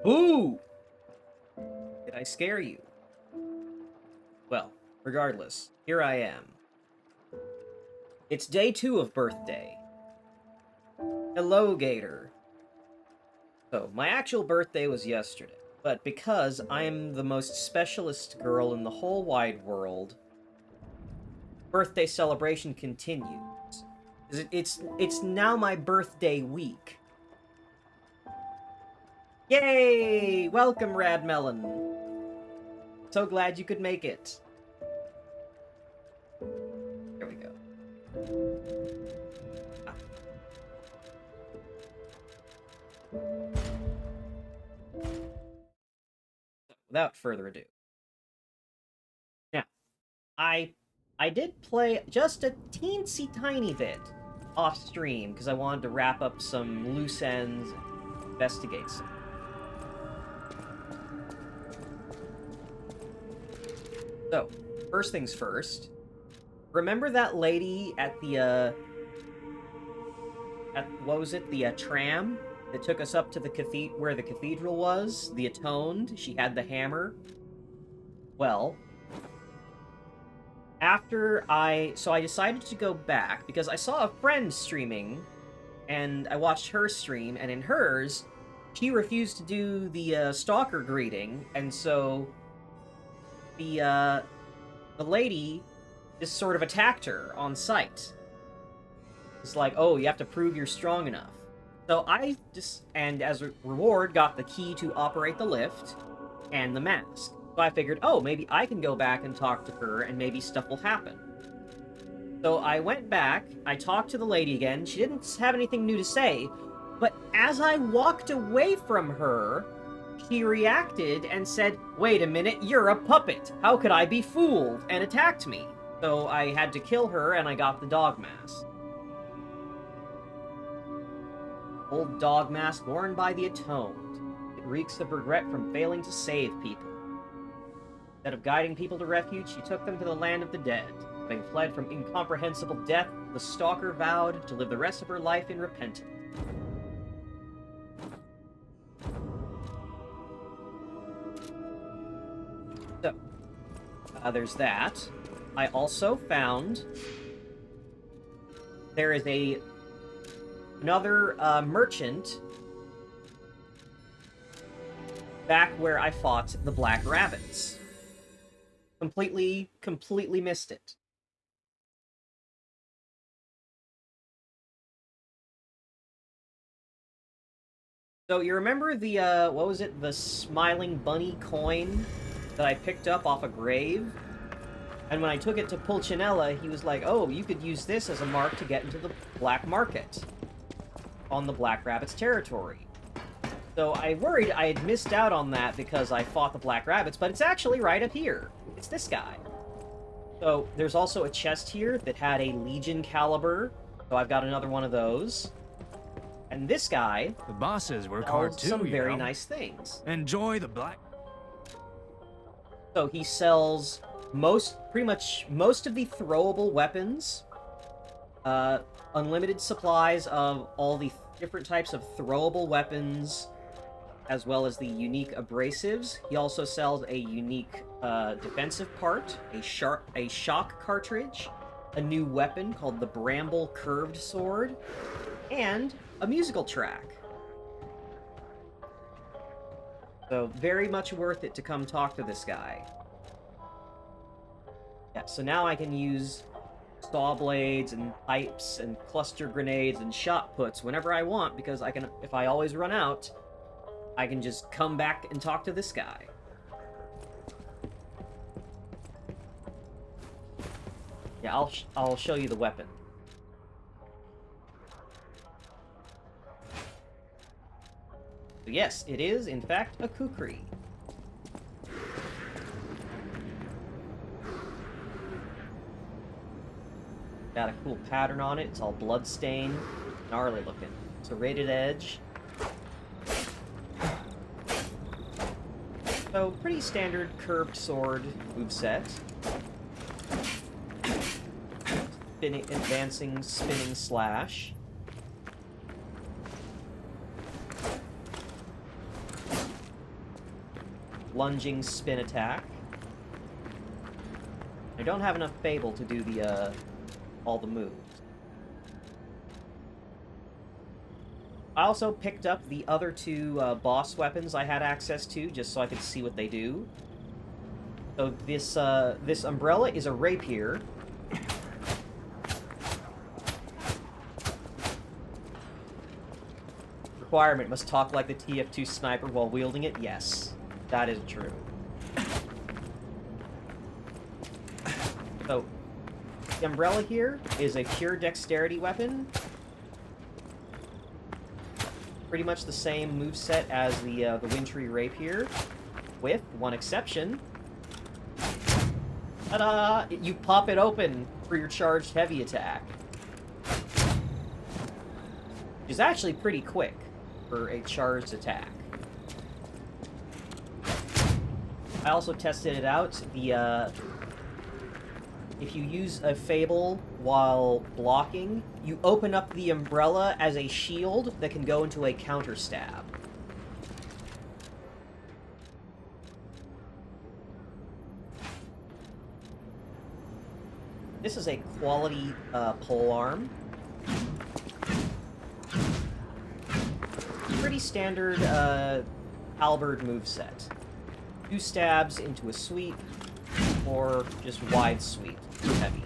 Ooh! Did I scare you? Well, regardless, here I am. It's day 2 of birthday. Hello, Gator. So, my actual birthday was yesterday, but because I'm the most specialist girl in the whole wide world, birthday celebration continues. It's now my birthday week. Yay! Welcome, Radmelon. So glad you could make it. There we go. Ah. Without further ado. Now, I did play just a teensy tiny bit off stream because I wanted to wrap up some loose ends and investigate some. So, first things first. Remember that lady at the what was it? The tram that took us up to the where the cathedral was, the Atoned. She had the hammer. Well, after I decided to go back because I saw a friend streaming, and I watched her stream, and in hers, she refused to do the stalker greeting, and so the lady just sort of attacked her on sight. It's like, oh, you have to prove you're strong enough. So I just, and as a reward, got the key to operate the lift and the mask. So I figured, oh, maybe I can go back and talk to her, and maybe stuff will happen. So I went back, I talked to the lady again, she didn't have anything new to say, but as I walked away from her, she reacted and said, wait a minute, you're a puppet! How could I be fooled? And attacked me. So I had to kill her, and I got the dog mask. Old dog mask worn by the Atoned. It reeks of regret from failing to save people. Instead of guiding people to refuge, she took them to the land of the dead. Having fled from incomprehensible death, the stalker vowed to live the rest of her life in repentance. So, there's that. I also found there is another merchant back where I fought the Black Rabbits. Completely missed it. So you remember the, what was it? The Smiling Bunny coin that I picked up off a grave? And when I took it to Pulcinella, he was like, oh, you could use this as a mark to get into the black market on the Black Rabbit's territory. So I worried I had missed out on that because I fought the Black Rabbits, but it's actually right up here. It's this guy. So there's also a chest here that had a Legion caliber, so I've got another one of those. And this guy, the bosses work hard too, some very nice things. Enjoy the black. So he sells pretty much most of the throwable weapons, unlimited supplies of all the different types of throwable weapons, as well as the unique abrasives. He also sells a unique defensive part, a shock cartridge, a new weapon called the Bramble Curved Sword, and a musical track. So, very much worth it to come talk to this guy. Yeah, so now I can use saw blades and pipes and cluster grenades and shot puts whenever I want, because I can, if I always run out, I can just come back and talk to this guy. Yeah, I'll show you the weapon. So yes, it is, in fact, a kukri. Got a cool pattern on it. It's all blood-stained. Gnarly looking. It's a rated edge. So, pretty standard curved sword moveset. Advancing spinning slash. Lunging spin attack. I don't have enough Fable to do the all the moves. I also picked up the other two boss weapons I had access to, just so I could see what they do. So this umbrella is a rapier. Requirement: must talk like the TF2 sniper while wielding it. Yes, that is true. So, the umbrella here is a pure dexterity weapon. Pretty much the same moveset as the wintry rapier, with one exception. Ta-da! You pop it open for your charged heavy attack. Which is actually pretty quick for a charged attack. I also tested it out. If you use a Fable while blocking, you open up the umbrella as a shield that can go into a counter stab. This is a quality polearm. Pretty standard halberd moveset. 2 stabs into a sweep, or just wide sweep, heavy.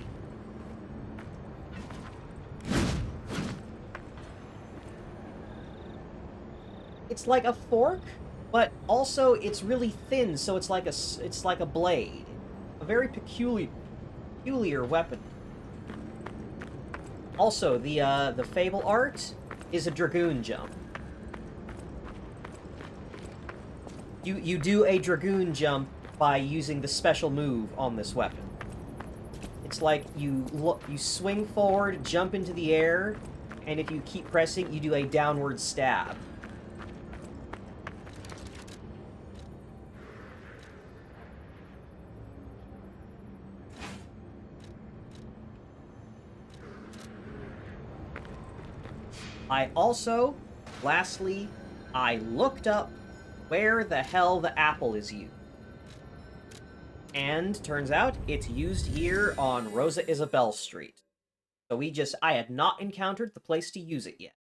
It's like a fork, but also it's really thin, so it's like a blade. A very peculiar weapon. Also, the Fable art is a Dragoon jump. You do a Dragoon jump by using the special move on this weapon. It's like you swing forward, jump into the air, and if you keep pressing, you do a downward stab. Lastly, I looked up where the hell the apple is used. And turns out it's used here on Rosa Isabel Street. So I had not encountered the place to use it yet.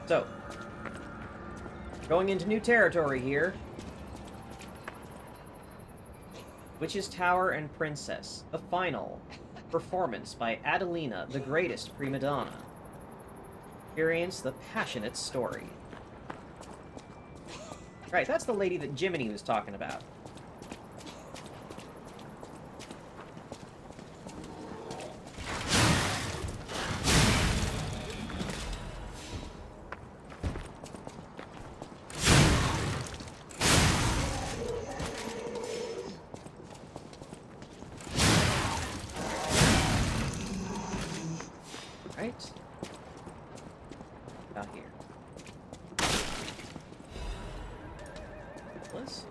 So, going into new territory here. Witch's Tower and Princess, a final performance by Adelina, the greatest prima donna. Experience the passionate story. Right, that's the lady that Jiminy was talking about. Right? Out here. Let's...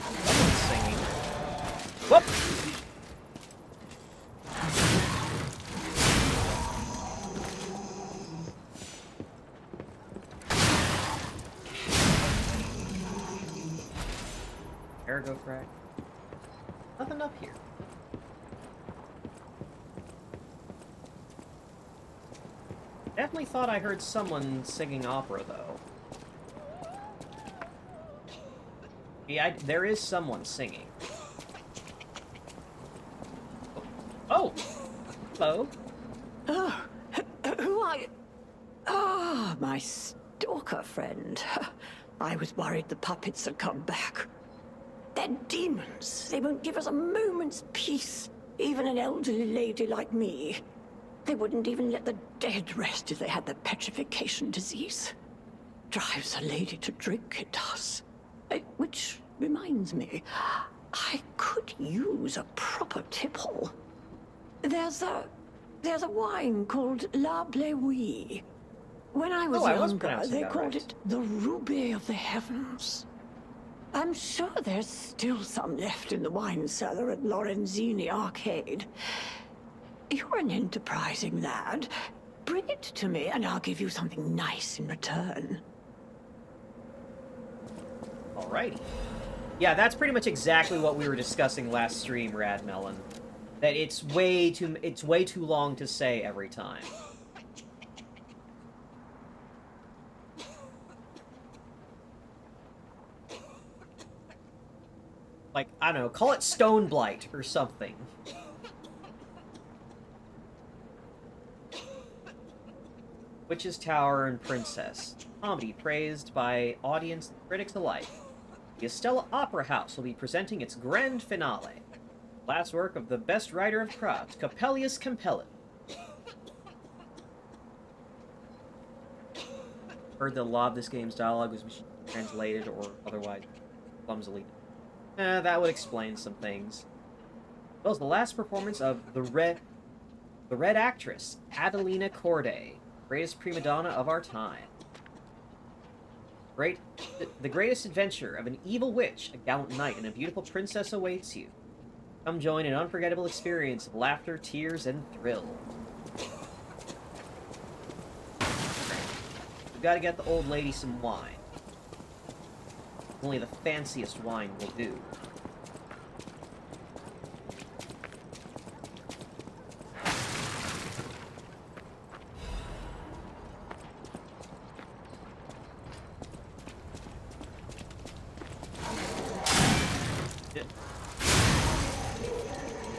Someone's singing. Whoop! cargo frac. Nothing up here. Definitely thought I heard someone singing opera, though. Yeah, there is someone singing. Oh! Hello. Oh, who are you? Ah, my stalker friend. I was worried the puppets had come back. They're demons. They won't give us a moment's peace. Even an elderly lady like me. They wouldn't even let the dead rest if they had the petrification disease. Drives a lady to drink, it does. Which reminds me, I could use a proper tipple. There's a wine called La Bleuie. When I was younger, they called it the Ruby of the Heavens. I'm sure there's still some left in the wine cellar at Lorenzini Arcade. You're an enterprising lad. Bring it to me and I'll give you something nice in return. Alrighty. Yeah, that's pretty much exactly what we were discussing last stream, Radmelon. That it's way too long to say every time. Like, I don't know, call it Stone Blight or something. Witch's Tower and Princess. Comedy praised by audience and critics alike. The Estella Opera House will be presenting its grand finale. Last work of the best writer of crowds, Coppelius Compellin. Heard that a lot of this game's dialogue was machine translated or otherwise clumsily. That would explain some things. As well as the last performance of the Red Actress, Adelina Corday, greatest prima donna of our time. The greatest adventure of an evil witch, a gallant knight, and a beautiful princess awaits you. Come join an unforgettable experience of laughter, tears, and thrill. We've got to get the old lady some wine. Only the fanciest wine will do.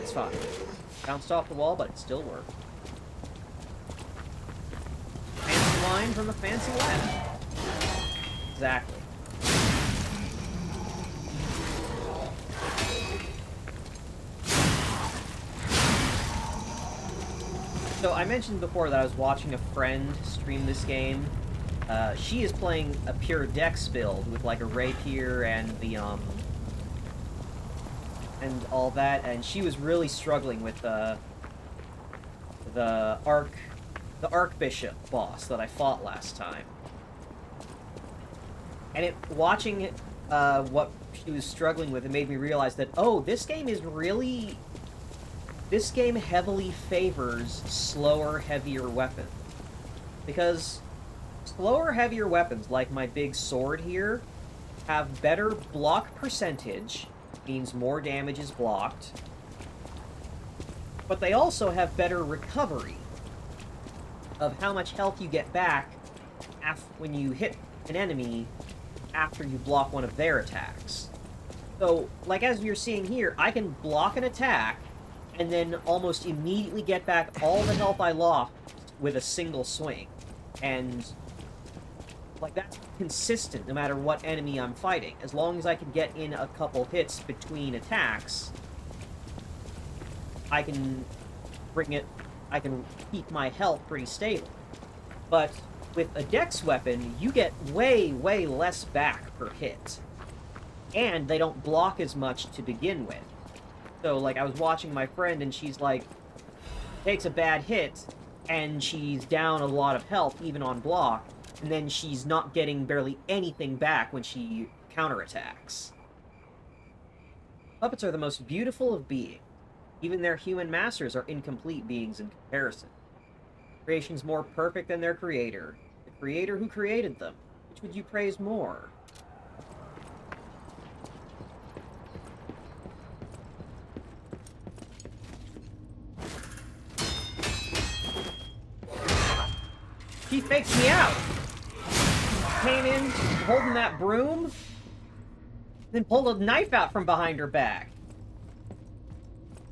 It's fine. Bounced off the wall, but it still worked. Fancy wine from a fancy lab. Exactly. So I mentioned before that I was watching a friend stream this game. She is playing a pure dex build with like a rapier and the and all that, and she was really struggling with the Archbishop boss that I fought last time. And watching what she was struggling with, it made me realize that, oh, this game heavily favors slower, heavier weapons. Because slower, heavier weapons, like my big sword here, have better block percentage, means more damage is blocked, but they also have better recovery of how much health you get back when you hit an enemy after you block one of their attacks. So, like as you're seeing here, I can block an attack and then almost immediately get back all the health I lost with a single swing. And, like, that's consistent no matter what enemy I'm fighting. As long as I can get in a couple hits between attacks, I can keep my health pretty stable. But with a dex weapon, you get way, way less back per hit. And they don't block as much to begin with. So, like, I was watching my friend, and she's, like, takes a bad hit, and she's down a lot of health, even on block, and then she's not getting barely anything back when she counterattacks. Puppets are the most beautiful of beings. Even their human masters are incomplete beings in comparison. Creation's more perfect than their creator. The creator who created them. Which would you praise more? He faked me out. Came in holding that broom, then pulled a knife out from behind her back.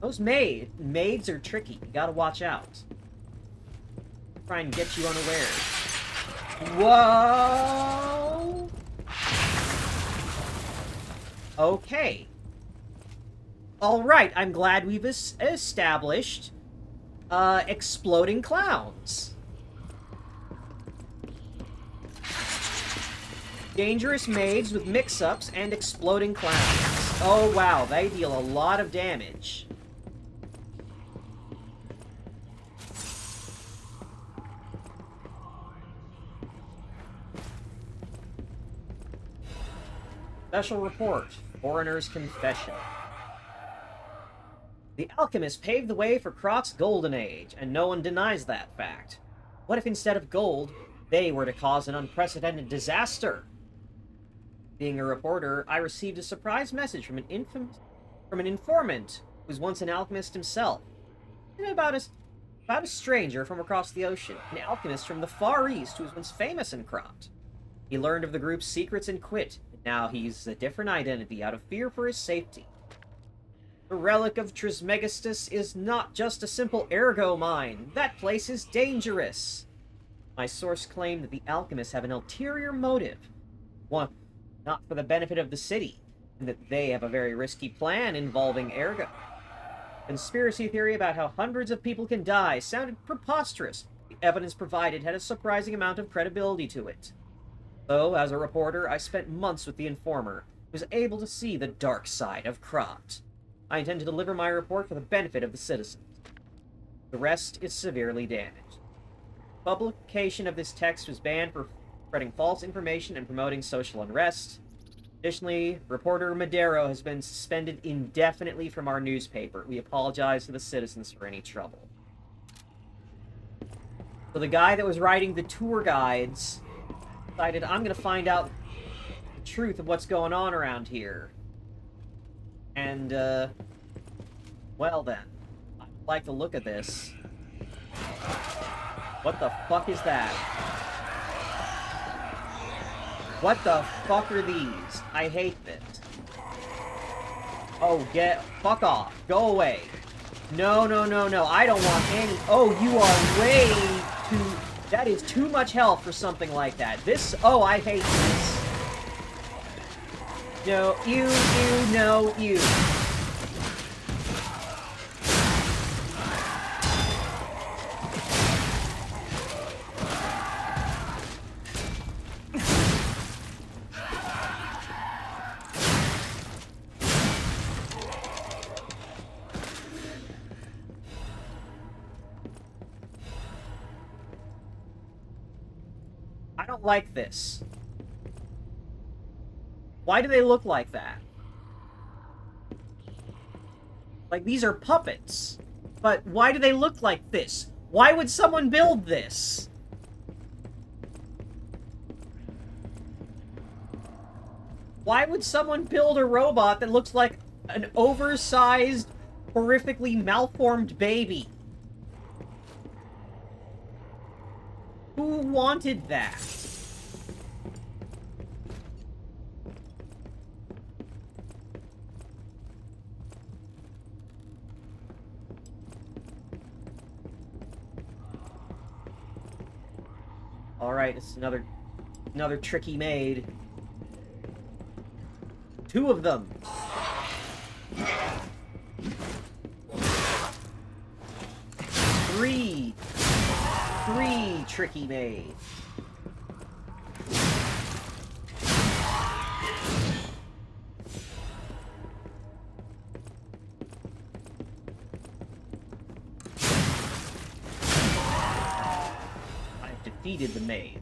Those maids are tricky. You gotta watch out. Try and get you unawares. Whoa! Okay. Alright, I'm glad we've established exploding clowns. Dangerous maids with mix-ups and exploding clowns. Oh wow, they deal a lot of damage. Special report. Foreigner's confession. The alchemist paved the way for Krot's golden age, and no one denies that fact. What if instead of gold, they were to cause an unprecedented disaster? Being a reporter, I received a surprise message from an informant who was once an alchemist himself. About a stranger from across the ocean, an alchemist from the Far East who was once famous in Krot. He learned of the group's secrets and quit, and now he's a different identity out of fear for his safety. The relic of Trismegistus is not just a simple ergo mine. That place is dangerous. My source claimed that the alchemists have an ulterior motive. One, not for the benefit of the city, and that they have a very risky plan involving ergo. Conspiracy theory about how hundreds of people can die sounded preposterous. The evidence provided had a surprising amount of credibility to it. So, as a reporter, I spent months with the informer, who was able to see the dark side of Krot. I intend to deliver my report for the benefit of the citizens. The rest is severely damaged. Publication of this text was banned for spreading false information and promoting social unrest. Additionally, reporter Madero has been suspended indefinitely from our newspaper. We apologize to the citizens for any trouble. So the guy that was writing the tour guides decided, I'm going to find out the truth of what's going on around here. And, well then, I'd like to look at this. What the fuck is that? What the fuck are these? I hate this. Oh, fuck off. Go away. No, no, no, no. I don't want any. Oh, you are way too. That is too much health for something like that. Oh, I hate this. No, no, you. I don't like this. Why do they look like that? Like, these are puppets. But why do they look like this? Why would someone build this? Why would someone build a robot that looks like an oversized, horrifically malformed baby? Who wanted that? Alright, it's another tricky maid. Two of them! Three tricky maids. I've defeated the maids.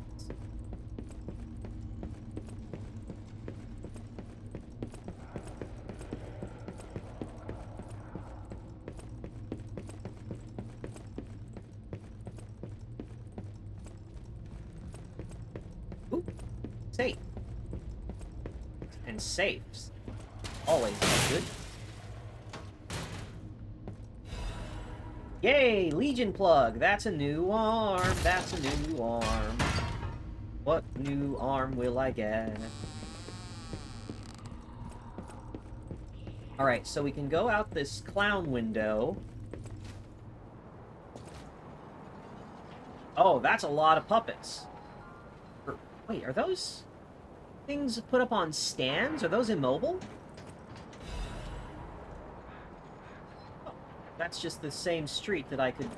Safe. And safes. Always good. Yay, Legion plug. That's a new arm. That's a new arm. What new arm will I get? Alright, so we can go out this clown window. Oh, that's a lot of puppets. Wait, are those things put up on stands? Are those immobile? Oh, that's just the same street that I could...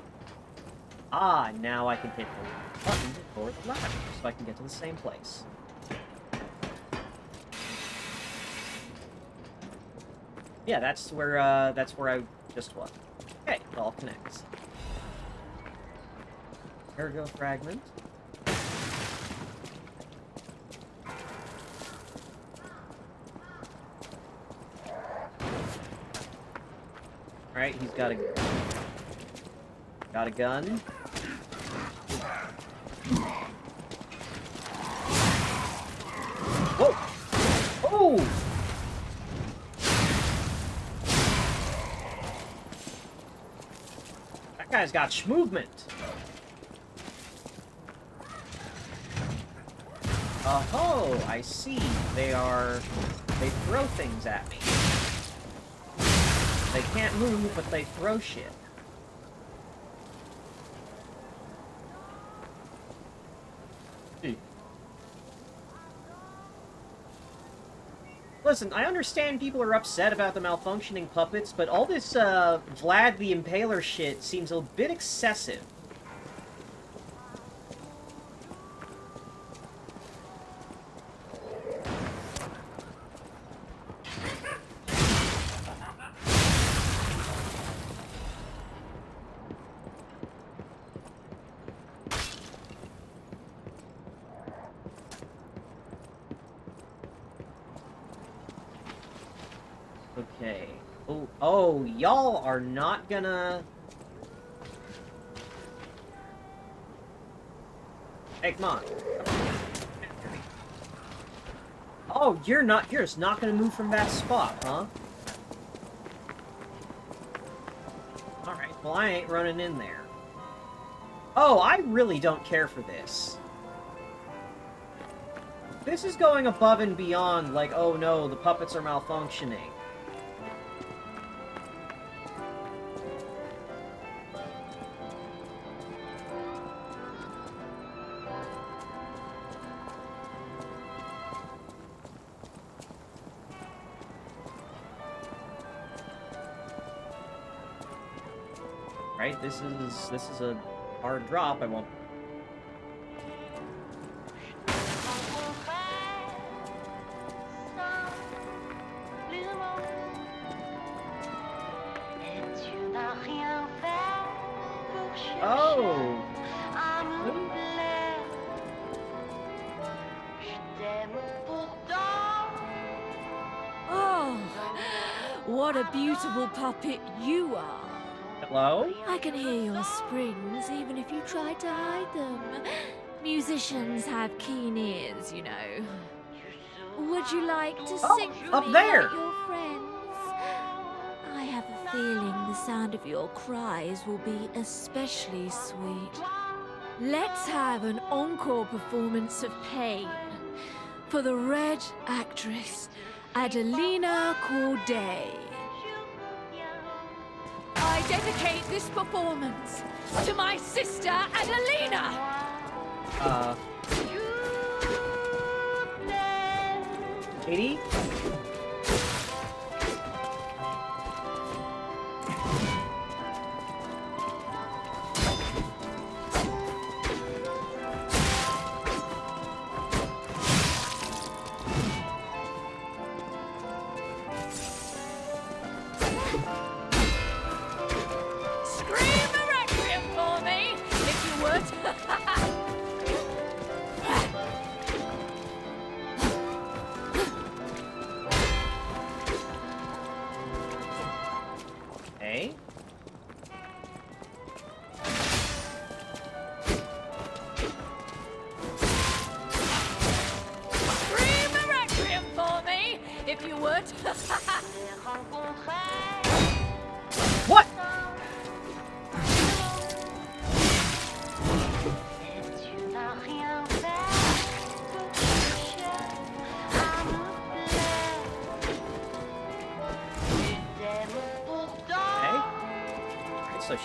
Ah, now I can hit the button for the ladder, so I can get to the same place. Yeah, that's where I just was. Okay, it all connects. Ergo fragment. Alright, he's got a gun. Whoa! Oh! That guy's got schmovement. Oh, I see. They throw things at me. They can't move, but they throw shit. Listen, I understand people are upset about the malfunctioning puppets, but all this, Vlad the Impaler shit seems a bit excessive. Okay. Oh, y'all are not gonna... Hey, come on. Oh, you're just not gonna move from that spot, huh? Alright, well I ain't running in there. Oh, I really don't care for this. This is going above and beyond, like, oh no, the puppets are malfunctioning. Right, this is a hard drop, I won't... Oh! Oh, what a beautiful puppet you are. Hello? I can hear your springs even if you try to hide them. Musicians have keen ears, you know. Would you like to sing for up me there. like your friends? I have a feeling the sound of your cries will be especially sweet. Let's have an encore performance of Pain for the Red Actress, Adelina Corday. I dedicate this performance to my sister Adelina! Katie? Scream a requiem for me, if you would! Hey? Scream a requiem for me, if you would! What?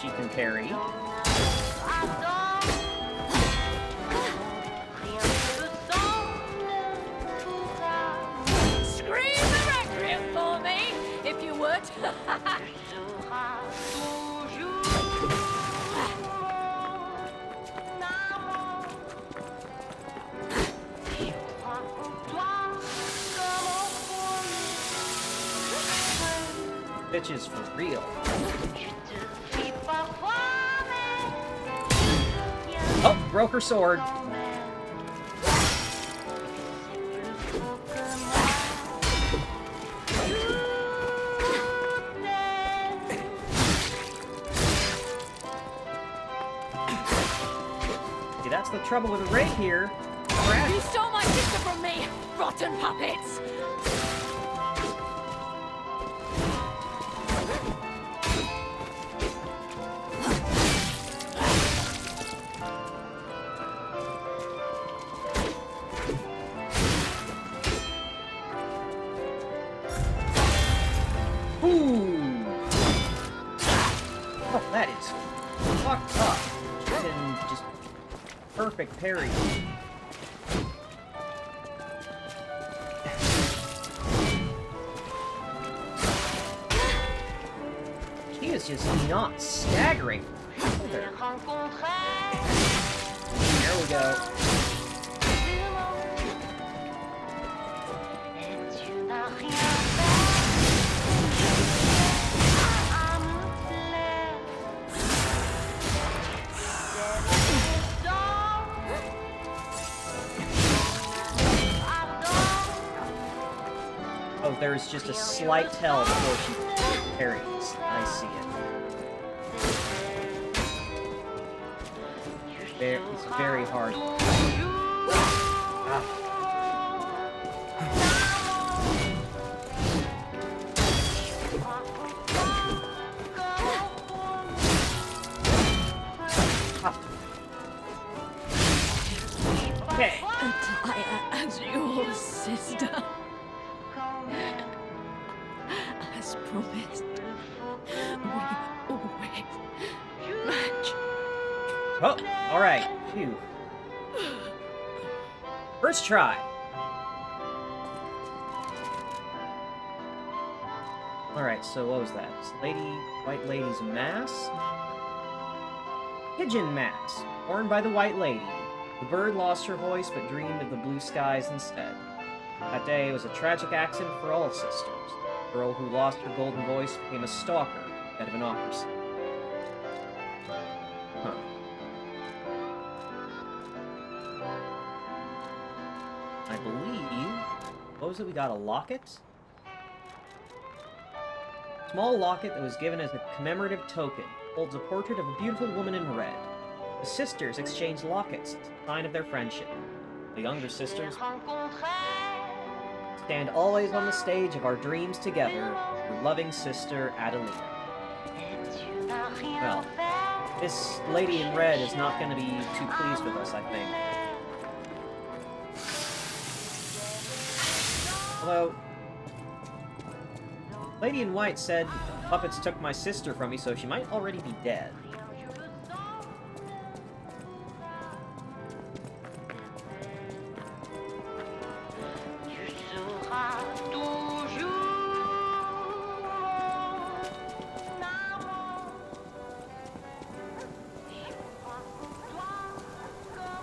she can parry. Scream the requiem for me, if you would. Bitches for real. Oh, broke her sword. See, that's the trouble with a raid here. You stole my sister from me, rotten puppets! Ooh! Oh, that is fucked up. She can just perfect parry. She is just not staggering. There we go. Oh, there's just a slight tell before she parries. I see it. It's very hard. Ah. Ah. Okay. Entire as your sister. As promised, we always match. Oh, alright. Phew. First try. Alright, so what was that? White Lady's mask? Pigeon mask, worn by the White Lady. The bird lost her voice but dreamed of the blue skies instead. That day was a tragic accident for all sisters. The girl who lost her golden voice became a stalker instead of an opera singer. Huh. I believe... What was it? We got a locket? Small locket that was given as a commemorative token. Holds a portrait of a beautiful woman in red. The sisters exchanged lockets as a sign of their friendship. The younger sisters stand always on the stage of our dreams together, your loving sister, Adelina. Well, this lady in red is not going to be too pleased with us, I think. Although, Lady in White said puppets took my sister from me, so she might already be dead.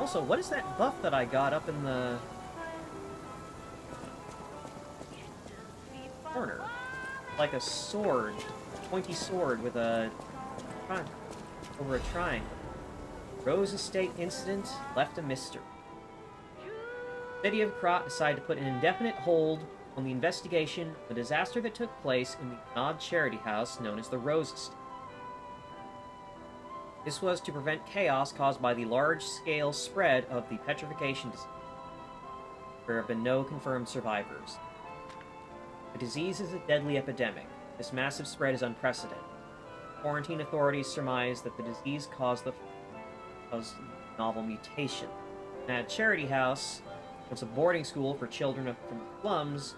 Also, what is that buff that I got up in the corner? Like a sword, a pointy sword with a over a triangle. Rose Estate incident left a mystery. The city of Krat decided to put an indefinite hold on the investigation of the disaster that took place in the Nod charity house known as the Rose Estate. This was to prevent chaos caused by the large-scale spread of the petrification disease. There have been no confirmed survivors. The disease is a deadly epidemic. This massive spread is unprecedented. Quarantine authorities surmise that the disease caused novel mutation. At Charity House, once a boarding school for children from the slums,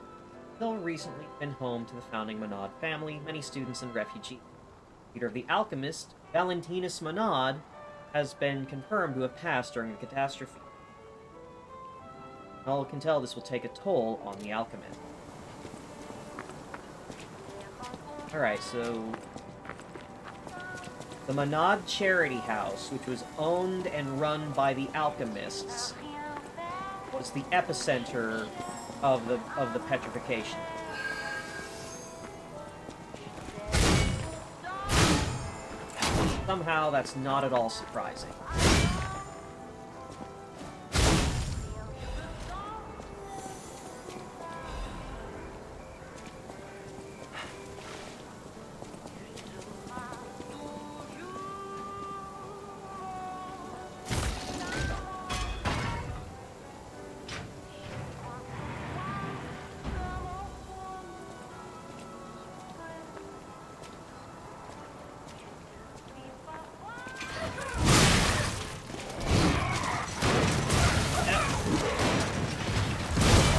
until recently been home to the founding Monod family, many students and refugees. Leader of the Alchemist, Valentinus Monod has been confirmed to have passed during the catastrophe. All can tell this will take a toll on the alchemist. Alright, so... the Monod Charity House, which was owned and run by the alchemists, was the epicenter of the petrification. Somehow, that's not at all surprising.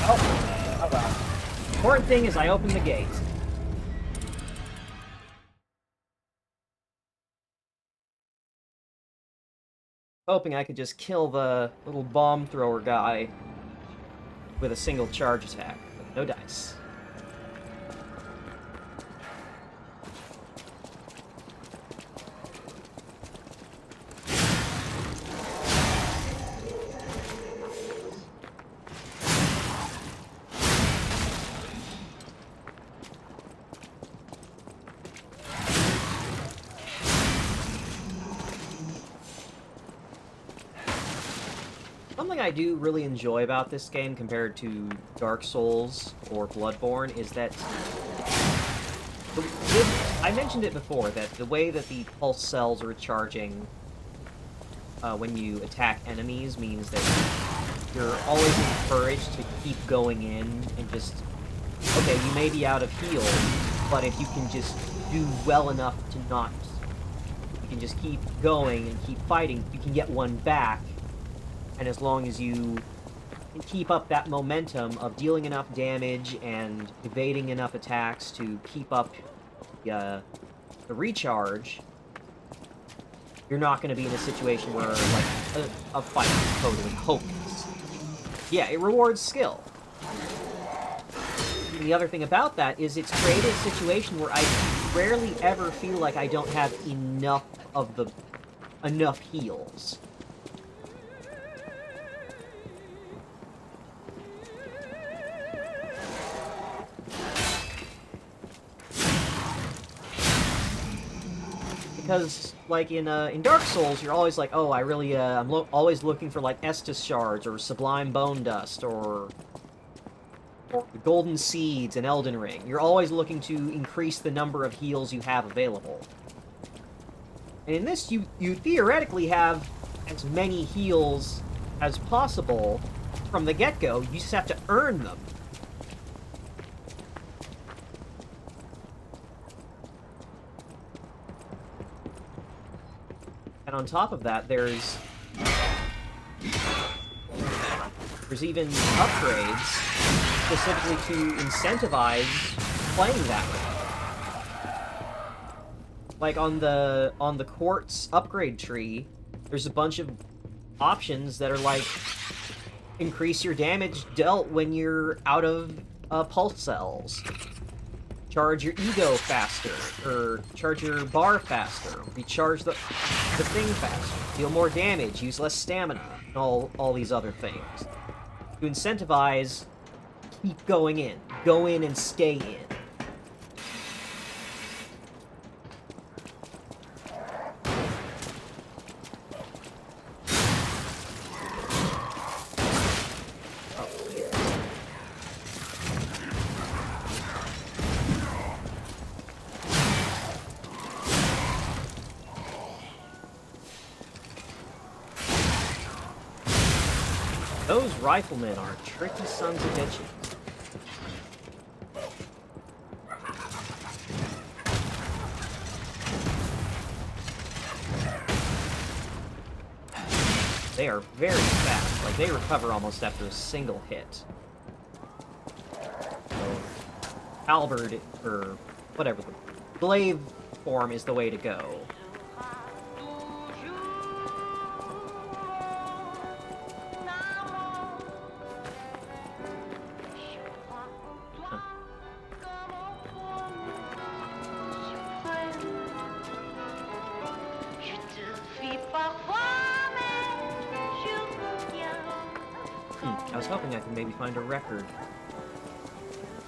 Oh well. Important thing is I opened the gate. Hoping I could just kill the little bomb thrower guy with a single charge attack, but no dice. Something I do really enjoy about this game compared to Dark Souls or Bloodborne is that... I mentioned it before, that the way that the pulse cells are recharging when you attack enemies means that you're always encouraged to keep going in and just... Okay, you may be out of heal, but if you can just do well enough to not... You can just keep going and keep fighting, you can get one back. And as long as you keep up that momentum of dealing enough damage and evading enough attacks to keep up the recharge, you're not going to be in a situation where, like, a fight is totally hopeless. Yeah, it rewards skill. And the other thing about that is it's created a situation where I rarely ever feel like I don't have enough heals. Because, like, in Dark Souls, you're always like, oh, I really, I'm always looking for, like, Estus Shards, or Sublime Bone Dust, or Golden Seeds in Elden Ring. You're always looking to increase the number of heals you have available. And in this, you theoretically have as many heals as possible from the get-go, you just have to earn them. And on top of that, there's even upgrades specifically to incentivize playing that way. Like on the quartz upgrade tree, there's a bunch of options that are like increase your damage dealt when you're out of pulse cells. Charge your ego faster, or charge your bar faster, recharge the thing faster, deal more damage, use less stamina, and all these other things. To incentivize, keep going in. Go in and stay in. Those riflemen are tricky sons of bitches. They are very fast. Like, they recover almost after a single hit. So, halberd, or whatever, the glaive form is the way to go. I was hoping I could maybe find a record.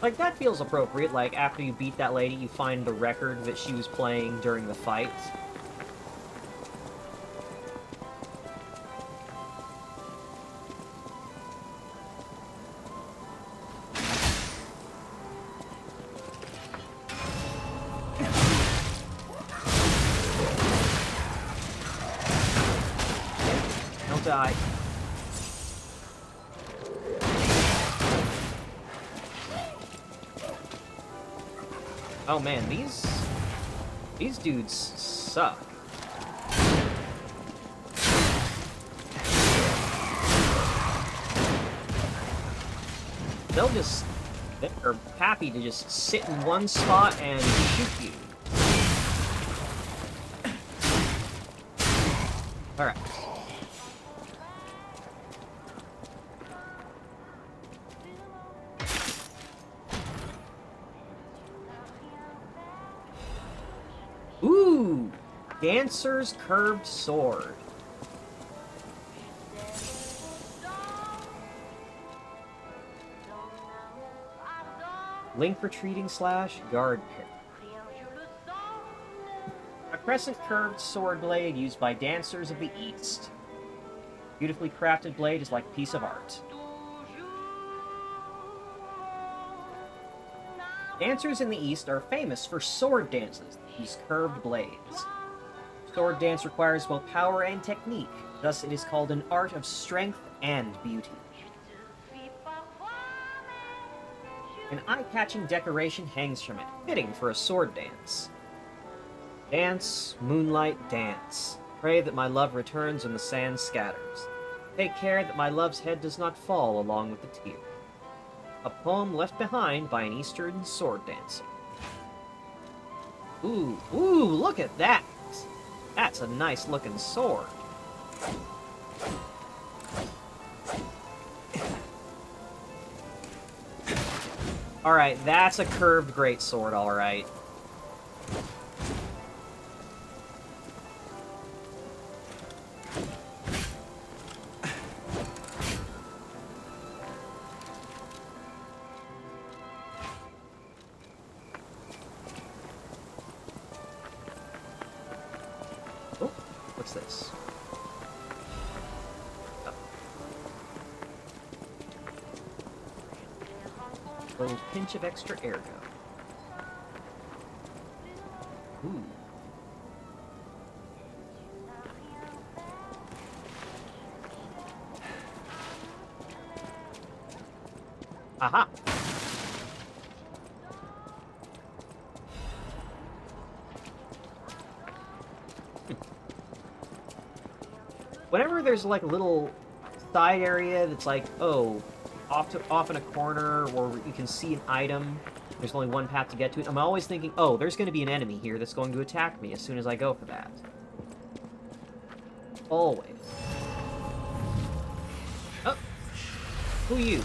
Like, that feels appropriate. Like, after you beat that lady, you find the record that she was playing during the fight. Don't die. Oh man, these dudes suck. They're happy to just sit in one spot and shoot you. Alright. Ooh! Dancer's Curved Sword. Link retreating slash guard pair. A crescent curved sword blade used by dancers of the East. Beautifully crafted blade is like a piece of art. Dancers in the East are famous for sword dances, these curved blades. Sword dance requires both power and technique, thus it is called an art of strength and beauty. An eye-catching decoration hangs from it, fitting for a sword dance. Dance, moonlight, dance. Pray that my love returns when the sand scatters. Take care that my love's head does not fall along with the tear. A poem left behind by an Eastern sword dancer. Ooh, look at that! That's a nice looking sword. Alright, that's a curved greatsword, alright. Oh, what's this? A little pinch of extra ergo. Ooh. Aha! Whenever there's like a little side area that's like, oh, off in a corner, or you can see an item, there's only one path to get to it, I'm always thinking, oh, there's going to be an enemy here that's going to attack me as soon as I go for that. Always. Oh! Who you?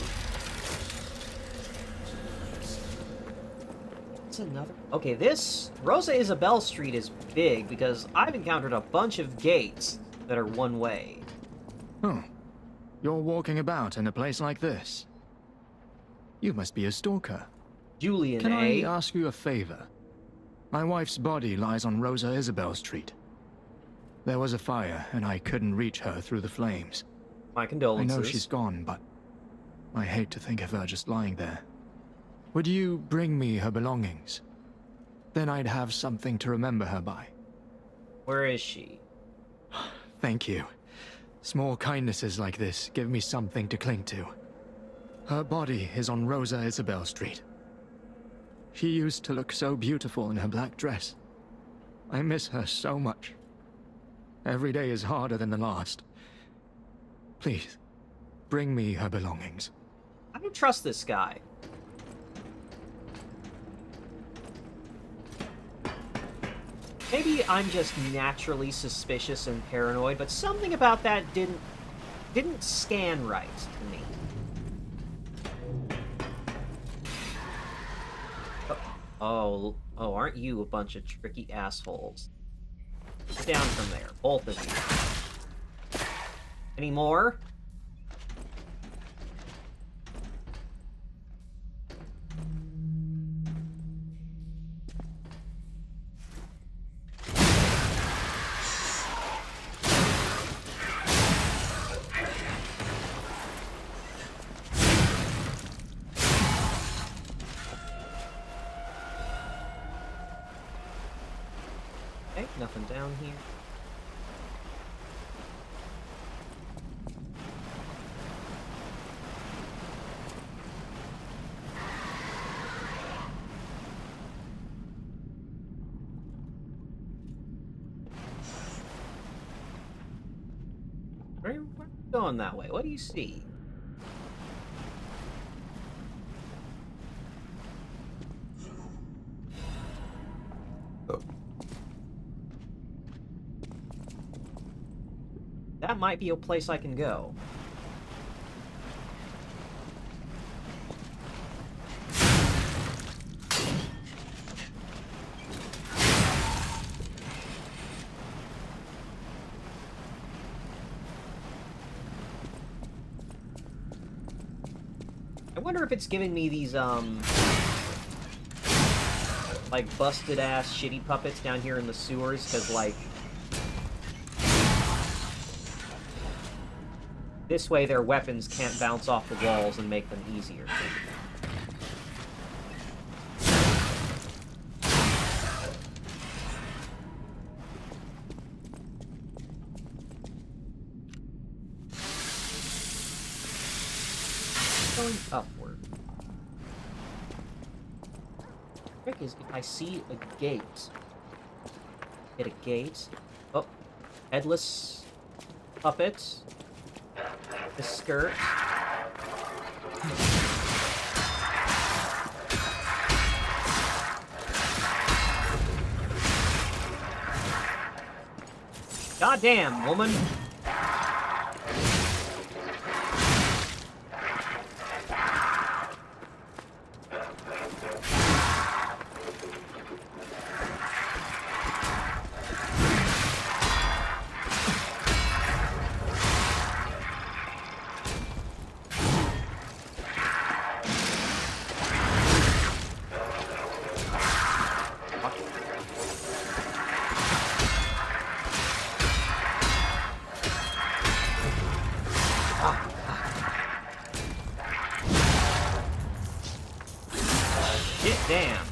It's another... Okay, this Rosa Isabelle Street is big, because I've encountered a bunch of gates that are one way. Oh. You're walking about in a place like this. You must be a stalker. Julian, Can eh? I ask you a favor? My wife's body lies on Rosa Isabelle Street. There was a fire, and I couldn't reach her through the flames. My I condolences. know she's gone, but I hate to think of her just lying there. Would you bring me her belongings? Then I'd have something to remember her by. Where is she? Thank you. Small kindnesses like this give me something to cling to. Her body is on Rosa Isabelle Street. She used to look so beautiful in her black dress. I miss her so much. Every day is harder than the last. Please, bring me her belongings. I don't trust this guy. Maybe I'm just naturally suspicious and paranoid, but something about that didn't scan right to me. Oh, aren't you a bunch of tricky assholes? Get down from there, both of you. Any more? Nothing down here. Where are you going that way? What do you see? That might be a place I can go. I wonder if it's giving me these, like, busted-ass shitty puppets down here in the sewers, because, like, this way their weapons can't bounce off the walls and make them easier. Going upward. The trick is if I see a gate. Hit a gate. Oh, headless puppet. The skirt. Goddamn, woman. Damn.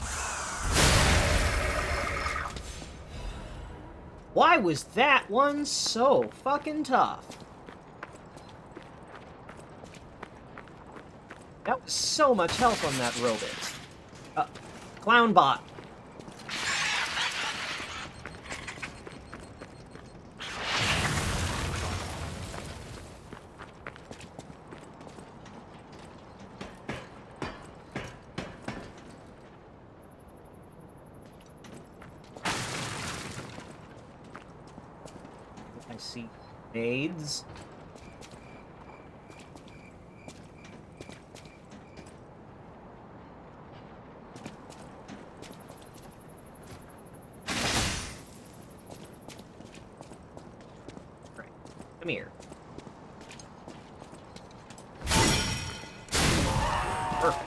Why was that one so fucking tough? That was so much health on that robot. Clown bot. I see nades. Right. Come here. Perfect.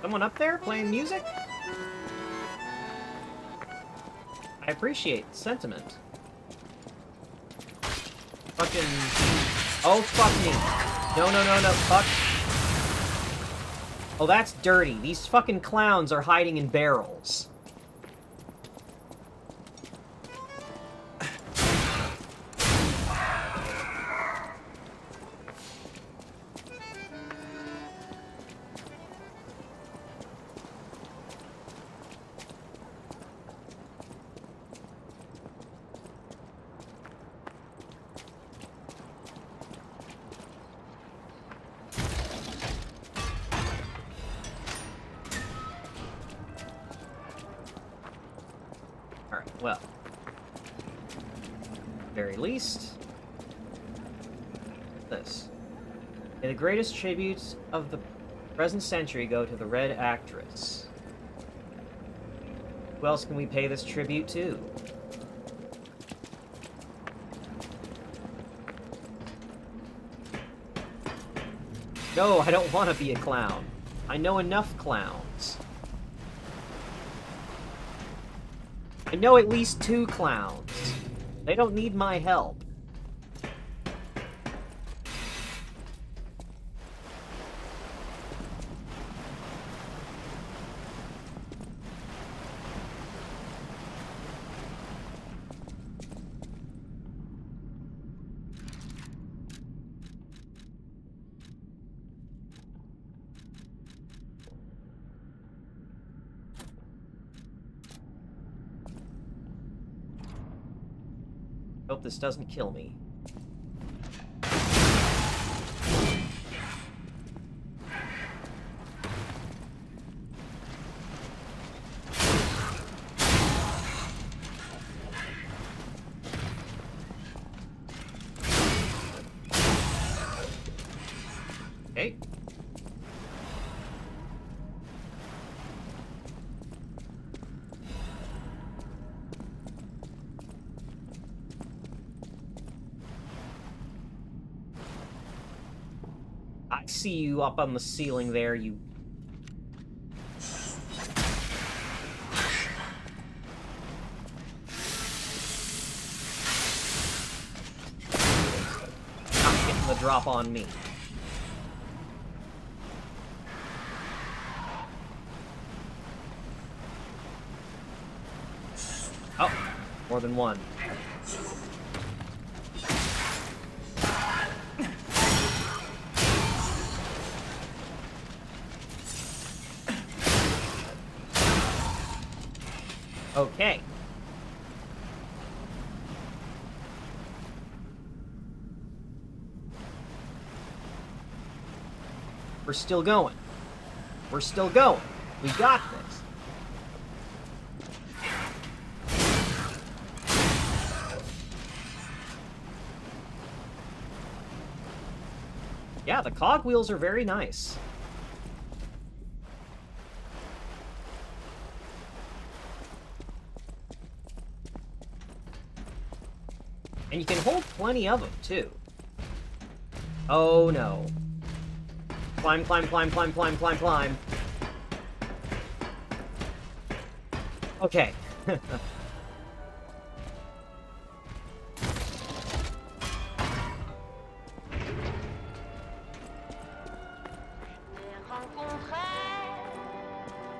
Someone up there playing music? I appreciate the sentiment. Fucking... Oh, fuck me. No, no, no, no, fuck. Oh, that's dirty. These fucking clowns are hiding in barrels. Alright, well. Very least. This. May the greatest tributes of the present century go to the Red Actress. Who else can we pay this tribute to? No, I don't want to be a clown. I know enough clowns. I know at least 2 clowns. They don't need my help. hope this doesn't kill me. Okay. I see you up on the ceiling there, you... Not getting the drop on me. Oh, more than one. Okay. We're still going. We're still going. We got this. Yeah, the cogwheels are very nice. And you can hold plenty of them, too. Oh, no. Climb, climb, climb, climb, climb, climb, climb. Okay.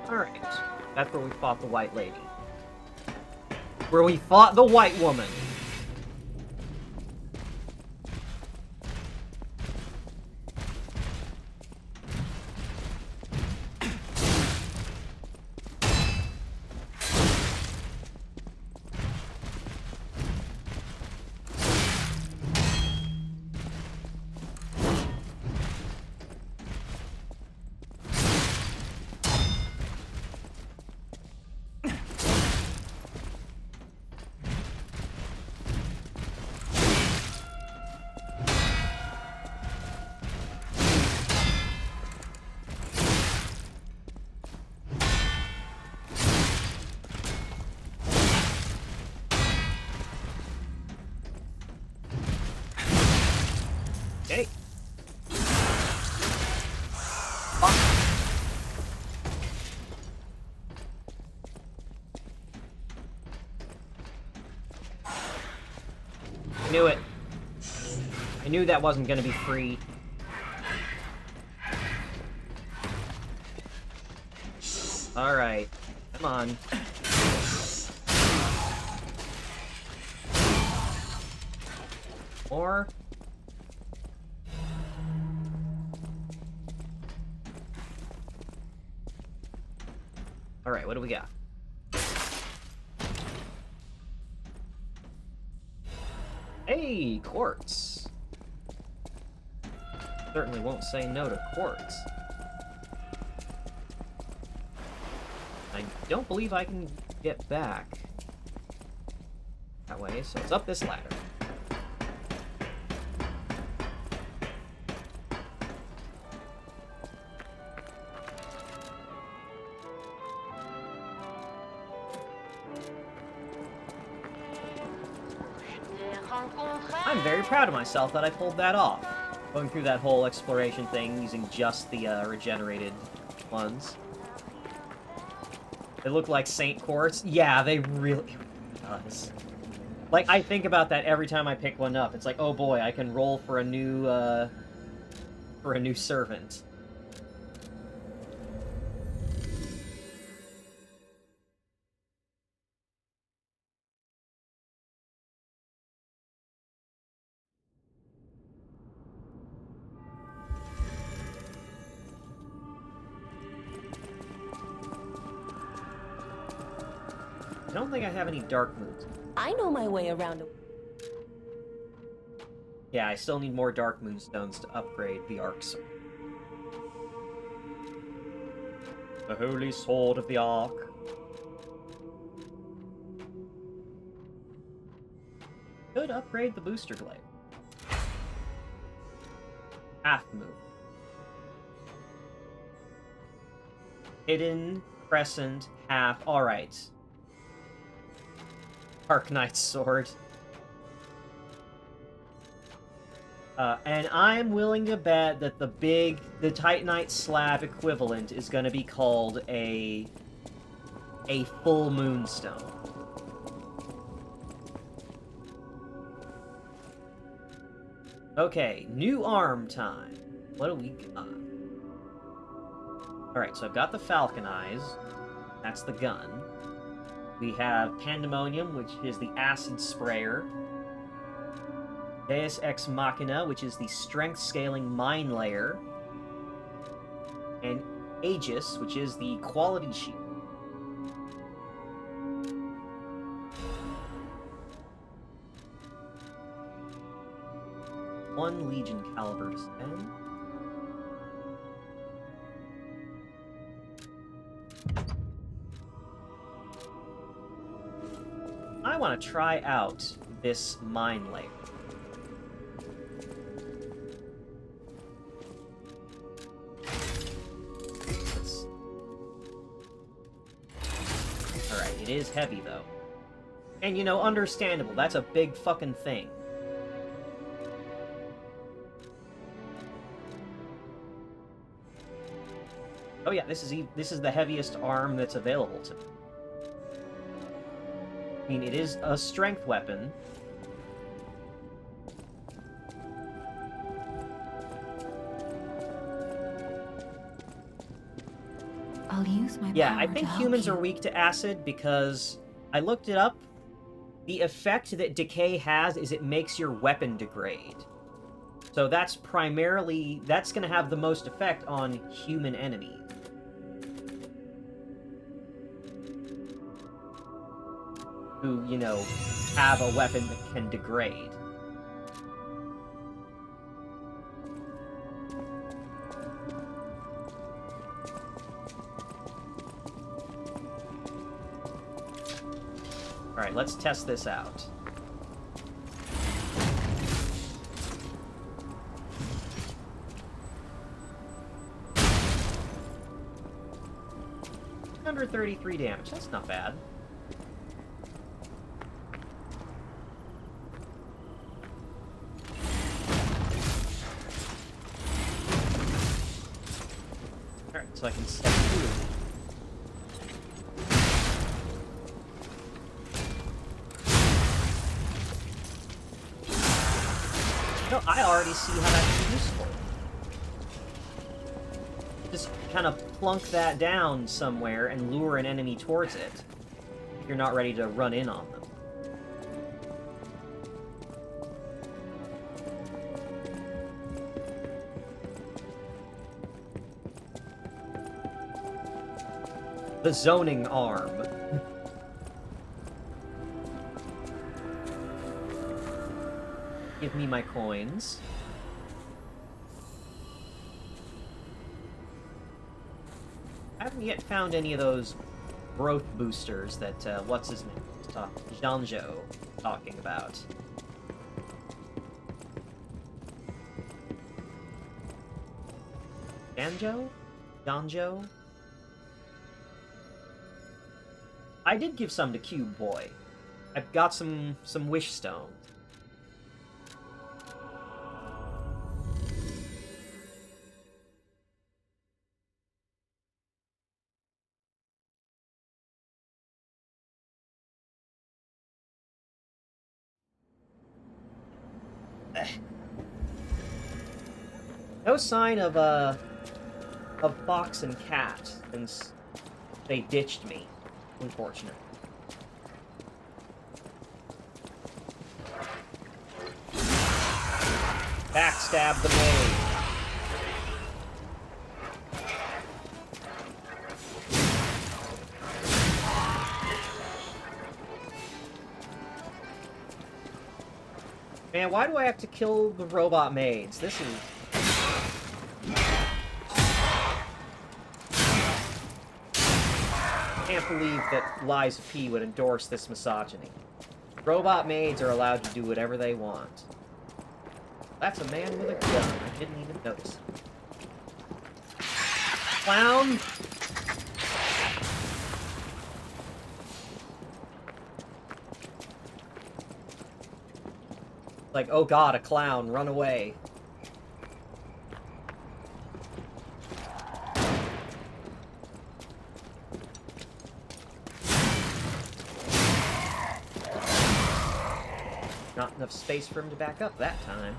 Alright. That's where we fought the white lady. Where we fought the white woman. Okay. I knew it. I knew that wasn't gonna be free. Alright. Come on. More. Alright, what do we got? Hey, quartz. Certainly won't say no to quartz. I don't believe I can get back that way, so it's up this ladder. I'm very proud of myself that I pulled that off. Going through that whole exploration thing using just the regenerated ones. They look like Saint Quartz. Yeah, they really does. Like, I think about that every time I pick one up. It's like, oh boy, I can roll for a new servant. I don't think I have any dark moves. I know my way around. Yeah, I still need more Dark Moonstones to upgrade the Arc Sword. The Holy Sword of the Arc. Could upgrade the Booster Glaive. Half Moon. Hidden, Crescent, half. Alright. Arc Knight's Sword. And I'm willing to bet that the Titanite slab equivalent is going to be called a full Moonstone. Okay, new arm time. What do we got? Alright, so I've got the Falcon Eyes. That's the gun. We have Pandemonium, which is the acid sprayer. Deus Ex Machina, which is the strength-scaling mine layer. And Aegis, which is the quality shield. One Legion caliber to spend. I want to try out this mine layer. Alright, it is heavy though. And you know, understandable, that's a big fucking thing. Oh yeah, this is the heaviest arm that's available to me. I mean, it is a strength weapon. I'll use my Yeah, power I to think help humans you. are weak to acid because I looked it up. The effect that decay has is it makes your weapon degrade. So that's going to have the most effect on human enemies. Who, you know, have a weapon that can degrade. Alright, let's test this out. Under 33 damage, that's not bad. Alright, so I can set through. No, I already see how that's useful. Just kind of plunk that down somewhere and lure an enemy towards it if you're not ready to run in on them. The zoning arm. Give me my coins. I haven't yet found any of those growth boosters that, what's his name? Janjo talking about. Janjo? Janjo? I did give some to Cube Boy. I've got some wish stones. No sign of Fox and Cat since they ditched me, unfortunately. Backstab the maid. Man, why do I have to kill the robot maids? This is... I can't believe that Liza P. would endorse this misogyny. Robot maids are allowed to do whatever they want. That's a man with a gun. I didn't even notice. Clown! Like, oh god, a clown, run away. Not enough space for him to back up that time.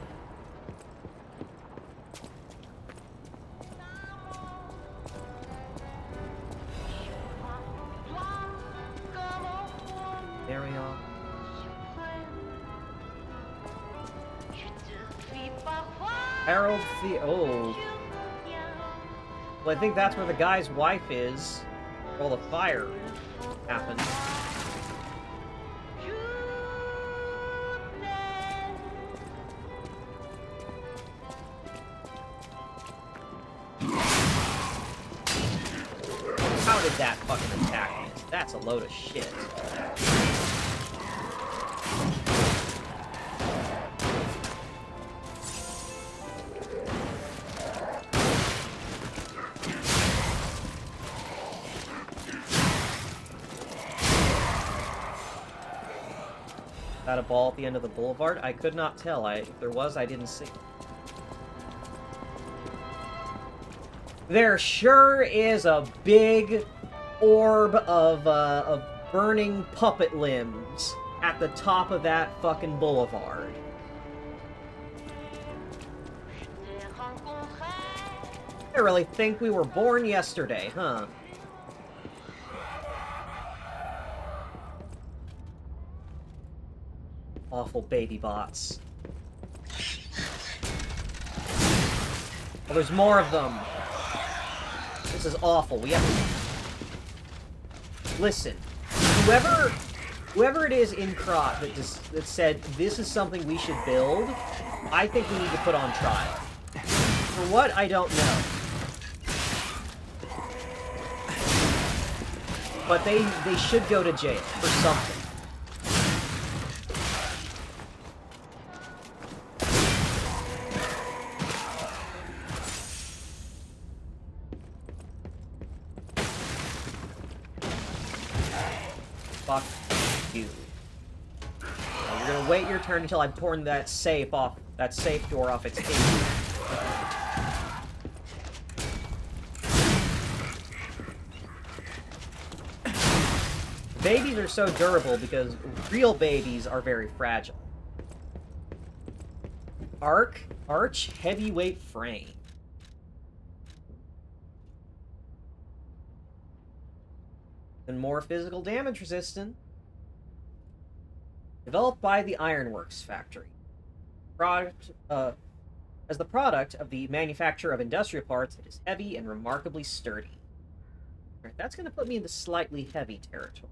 There we are. Harold the... Oh. Well, I think that's where the guy's wife is. While the fire happened. How did that fucking attack me? That's a load of shit. Is that a ball at the end of the boulevard? I could not tell. If there was, I didn't see. There sure is a big orb of burning puppet limbs at the top of that fucking boulevard. I really think we were born yesterday, huh? Awful baby bots. Oh, there's more of them. This is awful. We have to... Listen. Whoever it is in Krot that said, this is something we should build, I think we need to put on trial. For what? I don't know. But they should go to jail for something. Fuck you. Now you're gonna wait your turn until I torn that safe door off its hinges. Babies are so durable because real babies are very fragile. Arch heavyweight frame. And more physical damage resistant. Developed by the Ironworks factory. As the product of the manufacture of industrial parts, it is heavy and remarkably sturdy. Alright, that's going to put me into slightly heavy territory.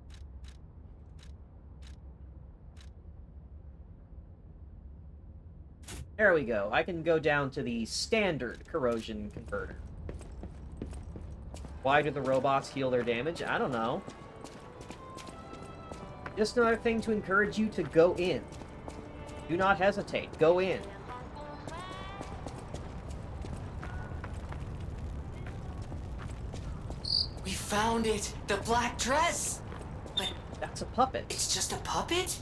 There we go. I can go down to the standard corrosion converter. Why do the robots heal their damage? I don't know. Just another thing to encourage you to go in. Do not hesitate. Go in. We found it! The black dress! But that's a puppet. It's just a puppet?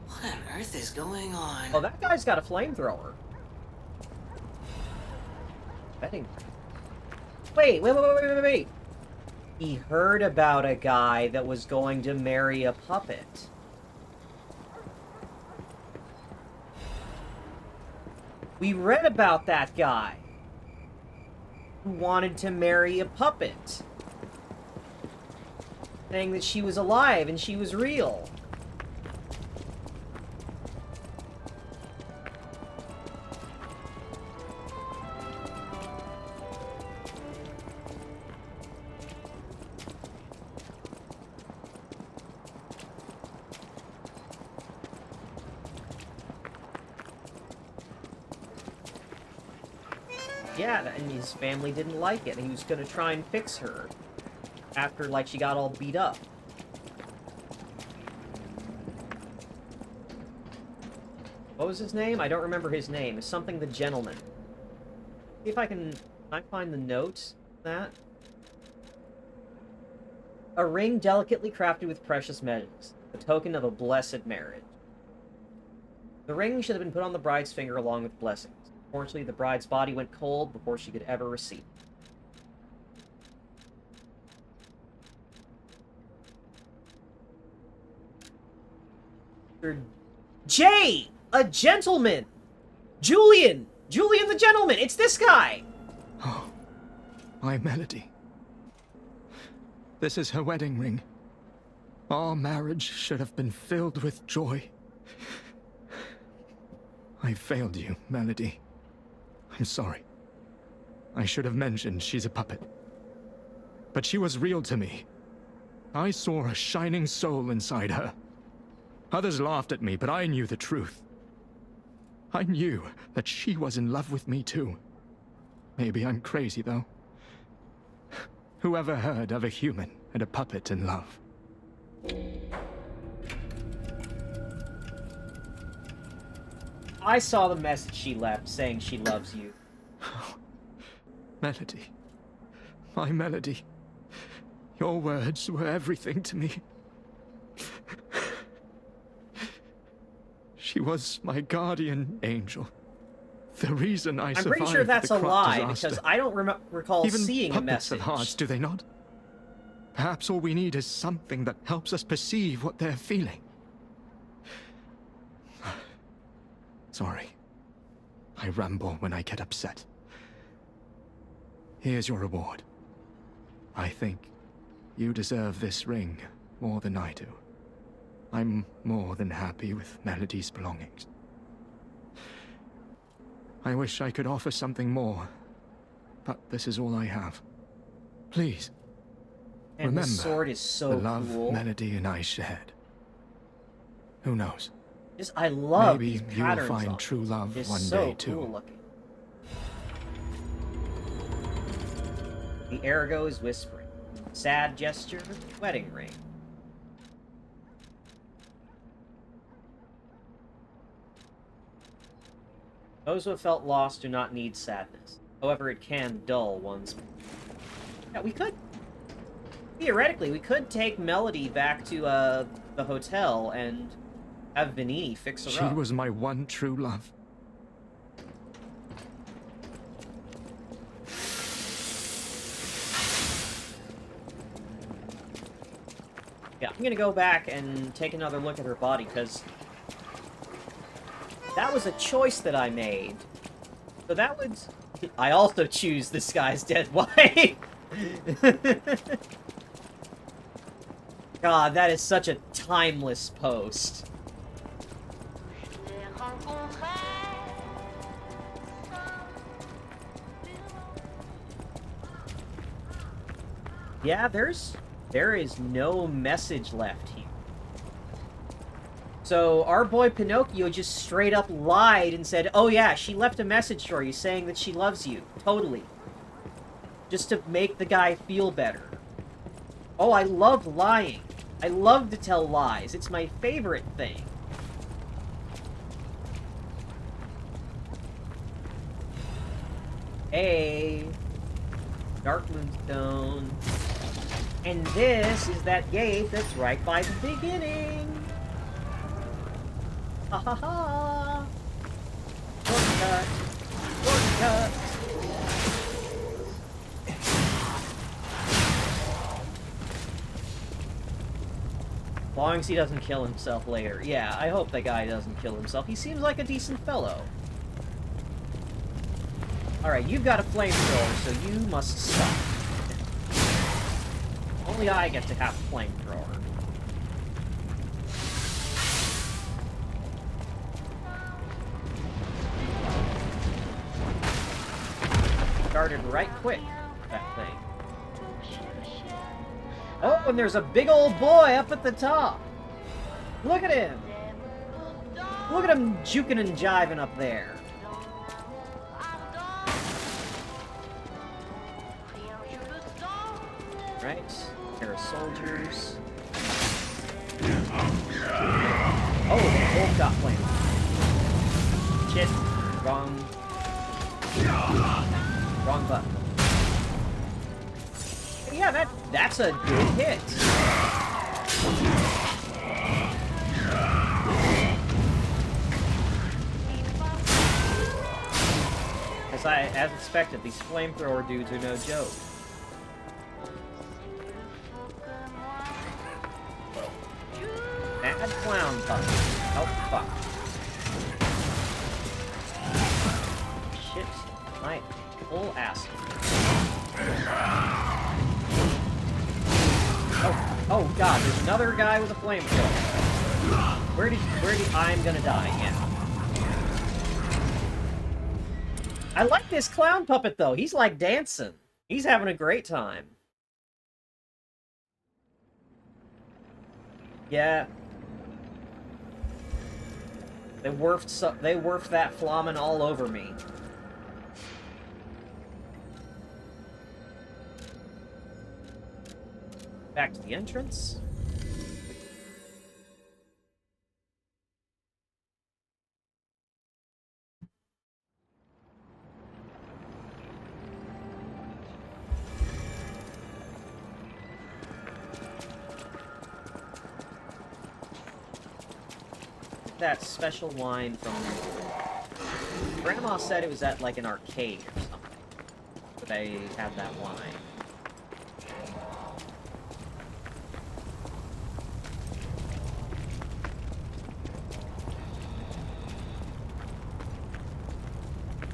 What on earth is going on? Oh, that guy's got a flamethrower. Betting. Wait. He heard about a guy that was going to marry a puppet. We read about that guy who wanted to marry a puppet. Saying that she was alive and she was real. Yeah, and his family didn't like it, and he was gonna try and fix her after, like, she got all beat up. What was his name? I don't remember his name. It's something the Gentleman. See if I can find the notes of that. A ring delicately crafted with precious metals, the token of a blessed marriage. The ring should have been put on the bride's finger along with blessings. Unfortunately, the bride's body went cold before she could ever receive it. Jay! A gentleman! Julian! Julian the Gentleman! It's this guy! Oh, my Melody. This is her wedding ring. Our marriage should have been filled with joy. I failed you, Melody. I'm sorry. I should have mentioned she's a puppet. But she was real to me. I saw a shining soul inside her. Others laughed at me, but I knew the truth. I knew that she was in love with me too. Maybe I'm crazy, though. Whoever heard of a human and a puppet in love? I saw the message she left saying she loves you. Melody. My Melody. Your words were everything to me. She was my guardian angel. The reason I survived. I'm pretty sure that's the a crop lie, disaster. because I don't recall Even seeing a puppets message. have hearts, do they not? Perhaps all we need is something that helps us perceive what they're feeling. Sorry. I ramble when I get upset. Here's your reward. I think you deserve this ring more than I do. I'm more than happy with Melody's belongings. I wish I could offer something more, but this is all I have. Please, And remember the sword is so the love cool. Melody and I shared. Who knows? Just, I love Maybe these you will patterns find on true it. love It's one so day too. cool looking. The Arago is whispering. Sad gesture, wedding ring. Those who have felt lost do not need sadness. However, it can dull one's... Yeah, we could... Theoretically, we could take Melody back to, the hotel and have Vanini fix her She up. was my one true love. Yeah, I'm gonna go back and take another look at her body, because that was a choice that I made. So that would... I also choose this guy's dead wife! God, that is such a timeless post. Yeah, there is no message left here. So our boy Pinocchio just straight up lied and said, oh yeah, she left a message for you saying that she loves you. Totally. Just to make the guy feel better. Oh, I love lying. I love to tell lies. It's my favorite thing. Hey. Dark Moonstone. And this is that gate that's right by the beginning. Ha ha ha! Shortcut! Shortcut! As long as he doesn't kill himself later. Yeah, I hope that guy doesn't kill himself. He seems like a decent fellow. Alright, you've got a flamethrower, so you must stop. Only I get to have a flamethrower. Started right quick, that thing. Oh, and there's a big old boy up at the top. Look at him. Look at him juking and jiving up there. Right. Pair of soldiers. Oh, they both got flamed. Shit. Wrong button. Yeah, that's a good hit. As expected, these flamethrower dudes are no joke. Mad clown puppy. Oh, fuck. Shit. My full ass. Oh god, there's another guy with a flamethrower. Where did I'm gonna die, yeah. I like this clown puppet, though. He's, like, dancing. He's having a great time. Yeah. They wurfed that flamen all over me. Back to the entrance. That special wine from... Grandma said it was at, like, an arcade or something. But they had that wine.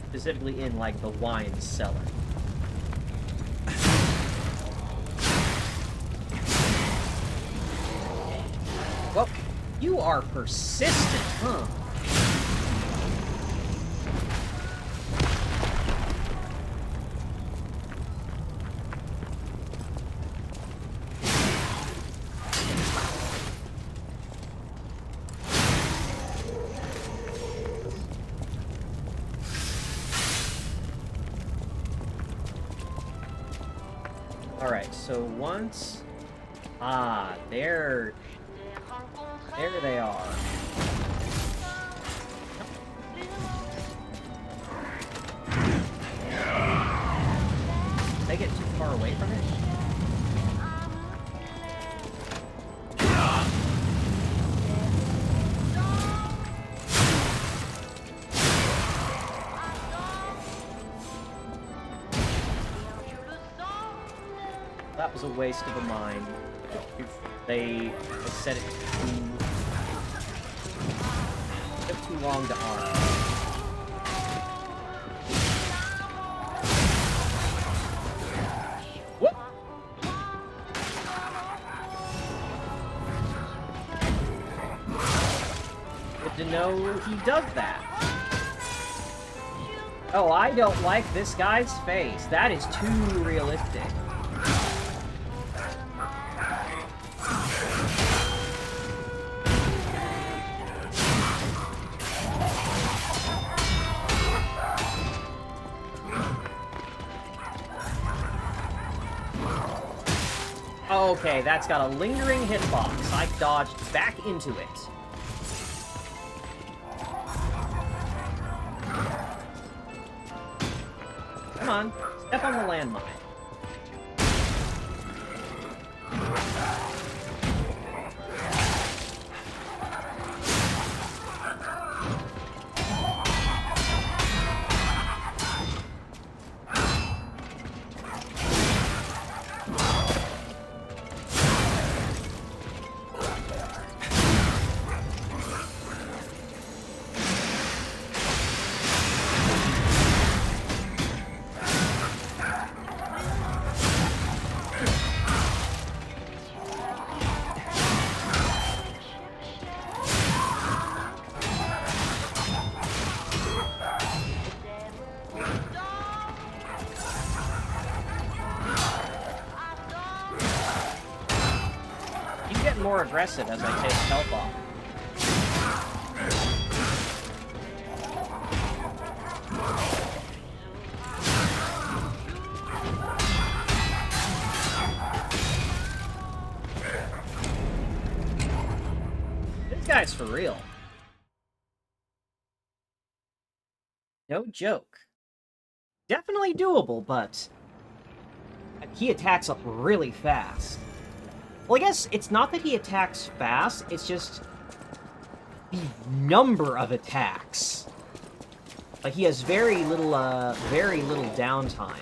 Specifically in, like, the wine cellar. Well, you are persistent, huh? Alright, so once... Ah, there they are. Did they get too far away from it? That was a waste of a mine. They set it took too long to arm. Whoop! Good to know he does that. Oh, I don't like this guy's face. That is too realistic. Okay, that's got a lingering hitbox. I dodged back into it. Come on, step on the landmine. More aggressive as I take health off. guy's for real. No joke. Definitely doable, but he attacks up really fast. Well, I guess it's not that he attacks fast, it's just the number of attacks. Like, he has very little downtime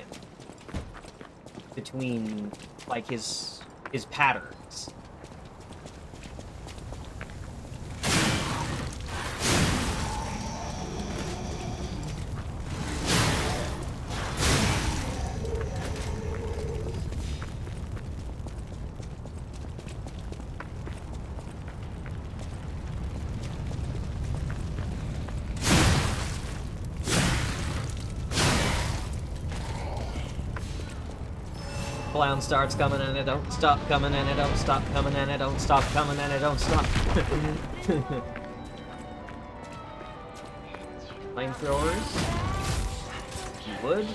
between, like, his patterns. Clown starts coming and it don't stop coming and it don't stop coming and it don't stop coming and it don't stop. Flamethrowers. Wood.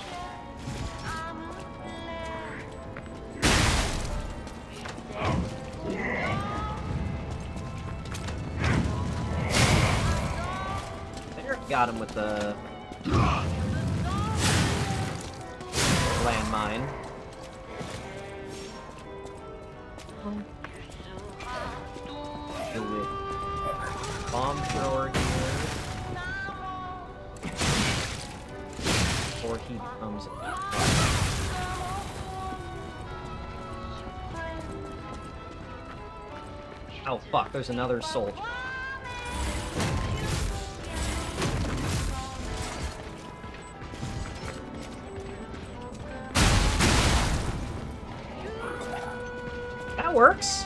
There, got him with the landmine. Bomb thrower here. Before he becomes oh fuck, there's another soldier. That works.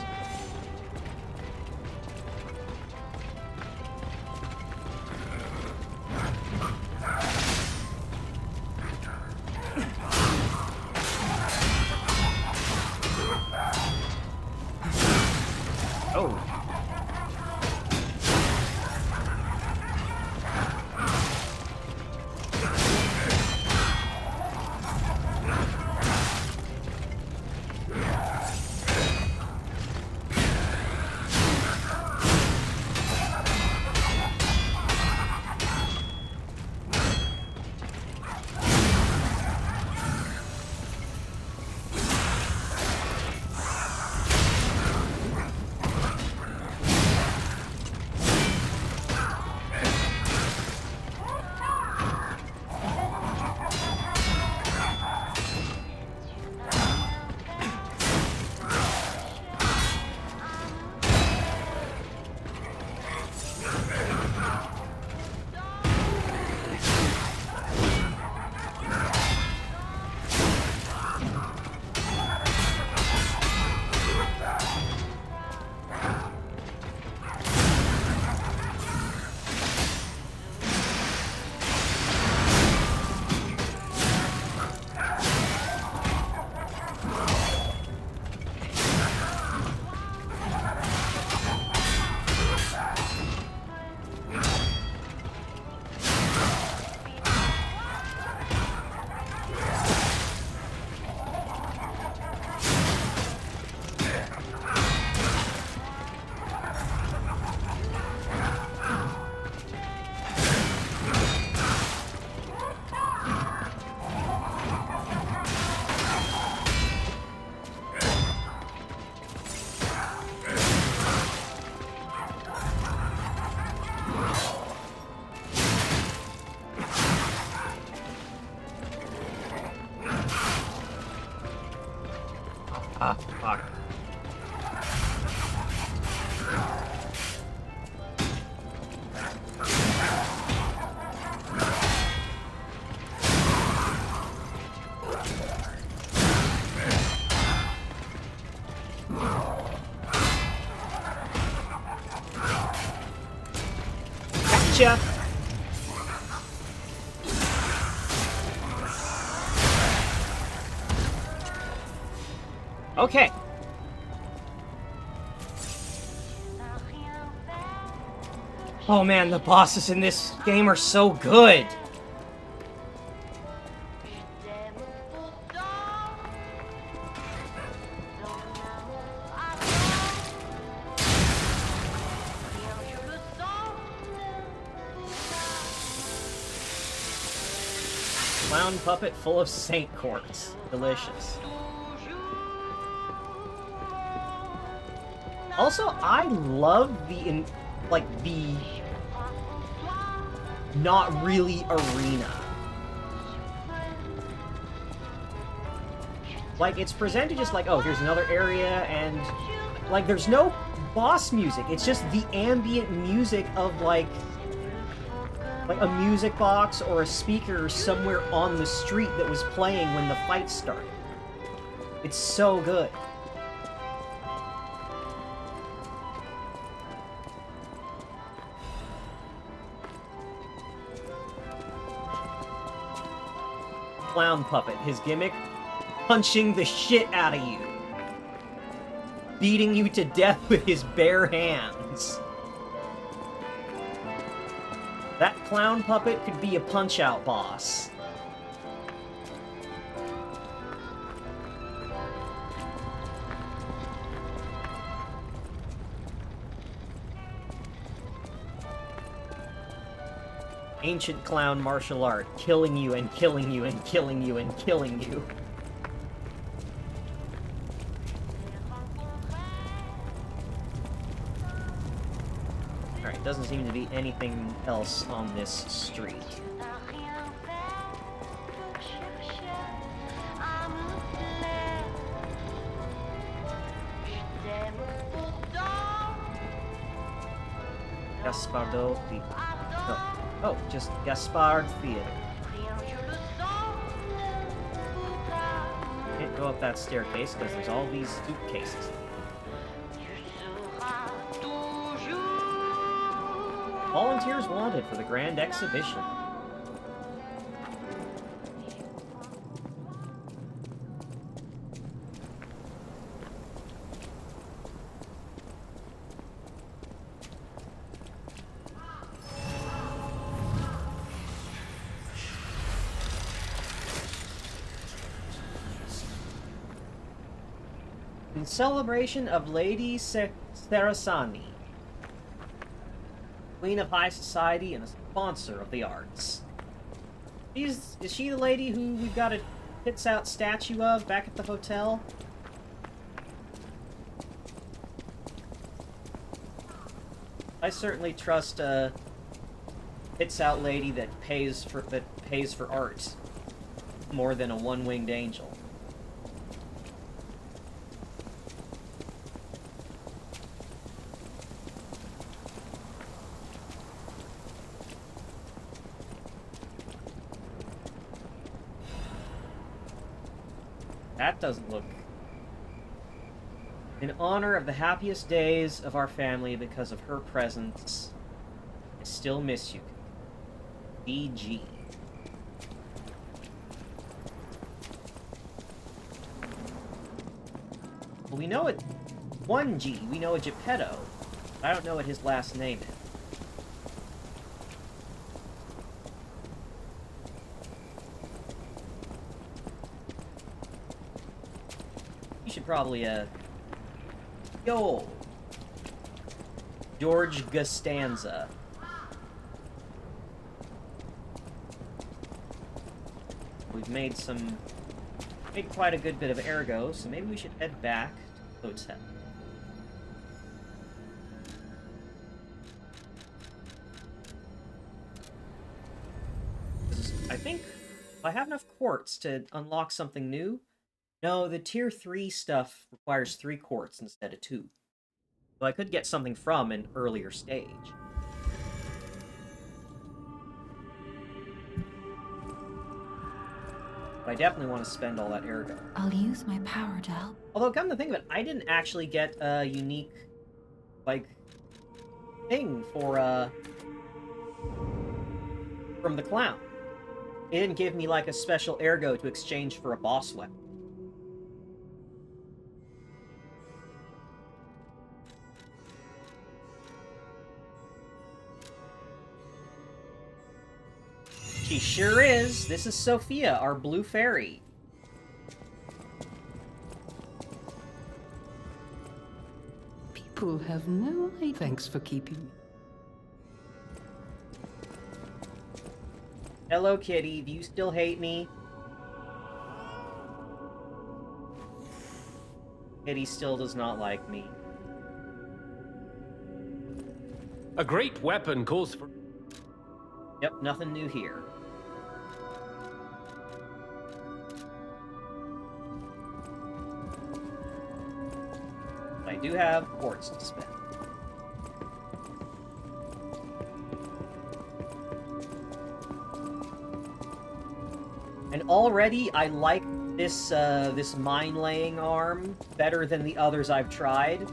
Oh. Ah, fuck. Gotcha. Okay. Oh man, the bosses in this game are so good. Clown puppet full of saint quartz. Delicious. Also, I love the not really arena. Like, it's presented just like, oh, here's another area, and like, there's no boss music. It's just the ambient music of like a music box or a speaker somewhere on the street that was playing when the fight started. It's so good. Clown puppet. His gimmick? Punching the shit out of you. Beating you to death with his bare hands. That clown puppet could be a punch-out boss. Ancient clown martial art, killing you and killing you and killing you and killing you. Alright, doesn't seem to be anything else on this street. Gaspardo Theater. No. Oh, just Gaspard Theater. Can't go up that staircase because there's all these suitcases. Volunteers wanted for the grand exhibition. In celebration of Lady Sarasani, Queen of High Society and a sponsor of the arts. Is she the lady who we've got a tits out statue of back at the hotel? I certainly trust a tits out lady that pays for art more than a one-winged angel. That doesn't look... In honor of the happiest days of our family because of her presence, I still miss you. BG. Well, we know it... 1G, we know a Geppetto. I don't know what his last name is. You should probably, Yo! George Costanza. We've made quite a good bit of ergo, so maybe we should head back to the hotel. I think if I have enough quartz to unlock something new. No, the tier 3 stuff requires 3 quartz instead of 2. So I could get something from an earlier stage. But I definitely want to spend all that ergo. I'll use my power to help. Although, come to think of it, I didn't actually get a unique, like, thing for, from the clown. It didn't give me, like, a special ergo to exchange for a boss weapon. She sure is. This is Sophia, our blue fairy. People have no idea. Thanks for keeping me. Hello, kitty. Do you still hate me? Kitty still does not like me. A great weapon calls for... Yep, nothing new here. I do have quartz to spend. And already I like this this mine-laying arm better than the others I've tried,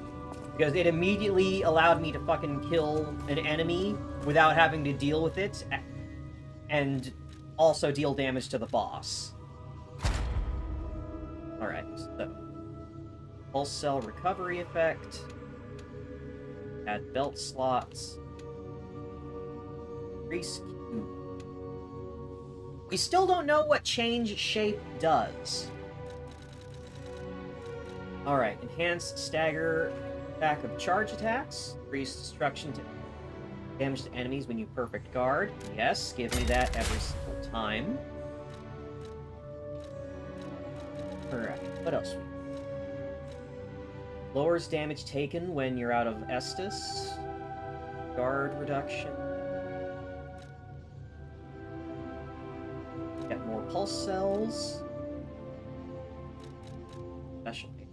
because it immediately allowed me to fucking kill an enemy without having to deal with it, and also deal damage to the boss. Alright, so... Pulse cell recovery effect. Add belt slots. Increase cube. We still don't know what change shape does. Alright, enhanced stagger back of charge attacks. Increase destruction to damage to enemies when you perfect guard. Yes, give me that every single time. Alright, what else? Lowers damage taken when you're out of Estus. Guard reduction. Get more pulse cells. Specialty.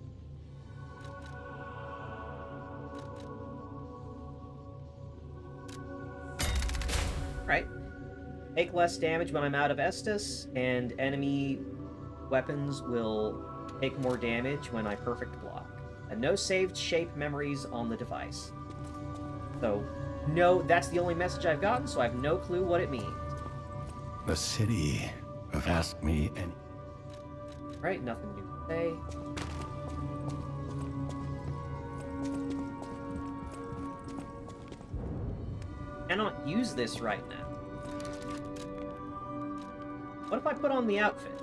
Right. Take less damage when I'm out of Estus, and enemy weapons will take more damage when I perfect block. And no saved shape memories on the device. So, no, that's the only message I've gotten, so I have no clue what it means. The city have asked me any... Right, nothing new to say. Cannot use this right now. What if I put on the outfit?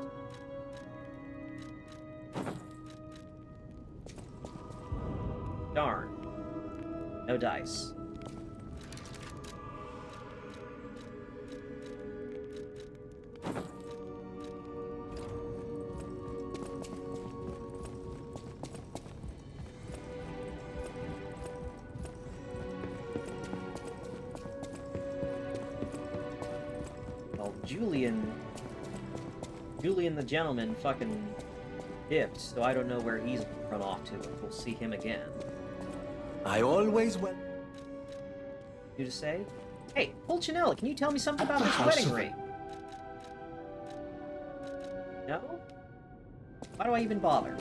Darn. No dice. Well, Julian the gentleman fucking dipped, so I don't know where he's run off to. We'll see him again. I always went... You to say? Hey, Pulcinella, can you tell me something about this wedding ring? No? Why do I even bother?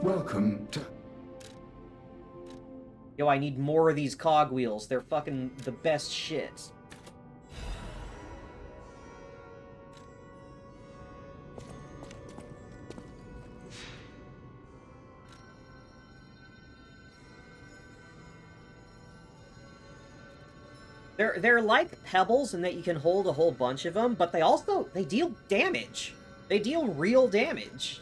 Welcome to... Yo, I need more of these cogwheels. They're fucking the best shit. They're like pebbles in that you can hold a whole bunch of them, but they deal damage. They deal real damage.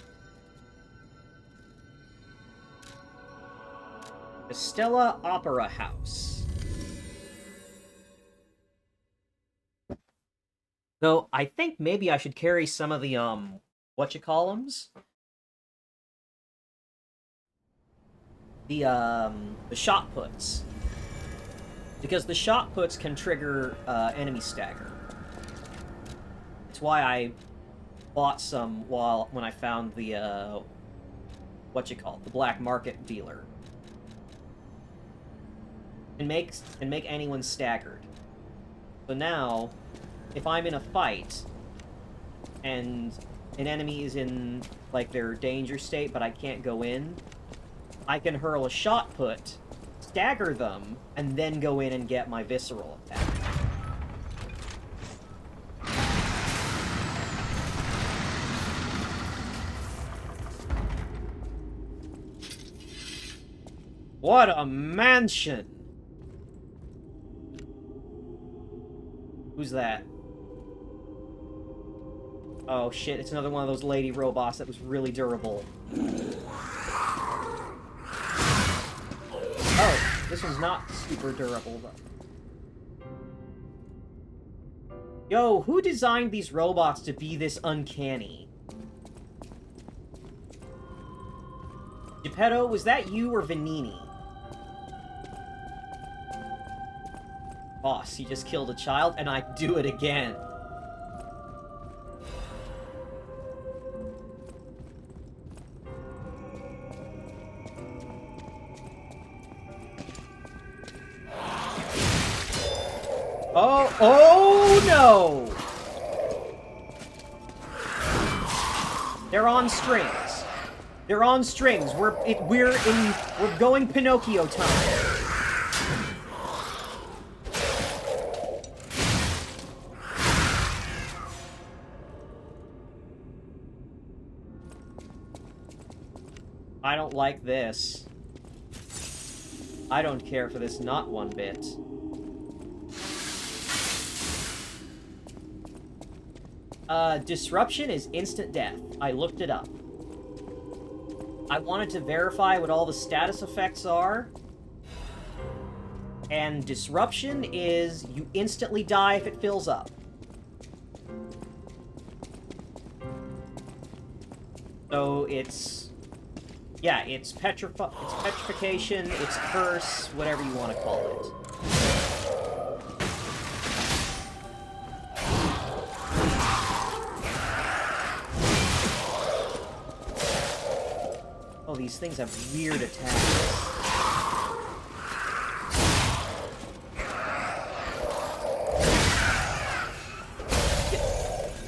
Estella Opera House. So I think maybe I should carry some of the whatchamacallums? The shot puts. Because the shot puts can trigger enemy stagger. That's why I bought some when I found the the black market dealer. And make anyone staggered. So now, if I'm in a fight and an enemy is in like their danger state, but I can't go in, I can hurl a shot put, stagger them, and then go in and get my visceral attack. What a mansion! Who's that? Oh shit, it's another one of those lady robots that was really durable. Oh, this one's not super durable, though. Yo, who designed these robots to be this uncanny? Geppetto, was that you or Vanini? Boss, you just killed a child, and I do it again. Oh no! They're on strings. They're on strings. We're going Pinocchio time. I don't like this. I don't care for this not one bit. Disruption is instant death. I looked it up. I wanted to verify what all the status effects are. And disruption is you instantly die if it fills up. So it's... yeah, it's petrification, it's curse, whatever you want to call it. Oh, these things have weird attacks.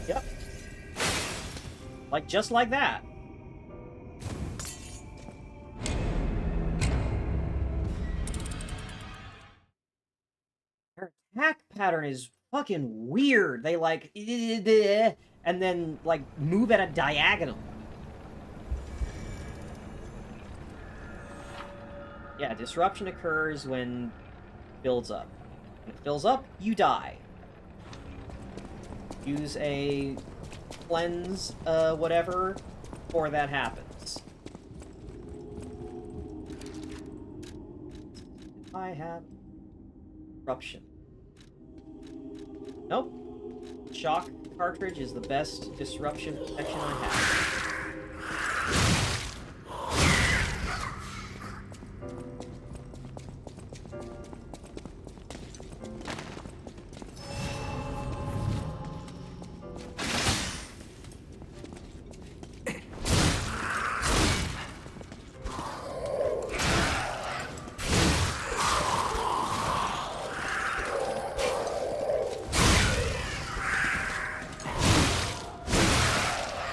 Yep. Like, just like that. Their attack pattern is fucking weird. They, like, and then, like, move at a diagonal. Yeah, disruption occurs when it builds up. When it fills up, you die. Use a cleanse, whatever, before that happens. I have disruption. Nope. Shock cartridge is the best disruption protection I have.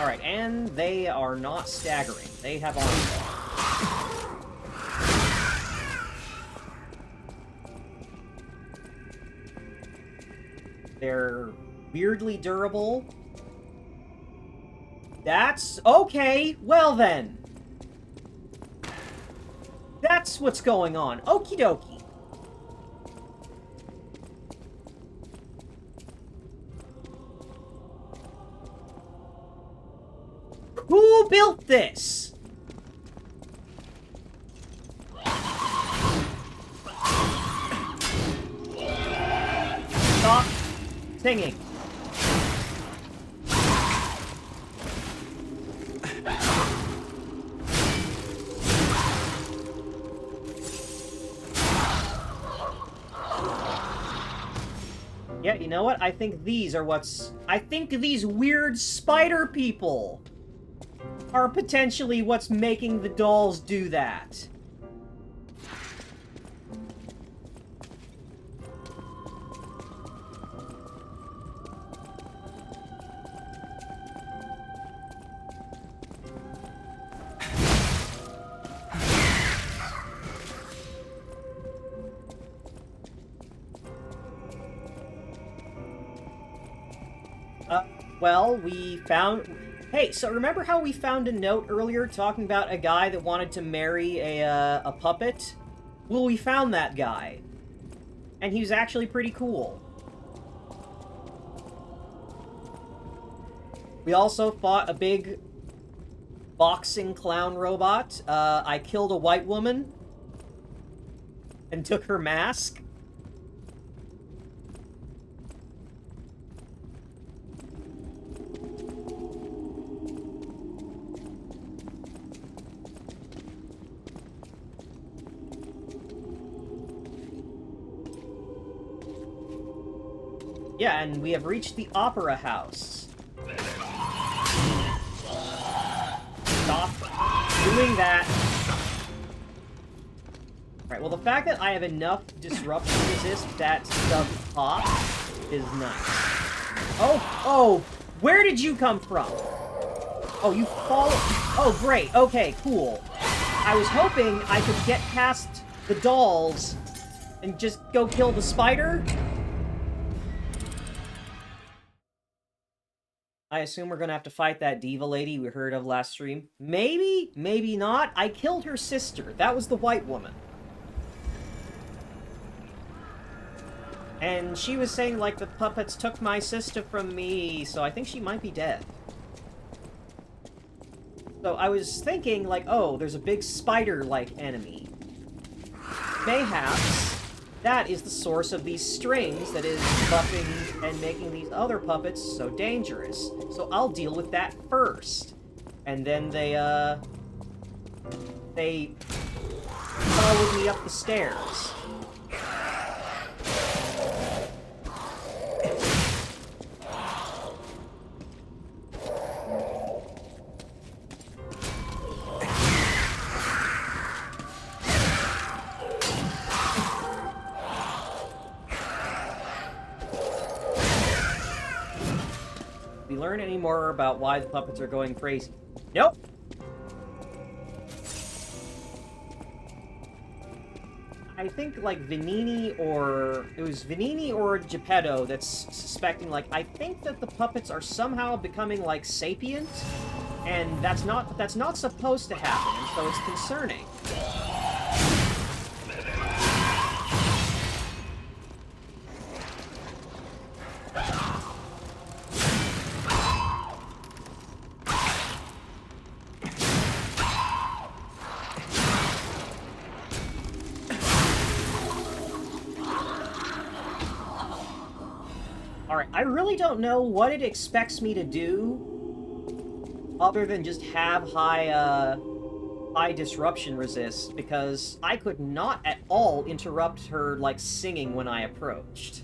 Alright, and they are not staggering. They have armor. They're weirdly durable. That's... okay, well then. That's what's going on. Okie dokie. Who built this? Stop singing. Yeah, you know what? I think these are what's... I think these weird spider people are potentially what's making the dolls do that. Well, we found... Hey, so remember how we found a note earlier talking about a guy that wanted to marry a puppet? Well, we found that guy. And he was actually pretty cool. We also fought a big boxing clown robot. I killed a white woman and took her mask. Yeah, and we have reached the Opera House. Stop doing that. Alright, well the fact that I have enough disruption resist that doesn't pop is nice. Oh! Where did you come from? Oh, you follow... Oh, great. Okay, cool. I was hoping I could get past the dolls and just go kill the spider. I assume we're gonna have to fight that diva lady we heard of last stream. Maybe, maybe not. I killed her sister. That was the white woman. And she was saying, like, the puppets took my sister from me, so I think she might be dead. So I was thinking, like, oh, there's a big spider-like enemy. Mayhaps that is the source of these strings that is buffing and making these other puppets so dangerous. So I'll deal with that first. And then they followed me up the stairs. We learn any more about why the puppets are going crazy? Nope. I think, like, Vanini or... It was Vanini or Geppetto that's suspecting, like, I think that the puppets are somehow becoming, like, sapient, and that's not supposed to happen, and so it's concerning. Alright, I really don't know what it expects me to do other than just have high disruption resist, because I could not at all interrupt her, like, singing when I approached.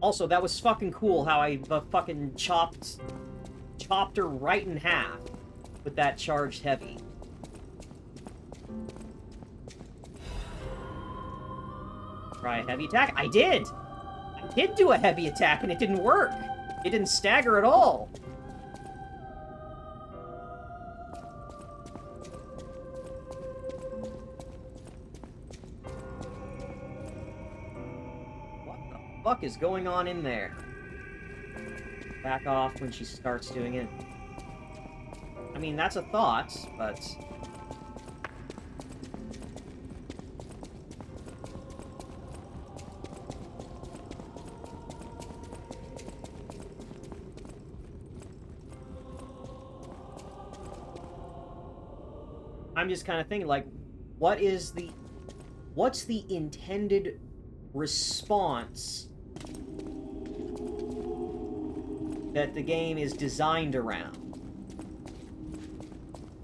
Also, that was fucking cool how I fucking chopped her right in half with that charged heavy. Try a heavy attack? I did! I did do a heavy attack and it didn't work! It didn't stagger at all! What the fuck is going on in there? Back off when she starts doing it. I mean, that's a thought, but... I'm just kind of thinking, like, what's the intended response that the game is designed around?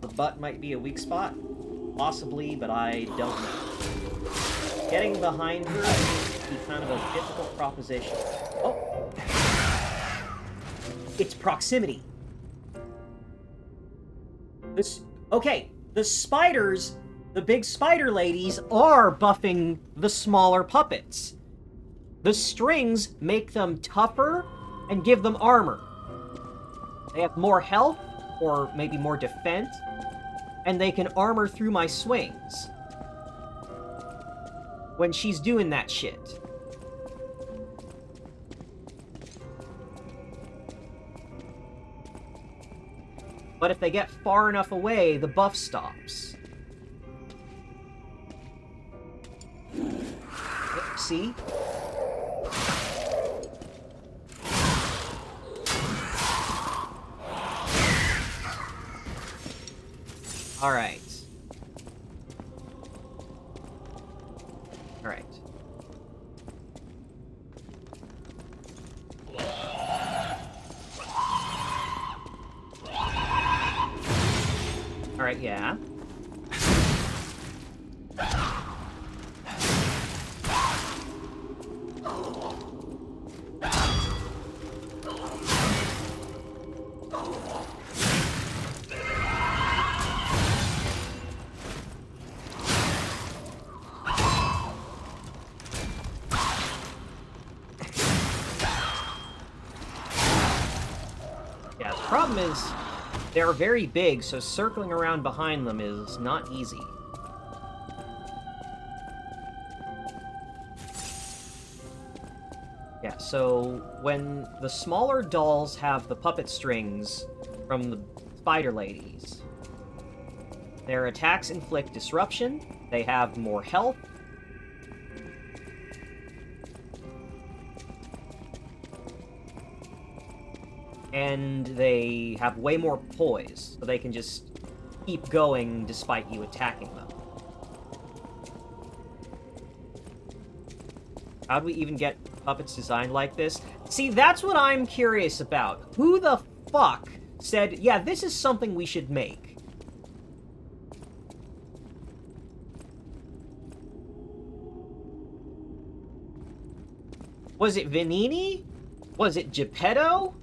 The butt might be a weak spot? Possibly, but I don't know. Getting behind her seems to be kind of a difficult proposition. Oh! It's proximity. Okay, the spiders, the big spider ladies, are buffing the smaller puppets. The strings make them tougher and give them armor. They have more health, or maybe more defense, and they can armor through my swings when she's doing that shit. But if they get far enough away, the buff stops. See? Alright. Alright. Alright, yeah. problem is they're very big, so circling around behind them is not easy. Yeah, so when the smaller dolls have the puppet strings from the spider ladies, their attacks inflict disruption, they have more health, and they have way more poise, so they can just keep going despite you attacking them. How do we even get puppets designed like this? See, that's what I'm curious about. Who the fuck said, yeah, this is something we should make? Was it Vanini? Was it Geppetto?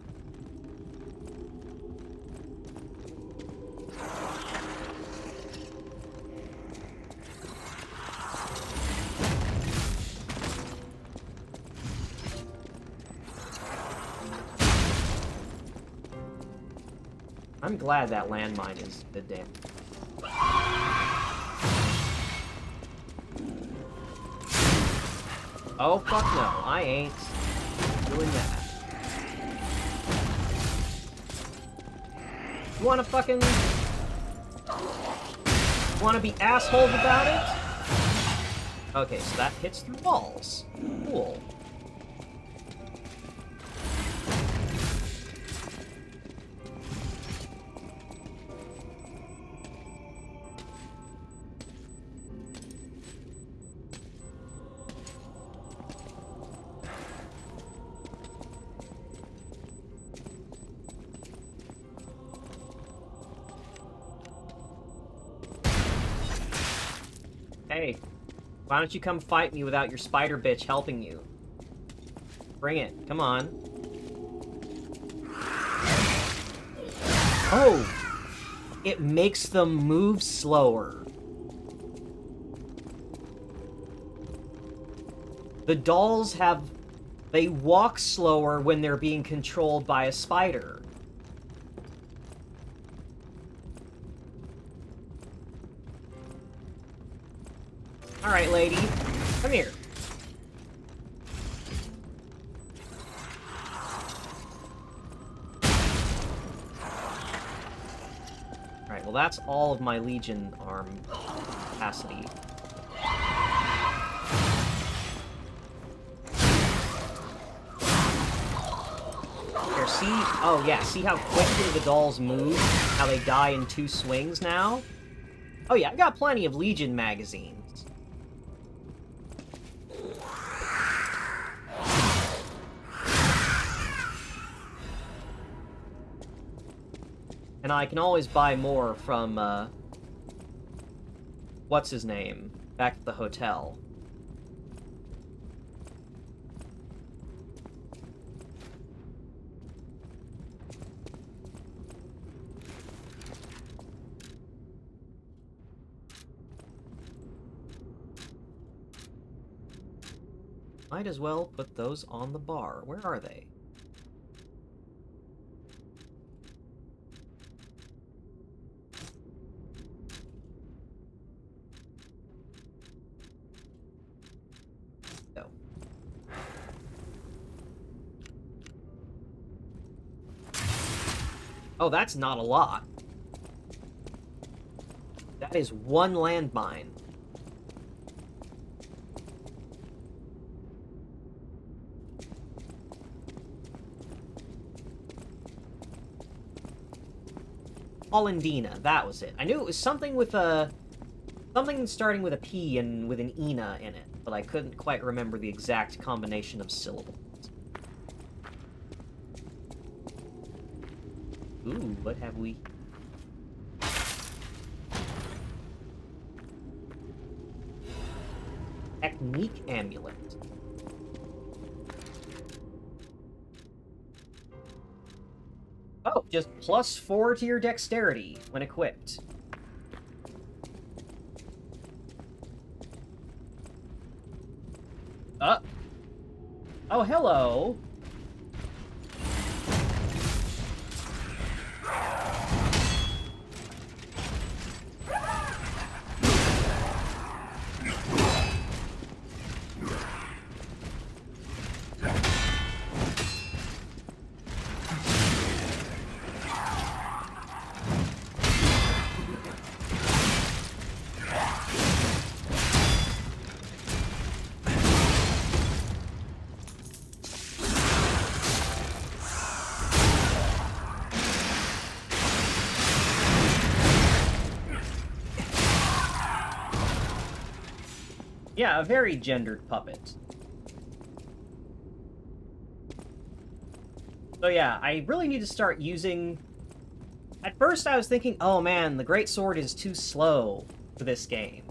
I'm glad that landmine is the damn. Oh, fuck no. I ain't doing that. You wanna fucking... wanna be assholes about it? Okay, so that hits through walls. Cool. Hey, why don't you come fight me without your spider bitch helping you? Bring it, come on. Oh! It makes them move slower. The dolls have... they walk slower when they're being controlled by a spider. Alright, lady. Come here. Alright, well that's all of my Legion arm capacity. Here, see? Oh yeah, see how quickly the dolls move? How they die in 2 swings now? Oh yeah, I got plenty of Legion magazines. And I can always buy more from, what's his name? Back at the hotel. Might as well put those on the bar. Where are they? Oh, that's not a lot. That is 1 landmine. Hollandina, that was it. I knew it was something with a... something starting with a P and with an Ina in it, but I couldn't quite remember the exact combination of syllables. Ooh, what have we? Technique amulet. Oh, just +4 to your dexterity when equipped. Oh, hello. Yeah, a very gendered puppet. So yeah, I really need to start using... At first I was thinking, oh man, the Great Sword is too slow for this game.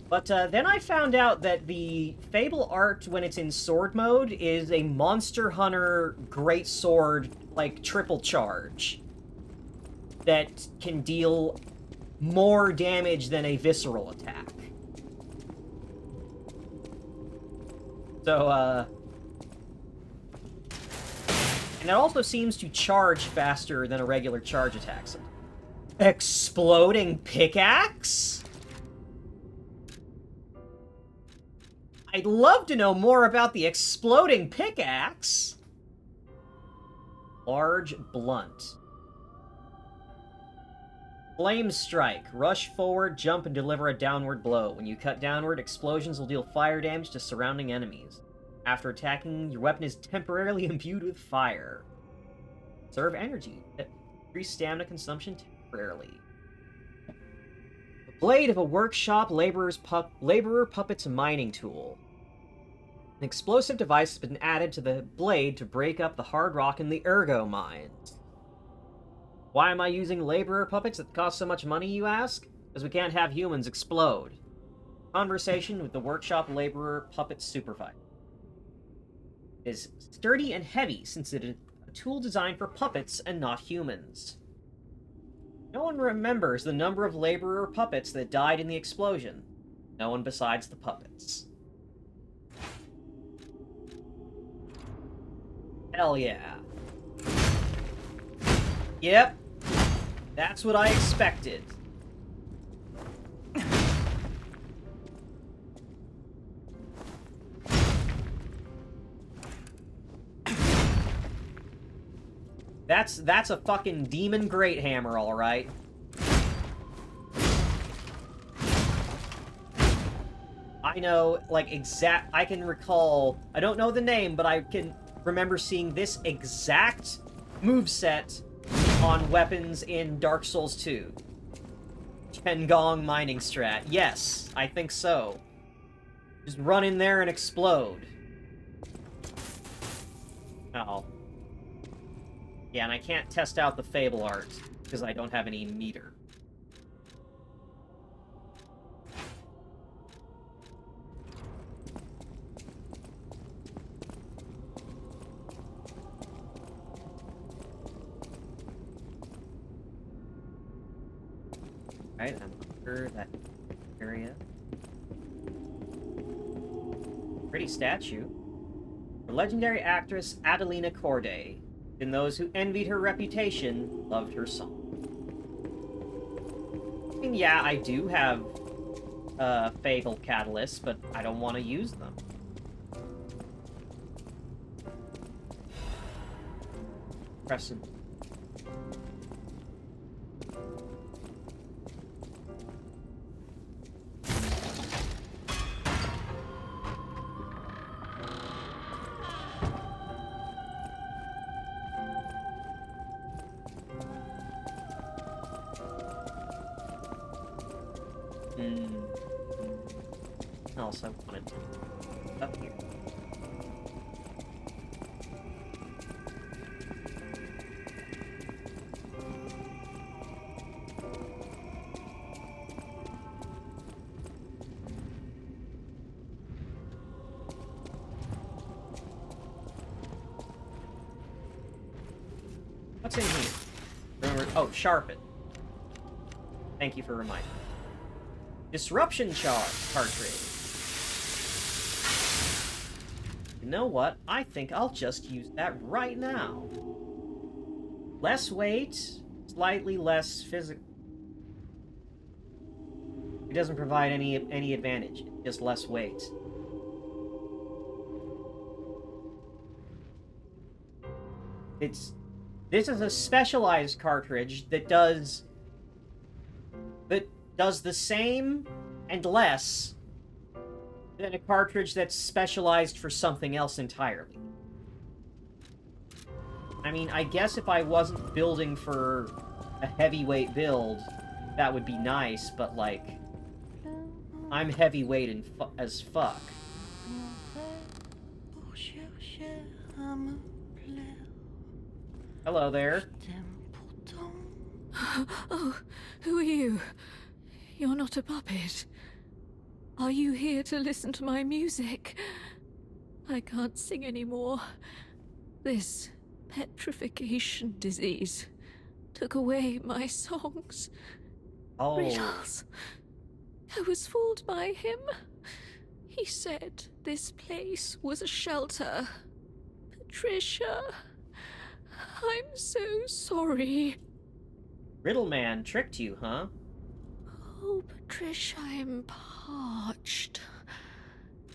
But then I found out that the Fable art, when it's in sword mode, is a Monster Hunter Great Sword, like, triple charge. That can deal more damage than a visceral attack. So, and it also seems to charge faster than a regular charge attack. Exploding pickaxe? I'd love to know more about the exploding pickaxe. Large blunt. Flame strike. Rush forward, jump, and deliver a downward blow. When you cut downward, explosions will deal fire damage to surrounding enemies. After attacking, your weapon is temporarily imbued with fire. Serve energy. Increase stamina consumption temporarily. The blade of a workshop laborer puppet's mining tool. An explosive device has been added to the blade to break up the hard rock in the ergo mines. Why am I using laborer puppets that cost so much money, you ask? Because we can't have humans explode. Conversation with the workshop laborer puppet supervisor. It is sturdy and heavy, since it is a tool designed for puppets and not humans. No one remembers the number of laborer puppets that died in the explosion. No one besides the puppets. Hell yeah. Yep. That's what I expected. That's a fucking demon great hammer, alright. I know, like, I can recall, I don't know the name, but I can remember seeing this exact moveset on weapons in Dark Souls 2. Gong mining strat. Yes, I think so. Just run in there and explode. Oh. Yeah, and I can't test out the Fable art, because I don't have any meter. Right, I'm under that area. Pretty statue. The legendary actress Adelina Corday. And those who envied her reputation loved her song. I mean, yeah, I do have Fable catalysts, but I don't want to use them. Crescent. Also wanted to up here. What's in here? Remember, oh, sharpen. Thank you for reminding me. Disruption cartridge. You know what? I think I'll just use that right now. Less weight, slightly less physical. It doesn't provide any advantage, just less weight. This is a specialized cartridge that does the same and less than a cartridge that's specialized for something else entirely. I mean, I guess if I wasn't building for a heavyweight build, that would be nice, but like... I'm heavyweight as fuck. Hello there. Oh, who are you? You're not a puppet. Are you here to listen to my music? I can't sing anymore. This petrification disease took away my songs. Oh. Riddles. I was fooled by him. He said this place was a shelter. Patricia, I'm so sorry. Riddleman tricked you, huh? Oh, Patricia, I'm parched.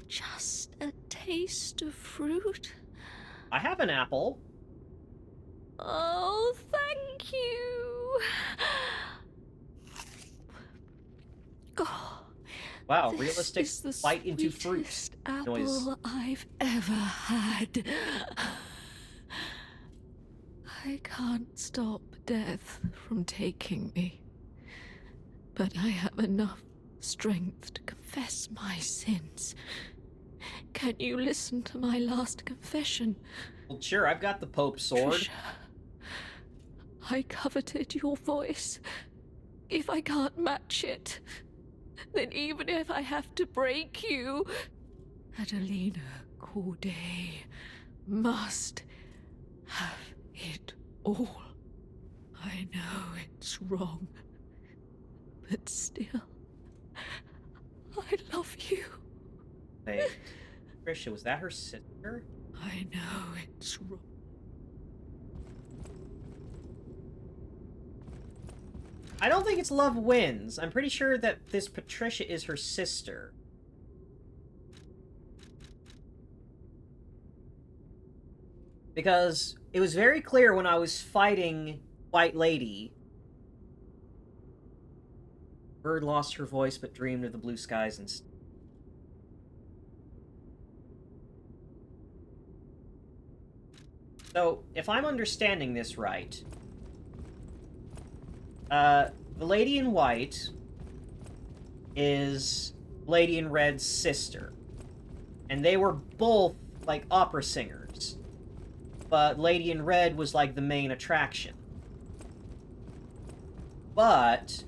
Just a taste of fruit. I have an apple. Oh, thank you. Oh, Wow, this realistic is the bite into fruit sweetest apple noise. I've ever had. I can't stop death from taking me, but I have enough strength to confess my sins. Can you listen to my last confession? Well, sure, I've got the Pope's sword. Trisha, I coveted your voice. If I can't match it, then even if I have to break you, Adelina Corday must have it all. I know it's wrong, but still, I love you. Hey, Trisha, was that her sister? I know it's wrong. I don't think it's love wins. I'm pretty sure that this Patricia is her sister. Because it was very clear when I was fighting White Lady. Bird lost her voice but dreamed of the blue skies instead. So, if I'm understanding this right, the Lady in White is Lady in Red's sister. And they were both, like, opera singers. But Lady in Red was, like, the main attraction. But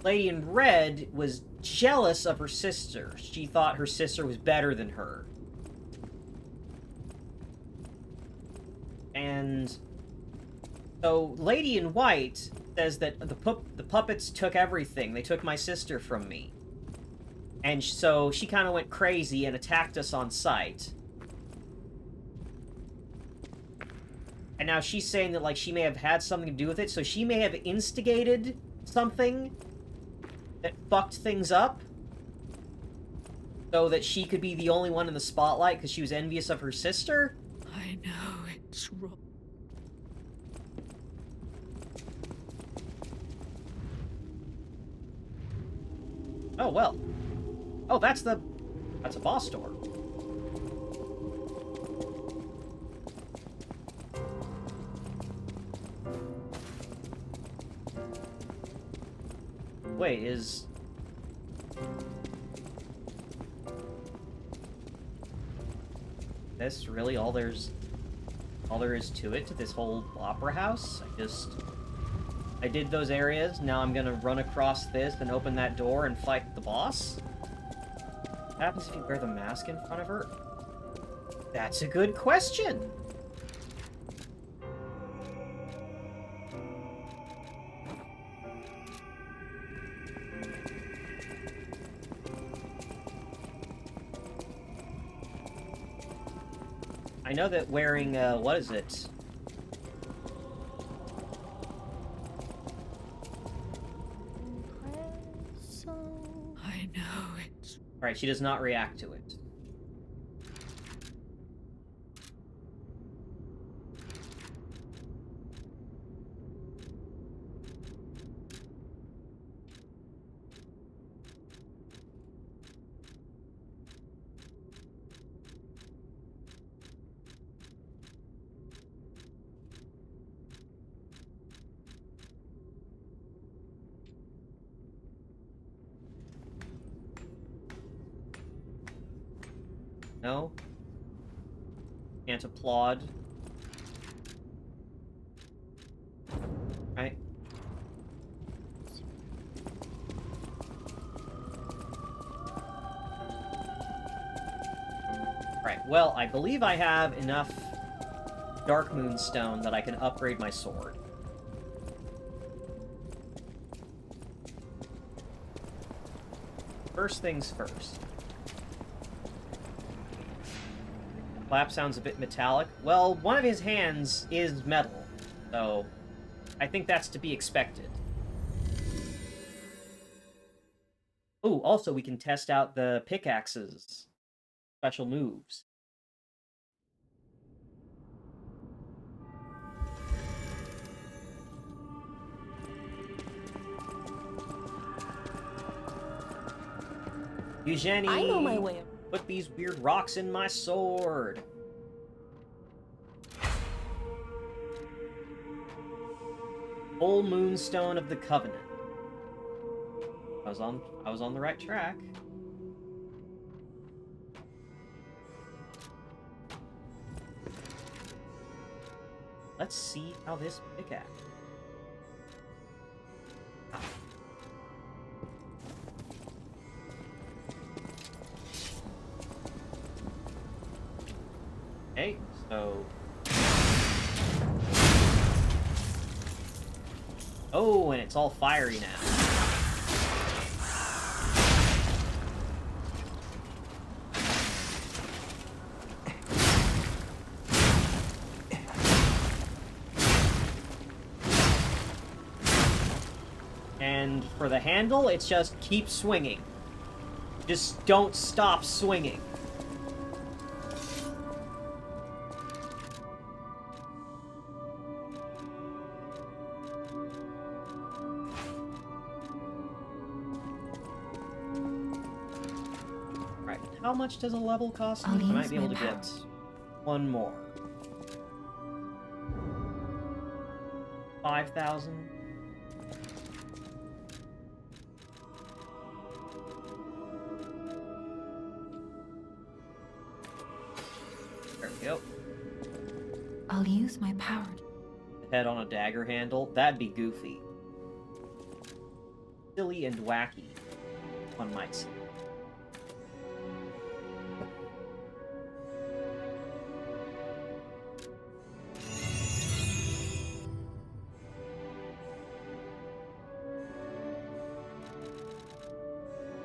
Lady in Red was jealous of her sister. She thought her sister was better than her. And so Lady in White says that the puppets took everything. They took my sister from me. And so she kind of went crazy and attacked us on sight. And now she's saying that, like, she may have had something to do with it, so she may have instigated something that fucked things up so that she could be the only one in the spotlight because she was envious of her sister? I know it's wrong. Oh, well. Oh, that's a boss door. Wait, is... this really all there is to it, to this whole opera house? I did those areas, now I'm gonna run across this and open that door and fight the boss? What happens if you wear the mask in front of her? That's a good question! I know that wearing, what is it? I know it's... Alright, she does not react to it. No? Can't applaud. Right? Right, well, I believe I have enough Dark Moonstone that I can upgrade my sword. First things first. Clap sounds a bit metallic. Well, one of his hands is metal, so I think that's to be expected. Ooh, also we can test out the pickaxe's special moves. Eugenie, I know my way. put these weird rocks in my sword. Full Moonstone of the Covenant. I was on the right track. Let's see how this pickaxe. Okay, so... Oh, and it's all fiery now. And for the handle, it's just keep swinging. Just don't stop swinging. Right, how much does a level cost me? I might be able to get one more. 5,000. There we go. I'll use my power. Head on a dagger handle. That'd be goofy. Silly and wacky, one might say.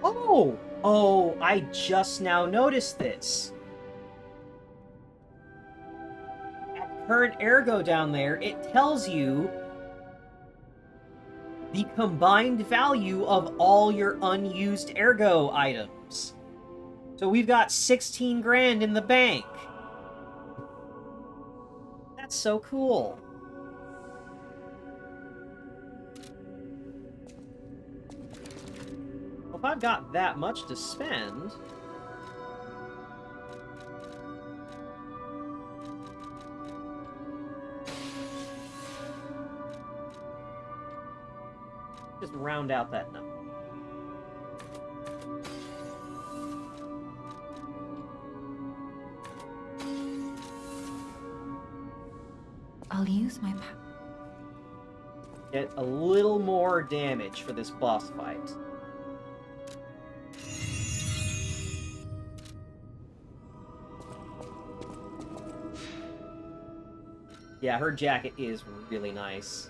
Oh! Oh, I just now noticed this. At current ergo down there, it tells you the combined value of all your unused ergo items. So we've got 16 grand in the bank. That's so cool. Well, if I've got that much to spend... just round out that number. I'll use my power. Get a little more damage for this boss fight. Yeah, her jacket is really nice.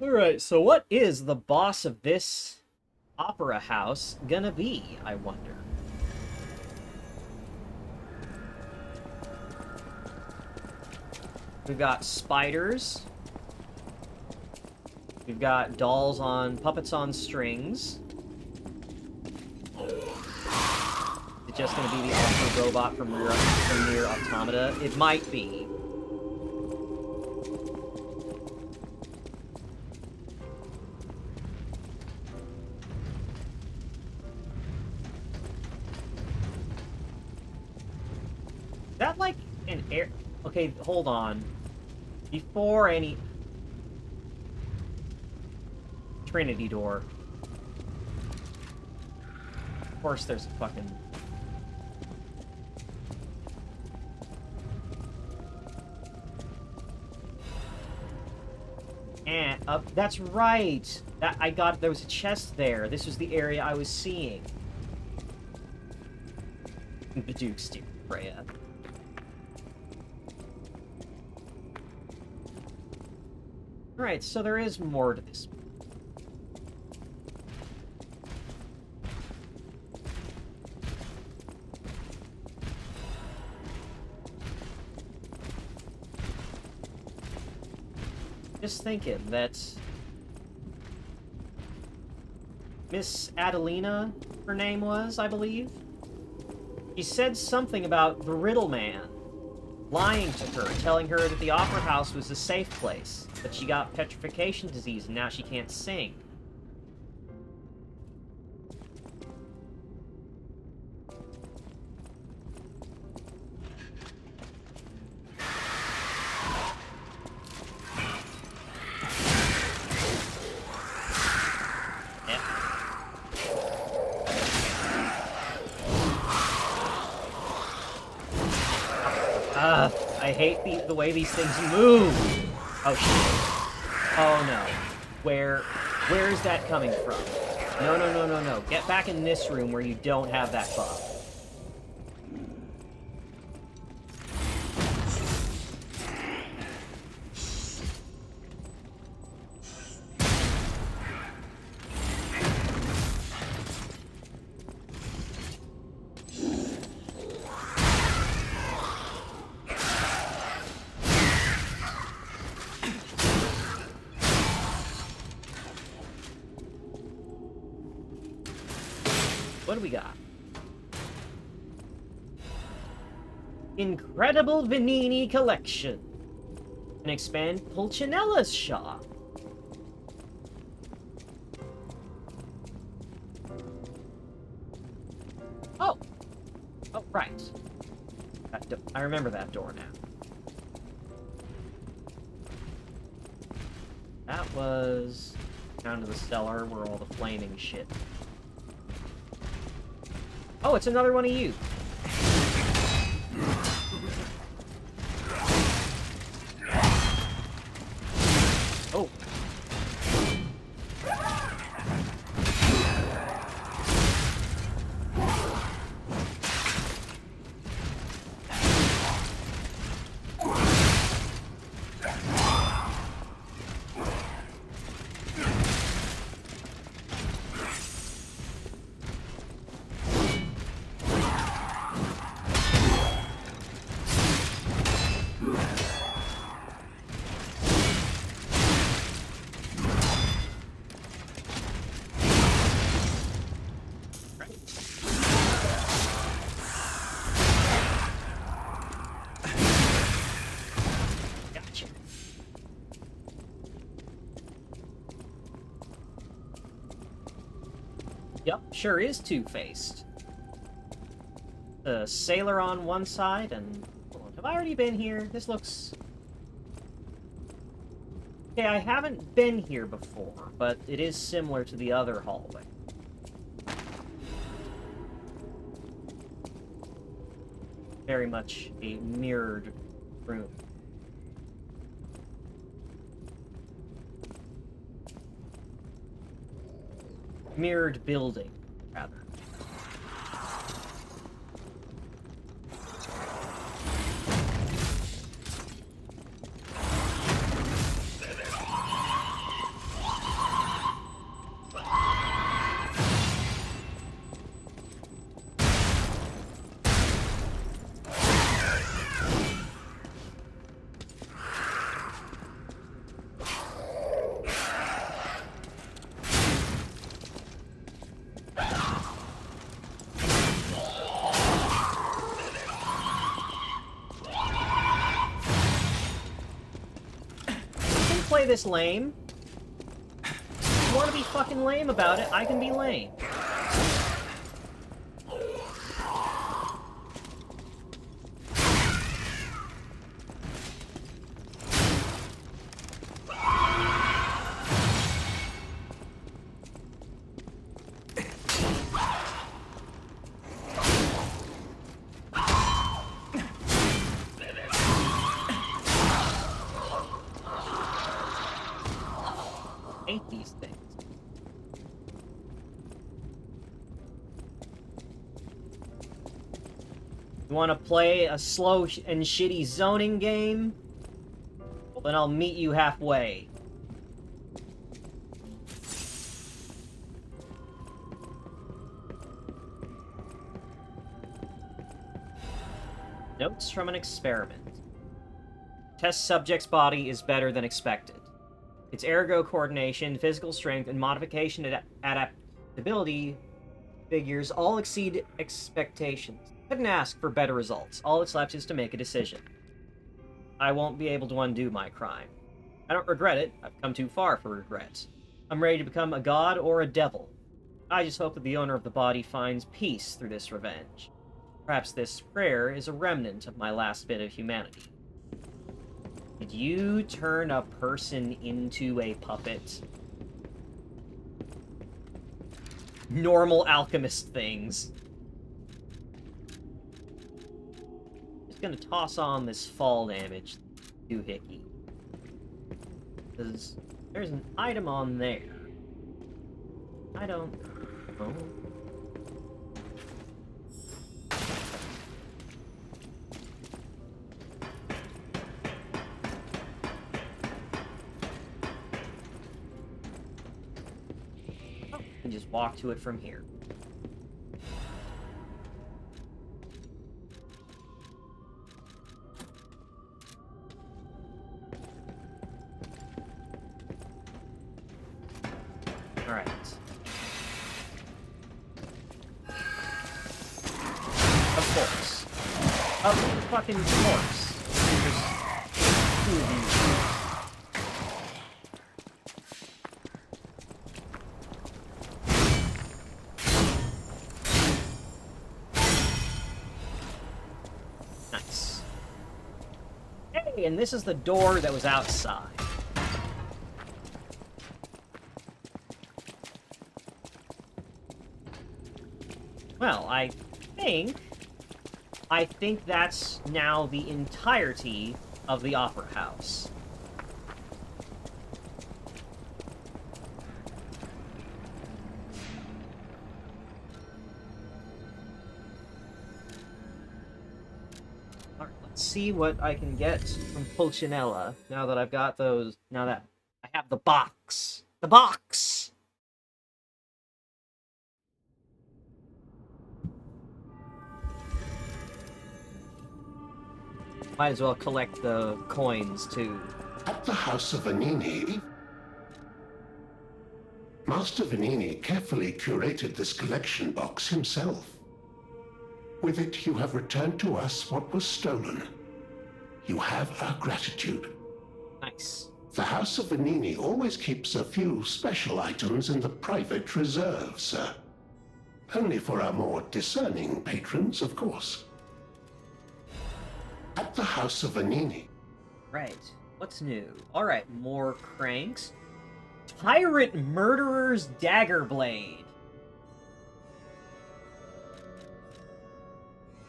Alright, so what is the boss of this opera house gonna be, I wonder? We've got spiders. We've got dolls on puppets on strings. Is it just gonna be the opera robot from Nier Automata? It might be. Is that like an air... Okay, hold on. Before any... Trinity door. Of course there's a fucking... And that's right. There was a chest there. This was the area I was seeing. The Duke's dear Freya. Alright, so there is more to this. Just thinking that Miss Adelina, her name was, I believe. She said something about the Riddle Man lying to her, telling her that the Opera House was a safe place, but she got petrification disease and now she can't sing. I hate the way these things move! Oh, shit. Oh, no. Where is that coming from? No, no, no, no, no. Get back in this room where you don't have that buff. What do we got? Incredible Vanini collection. And expand Pulcinella's shop. Oh. Oh, right. I remember that door now. That was down to the cellar where all the flaming shit. Oh, it's another one of you. Oh. Yep, sure is two-faced. The sailor on one side, and... Hold on, have I already been here? This looks... Okay, I haven't been here before, but it is similar to the other hallway. Very much a mirrored room. Mirrored building, rather. Play this lame. If you want to be fucking lame about it, I can be lame. want to play a slow and shitty zoning game? Well, then I'll meet you halfway. Notes from an experiment. Test subject's body is better than expected. Its ergo coordination, physical strength, and modification adaptability figures all exceed expectations. Couldn't ask for better results. All that's left is to make a decision. I won't be able to undo my crime. I don't regret it. I've come too far for regret. I'm ready to become a god or a devil. I just hope that the owner of the body finds peace through this revenge. Perhaps this prayer is a remnant of my last bit of humanity. Did you turn a person into a puppet? Normal alchemist things. Just gonna toss on this fall damage doohickey. Because there's an item on there. I don't know. Just walk to it from here. Alright. Of course. Of fucking course. There's two of you. And this is the door that was outside. Well, I think that's now the entirety of the Opera House. See what I can get from Pulcinella now that I've got those. Now that I have the box. The box! Might as well collect the coins too. At the House of Vanini, Master Vanini carefully curated this collection box himself. With it, you have returned to us what was stolen. You have our gratitude. Nice. The House of Vanini always keeps a few special items in the private reserve, sir. Only for our more discerning patrons, of course. At the House of Vanini. Right. What's new? Alright, more cranks. Tyrant Murderer's Dagger Blade.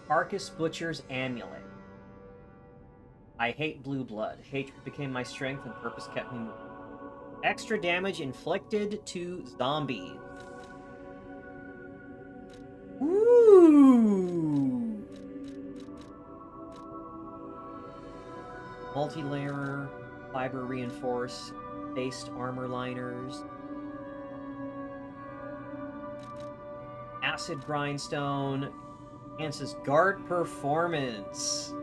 Arcus Butcher's Amulet. I hate blue blood. Hatred became my strength and purpose kept me moving. Extra damage inflicted to zombies. Ooh! Multi-layer, fiber reinforced, based armor liners. Acid grindstone. Enhances guard performance.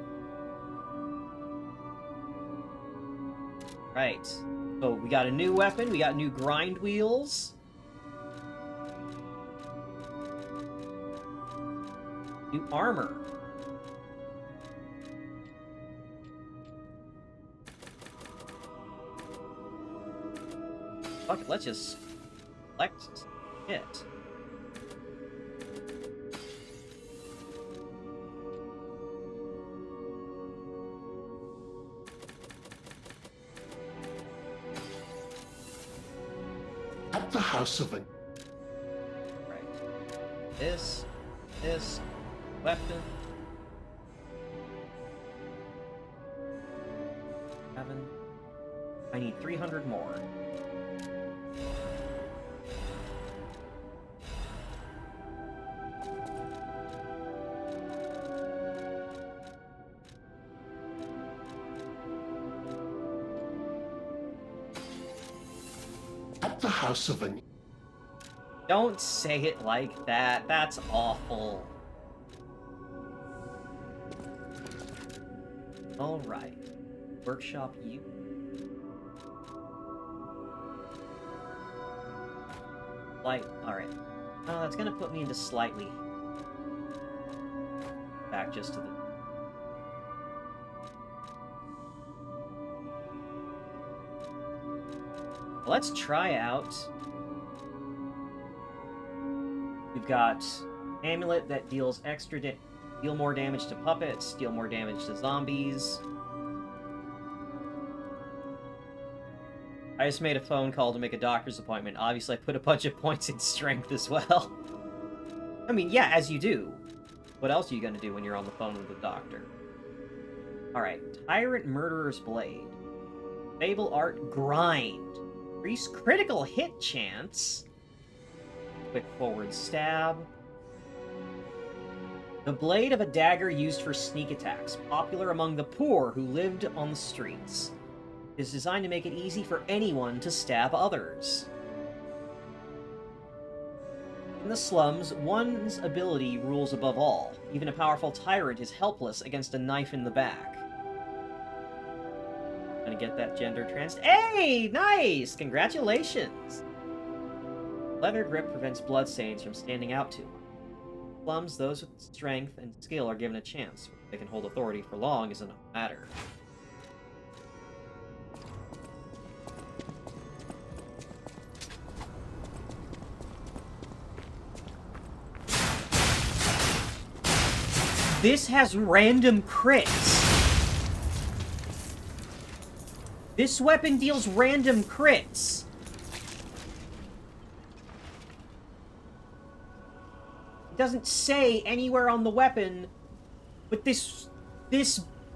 Right. So we got a new weapon, we got new grind wheels. New armor. Fuck it, let's just select it. At the House of... Right. This, weapon. 7. I need 300 more. at the house of a... Don't say it like that. That's awful. Alright. Workshop you. Alright. That's gonna put me into slightly... back just to the... Let's try out... We've got amulet that deals deal more damage to puppets, deal more damage to zombies. I just made a phone call to make a doctor's appointment. Obviously, I put a bunch of points in strength as well. I mean, yeah, as you do. What else are you gonna do when you're on the phone with the doctor? Alright, Tyrant Murderer's Blade. Fable Art Grind. Increase critical hit chance. Quick forward stab. The blade of a dagger used for sneak attacks, popular among the poor who lived on the streets. It is designed to make it easy for anyone to stab others. In the slums, one's ability rules above all. Even a powerful tyrant is helpless against a knife in the back. Gonna get that gender trans. Hey! Nice! Congratulations! Leather grip prevents bloodstains from standing out too much. Slums, those with strength and skill are given a chance. They can hold authority for long is another matter. This has random crits. This weapon deals random crits. It doesn't say anywhere on the weapon, but this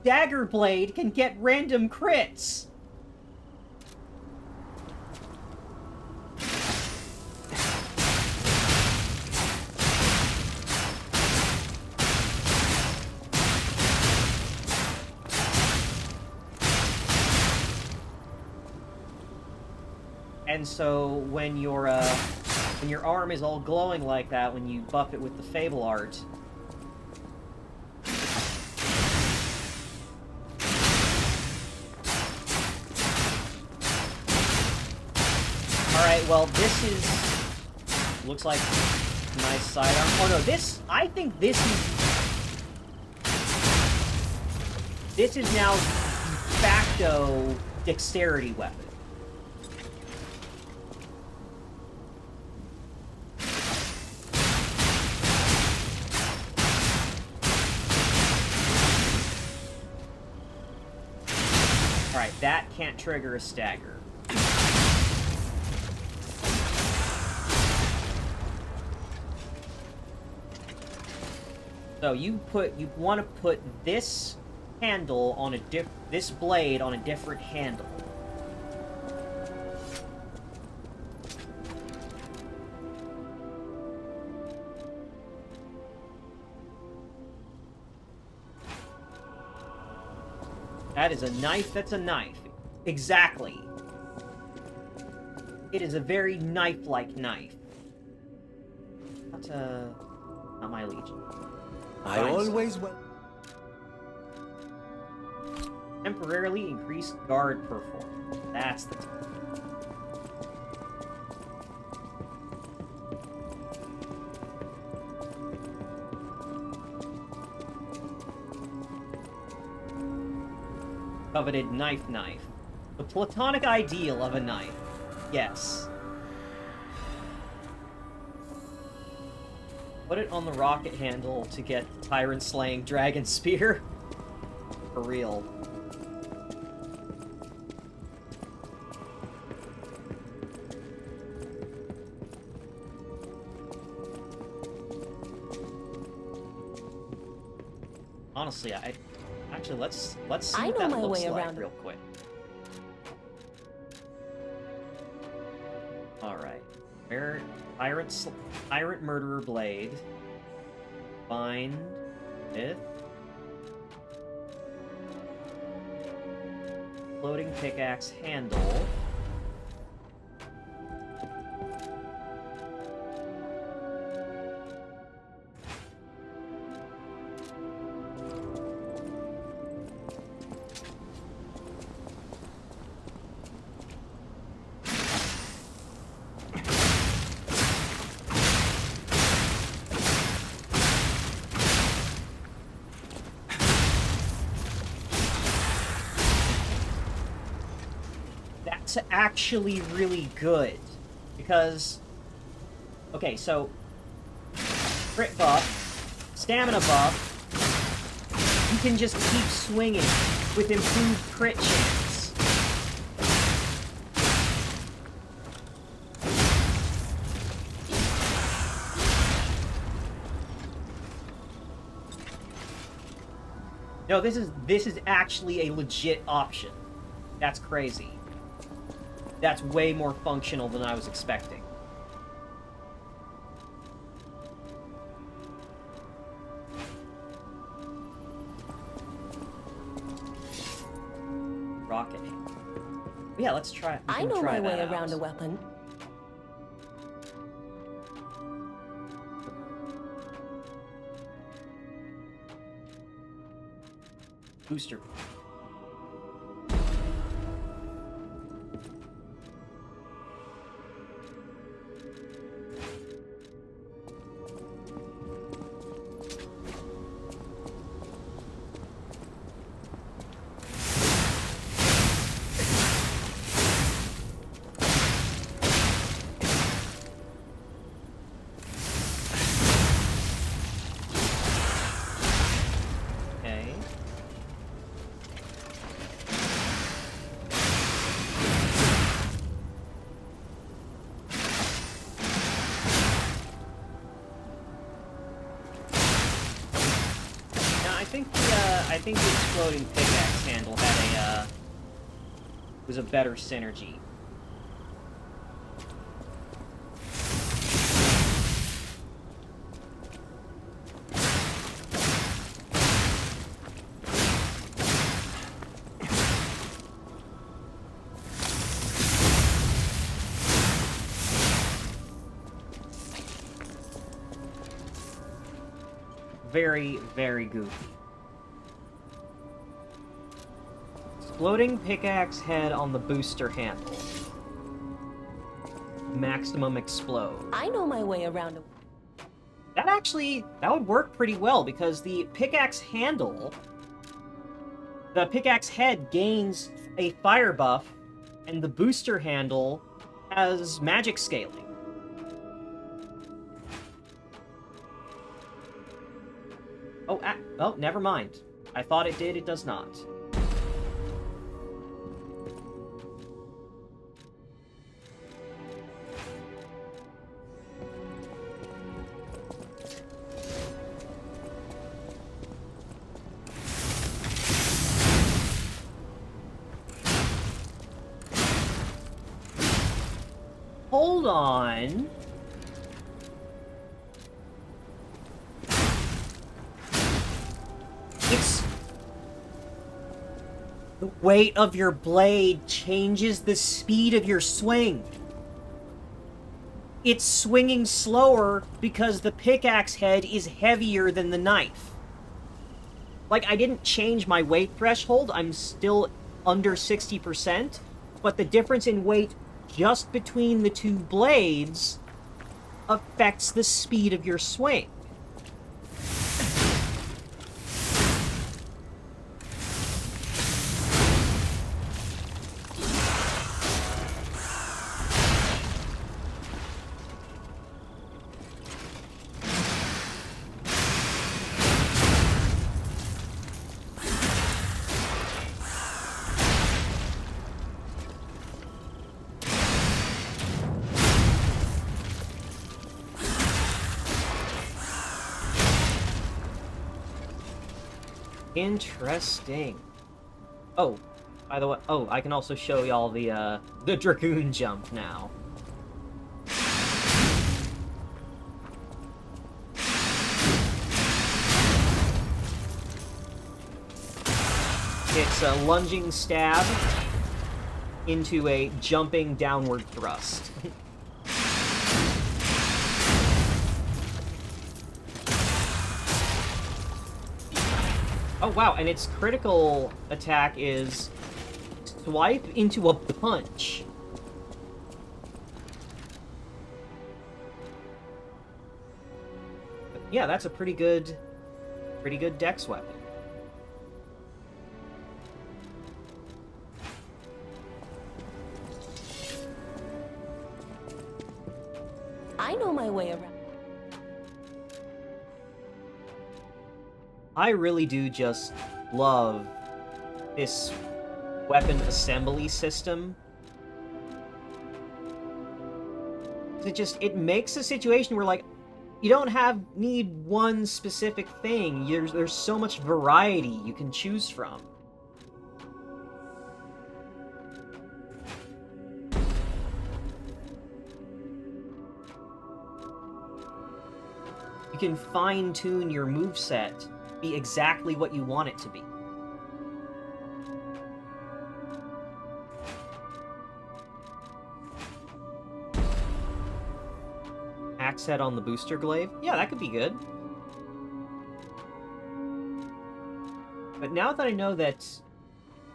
dagger blade can get random crits. And so when your arm is all glowing like that, when you buff it with the Fable art, alright, well this is... looks like nice sidearm. Oh no, this... I think this is now de facto dexterity weapon. Alright, that can't trigger a stagger. So you want to put this handle on this blade on a different handle. That is a knife, that's a knife. Exactly. It is a very knife-like knife. Not my legion. I always will. Temporarily increased guard performance. That's the coveted knife. The platonic ideal of a knife. Yes. Put it on the rocket handle to get the tyrant slaying dragon spear. For real. Honestly, actually let's see what that looks like real quick. All right, tyrant murderer blade. Bind with floating pickaxe handle. that's actually really good. Because... Okay, so... crit buff, stamina buff, you can just keep swinging with improved crit chance. No, this is actually a legit option. That's crazy. That's way more functional than I was expecting. Rocket. Yeah, let's try it. I know my way around a weapon. Booster. I think the exploding pickaxe handle had was a better synergy. Very, very goofy. Exploding pickaxe head on the booster handle. Maximum explode. I know my way around a... That would work pretty well, because the pickaxe handle... The pickaxe head gains a fire buff, and the booster handle has magic scaling. Oh, never mind. I thought it did, it does not. Hold on. The weight of your blade changes the speed of your swing. It's swinging slower because the pickaxe head is heavier than the knife. Like, I didn't change my weight threshold, I'm still under 60%, but the difference in weight just between the two blades affects the speed of your swing. Interesting. Oh, by the way, I can also show y'all the Dragoon jump now. It's a lunging stab into a jumping downward thrust. Oh wow, and its critical attack is swipe into a punch. Yeah, that's a pretty good dex weapon. know my way around. I really do just love this weapon assembly system. It makes a situation where, like, you don't need one specific thing. There's so much variety you can choose from. You can fine-tune your moveset to be exactly what you want it to be. Axe head on the booster glaive? Yeah, that could be good. But now that I know that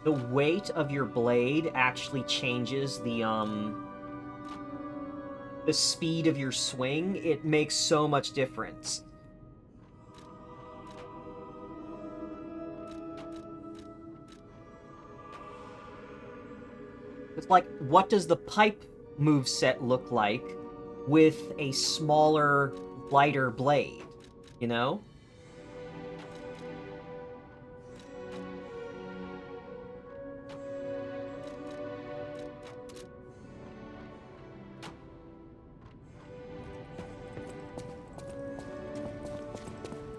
the weight of your blade actually changes the speed of your swing, it makes so much difference. It's like, what does the pipe moveset look like with a smaller, lighter blade, you know?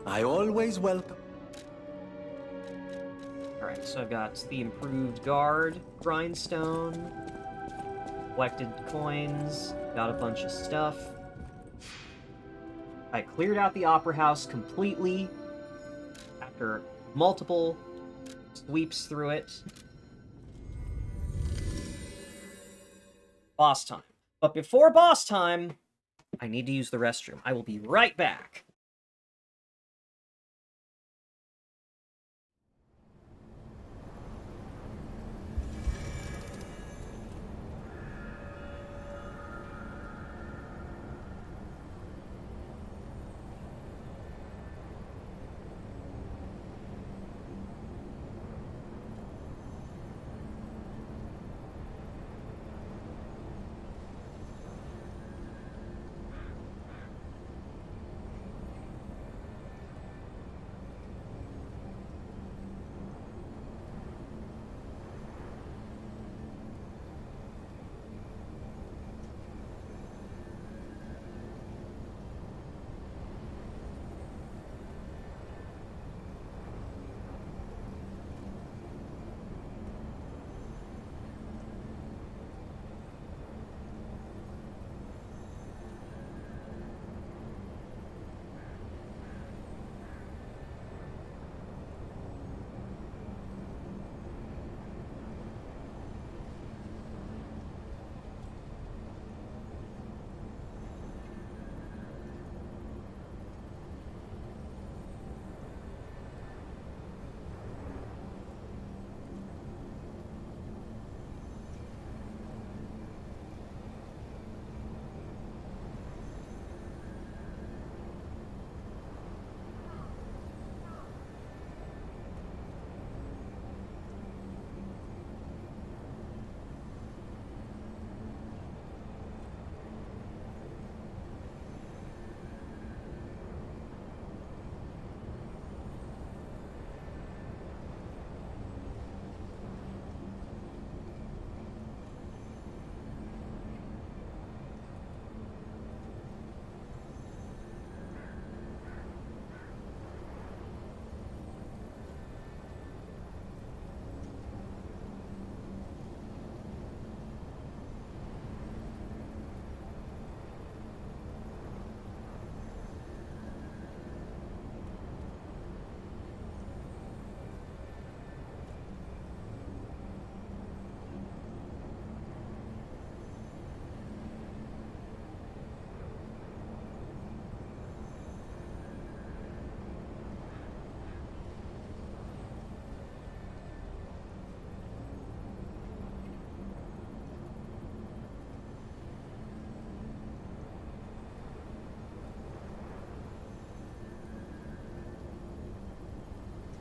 I always welcome. Alright, so I've got the improved guard, grindstone, collected coins, got a bunch of stuff. I cleared out the Opera House completely after multiple sweeps through it. Boss time. But before boss time, I need to use the restroom. I will be right back.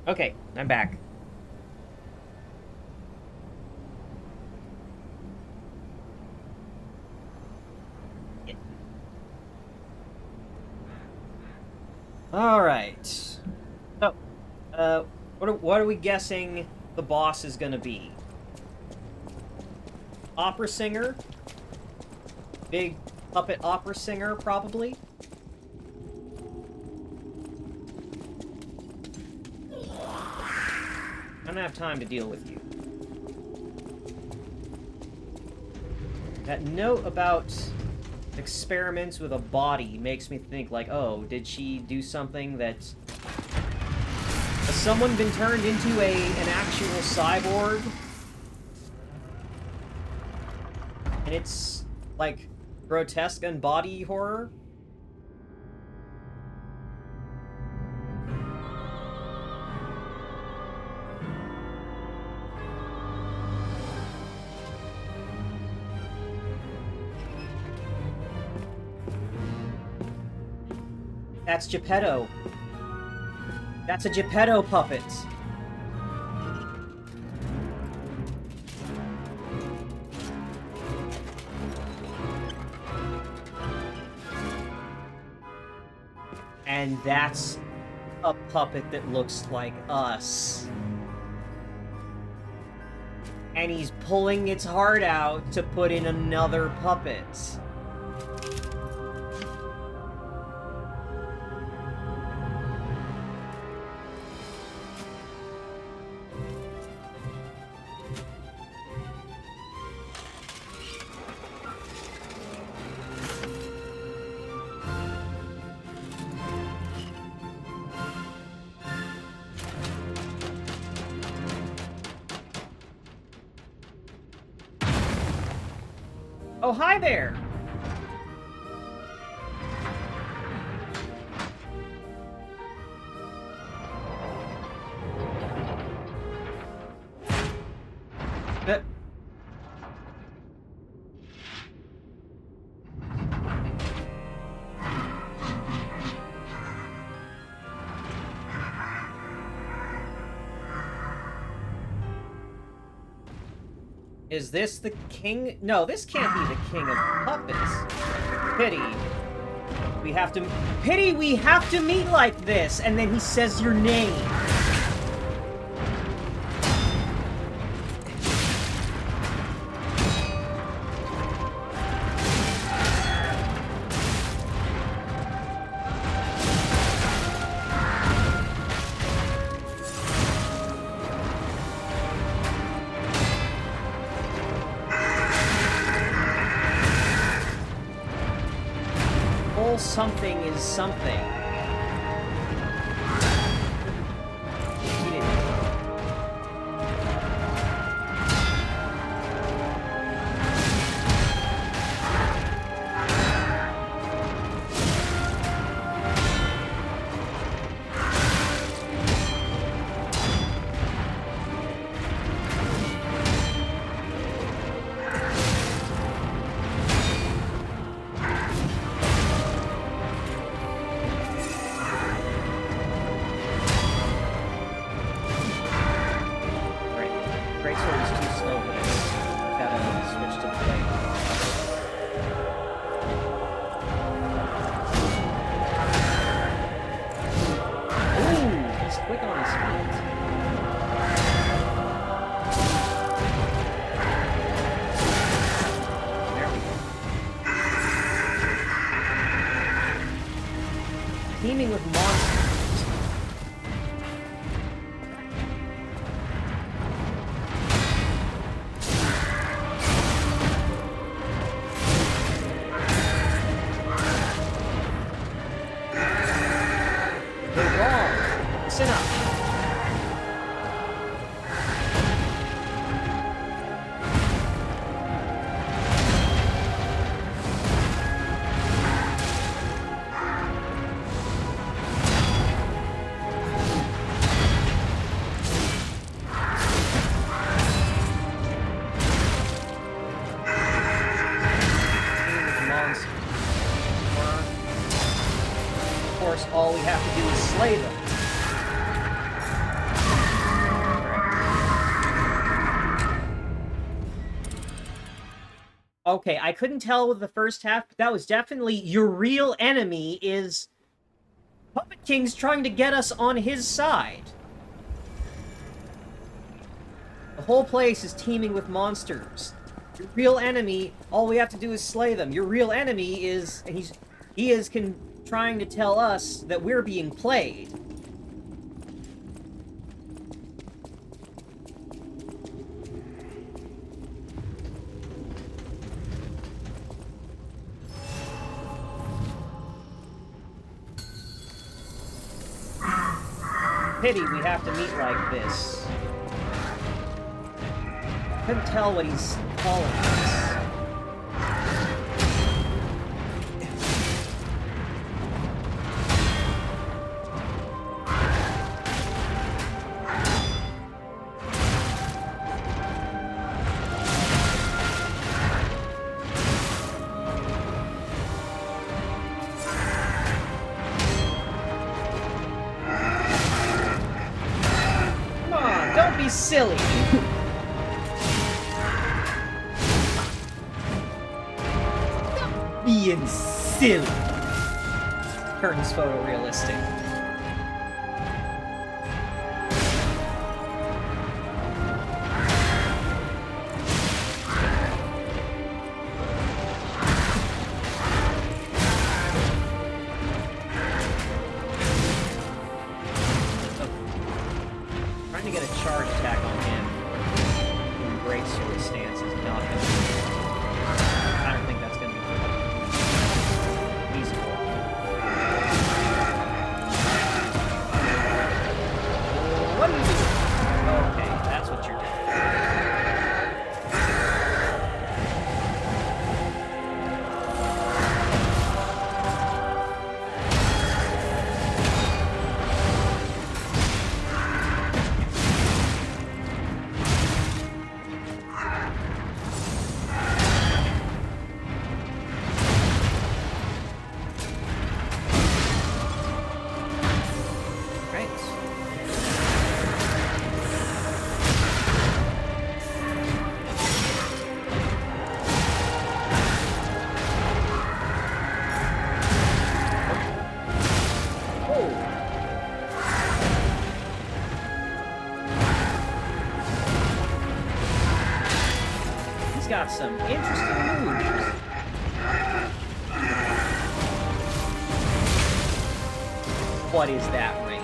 Okay, I'm back. Alright. So, what are we guessing the boss is gonna be? Opera singer? Big puppet opera singer, probably? I don't have time to deal with you. That note about experiments with a body makes me think, like, oh, did she do something that... Has someone been turned into an actual cyborg? And it's, like, grotesque and body horror? That's Geppetto. That's a Geppetto puppet. And that's a puppet that looks like us. And he's pulling its heart out to put in another puppet. Oh, hi there! Is this the king? No, this can't be the king of puppets. Pity. We have to... Pity, we have to meet like this! And then he says your name. Something is something. He didn't. Teaming with monsters. They're wrong. Listen up. All we have to do is slay them. Okay, I couldn't tell with the first half, but that was definitely your real enemy is Puppet King's trying to get us on his side. The whole place is teeming with monsters. Your real enemy, all we have to do is slay them. Your real enemy is, and he is trying to tell us that we're being played. Pity we have to meet like this. Couldn't tell what he's calling us. Come on, don't be silly. Being silly. Turns photorealistic. Trying to get a charge attack on him in great sword stance is not going to be. I don't think that's going to be feasible. What are you doing? Okay, that's what you're doing. He's got some interesting moves. What is that ring?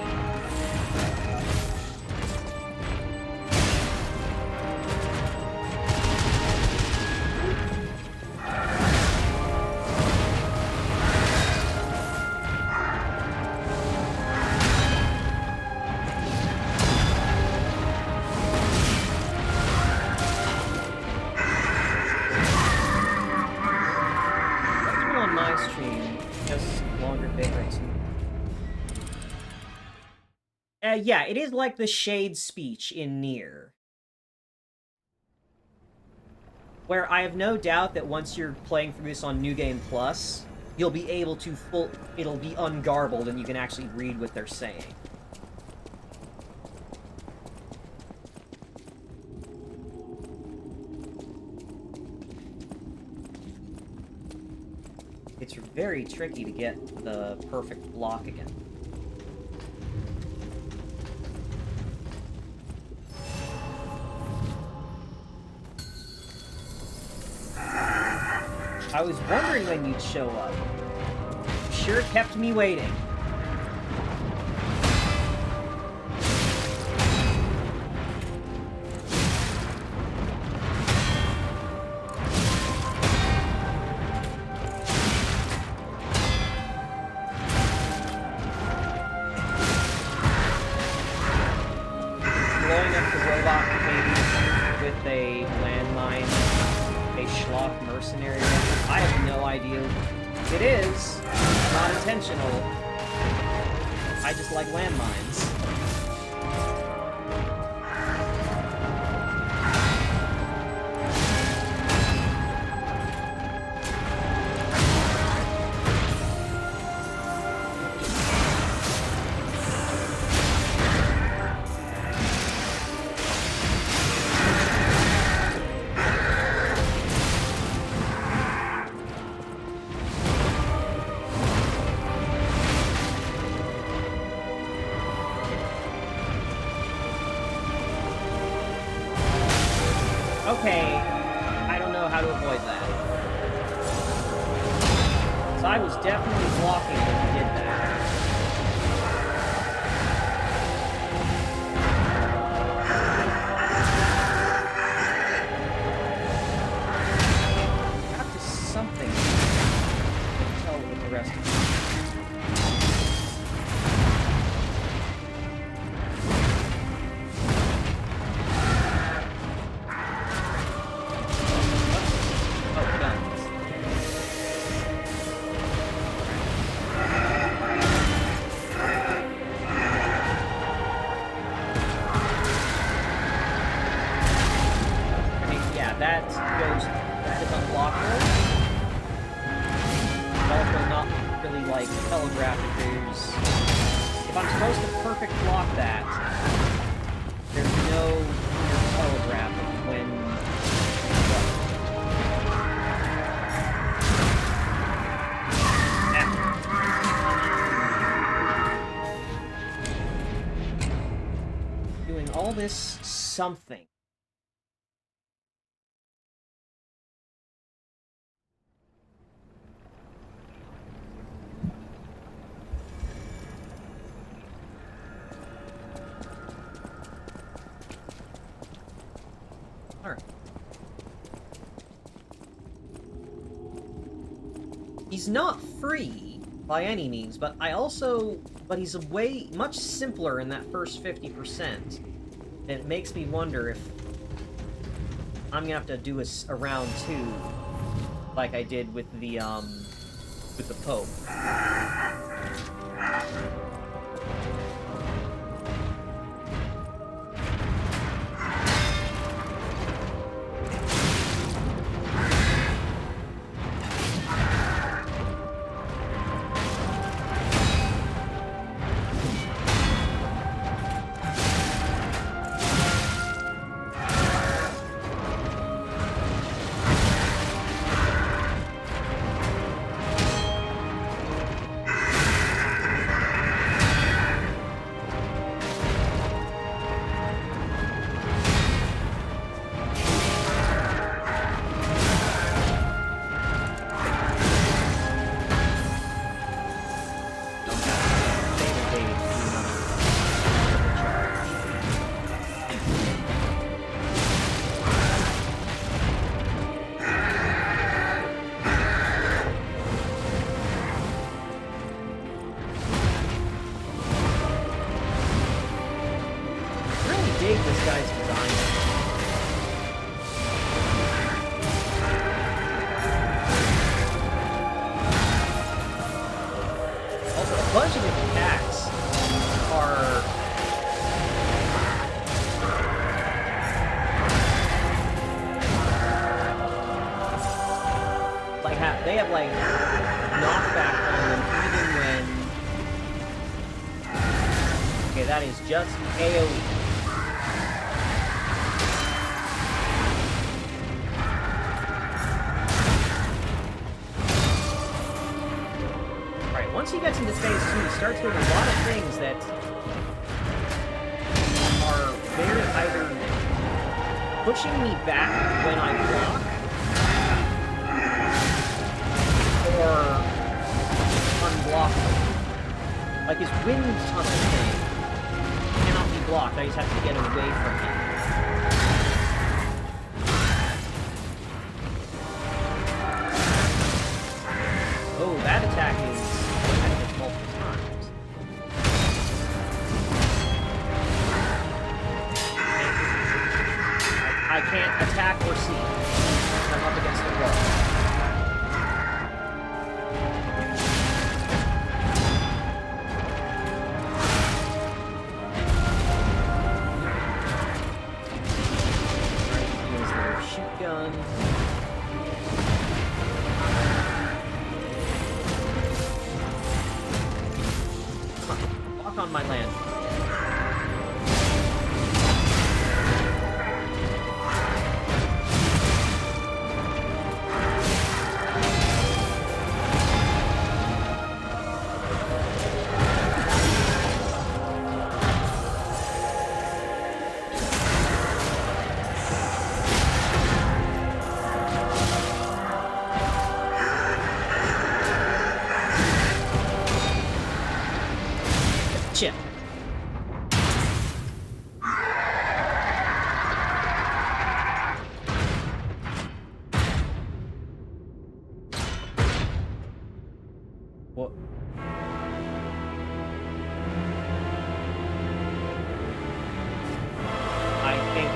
On my stream, just longer bit rates. Yeah, it is like the Shade speech in Nier. Where I have no doubt that once you're playing through this on New Game Plus, you'll be able to it'll be ungarbled and you can actually read what they're saying. It's very tricky to get the perfect block again. I was wondering when you'd show up. Sure kept me waiting. Blowing up the robot maybe with a landmine, a schlock mercenary weapon. I have no idea. It is not intentional. I just like landmines. Okay, I don't know how to avoid that. So I was definitely blocking when he did that. Got to something. I can tell with the rest of it. That is unblockable. It's also not really, like, telegraphed that there's... If I'm supposed to perfect block that, there's no telegraph of when... Doing all this something. He's not free by any means, but he's much simpler in that first 50%. And it makes me wonder if I'm gonna have to do a round 2 like I did with the Pope. This guy's design. Also, a bunch of his attacks are like they have like knockback on them even when. Okay, that is just AoE. Once he gets into phase 2, he starts doing a lot of things that are very either pushing me back when I block, or unblockable. Like his wind tunnel thing cannot be blocked, I just have to get away from him. Oh, that attack is multiple times. I can't attack or see. I'm up against the wall. Use their shoot gun. On my land.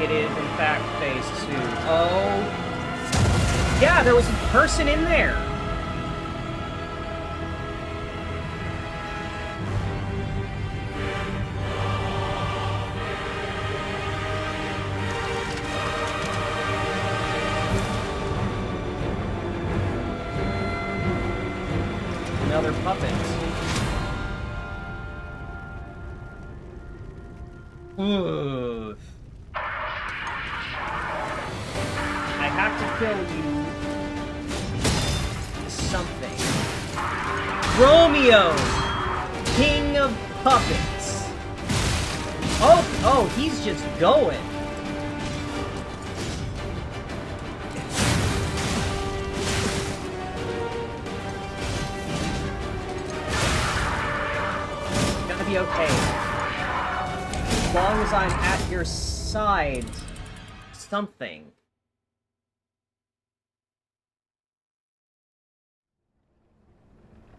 it is, in fact, phase 2. Oh. Yeah, there was a person in there. Another puppet. Oof. I have to kill you. Something. Romeo! King of Puppets. Oh, he's just going. Gonna be okay. As long as I'm at your side. Something.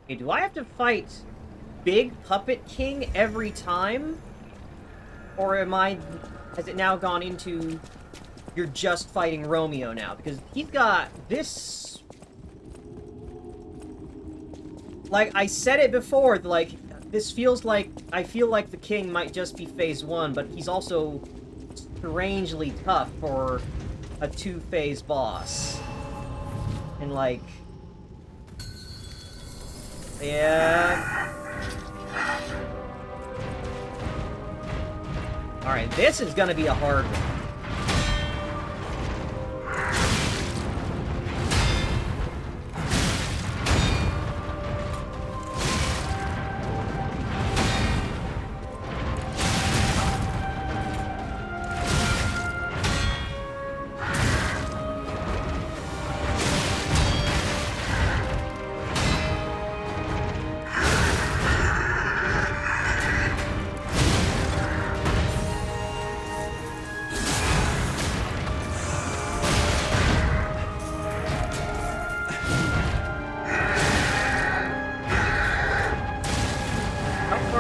Hey, do I have to fight Big Puppet King every time? Or has it now gone into you're just fighting Romeo now? Because he's got this... Like, I said it before, like, this feels like... I feel like the king might just be phase 1, but he's also strangely tough for a 2-phase boss. And, like... Yeah. Alright, this is gonna be a hard one.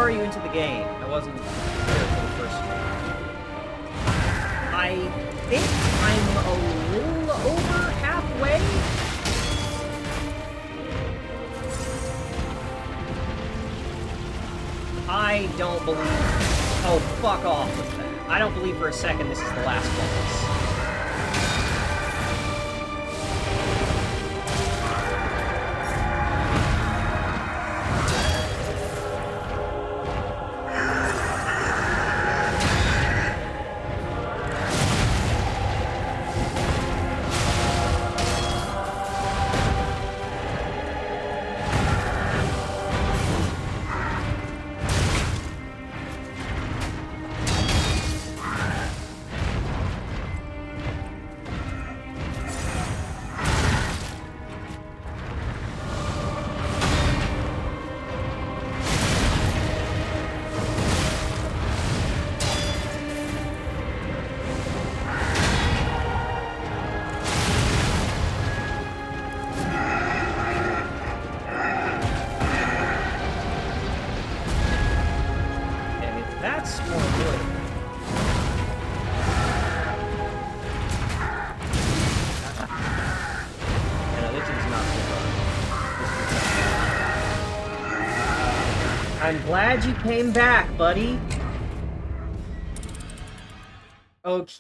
Into the game. I wasn't there for the first one. I think I'm a little over halfway. I don't believe... Oh, fuck off with that. I don't believe for a second this is the last boss. I'm glad you came back, buddy. Okay.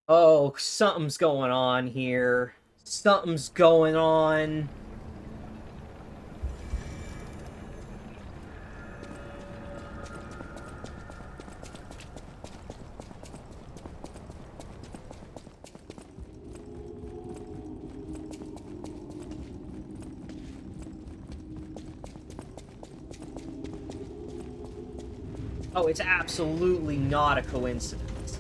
Oh, something's going on here. Something's going on. Oh, it's absolutely not a coincidence.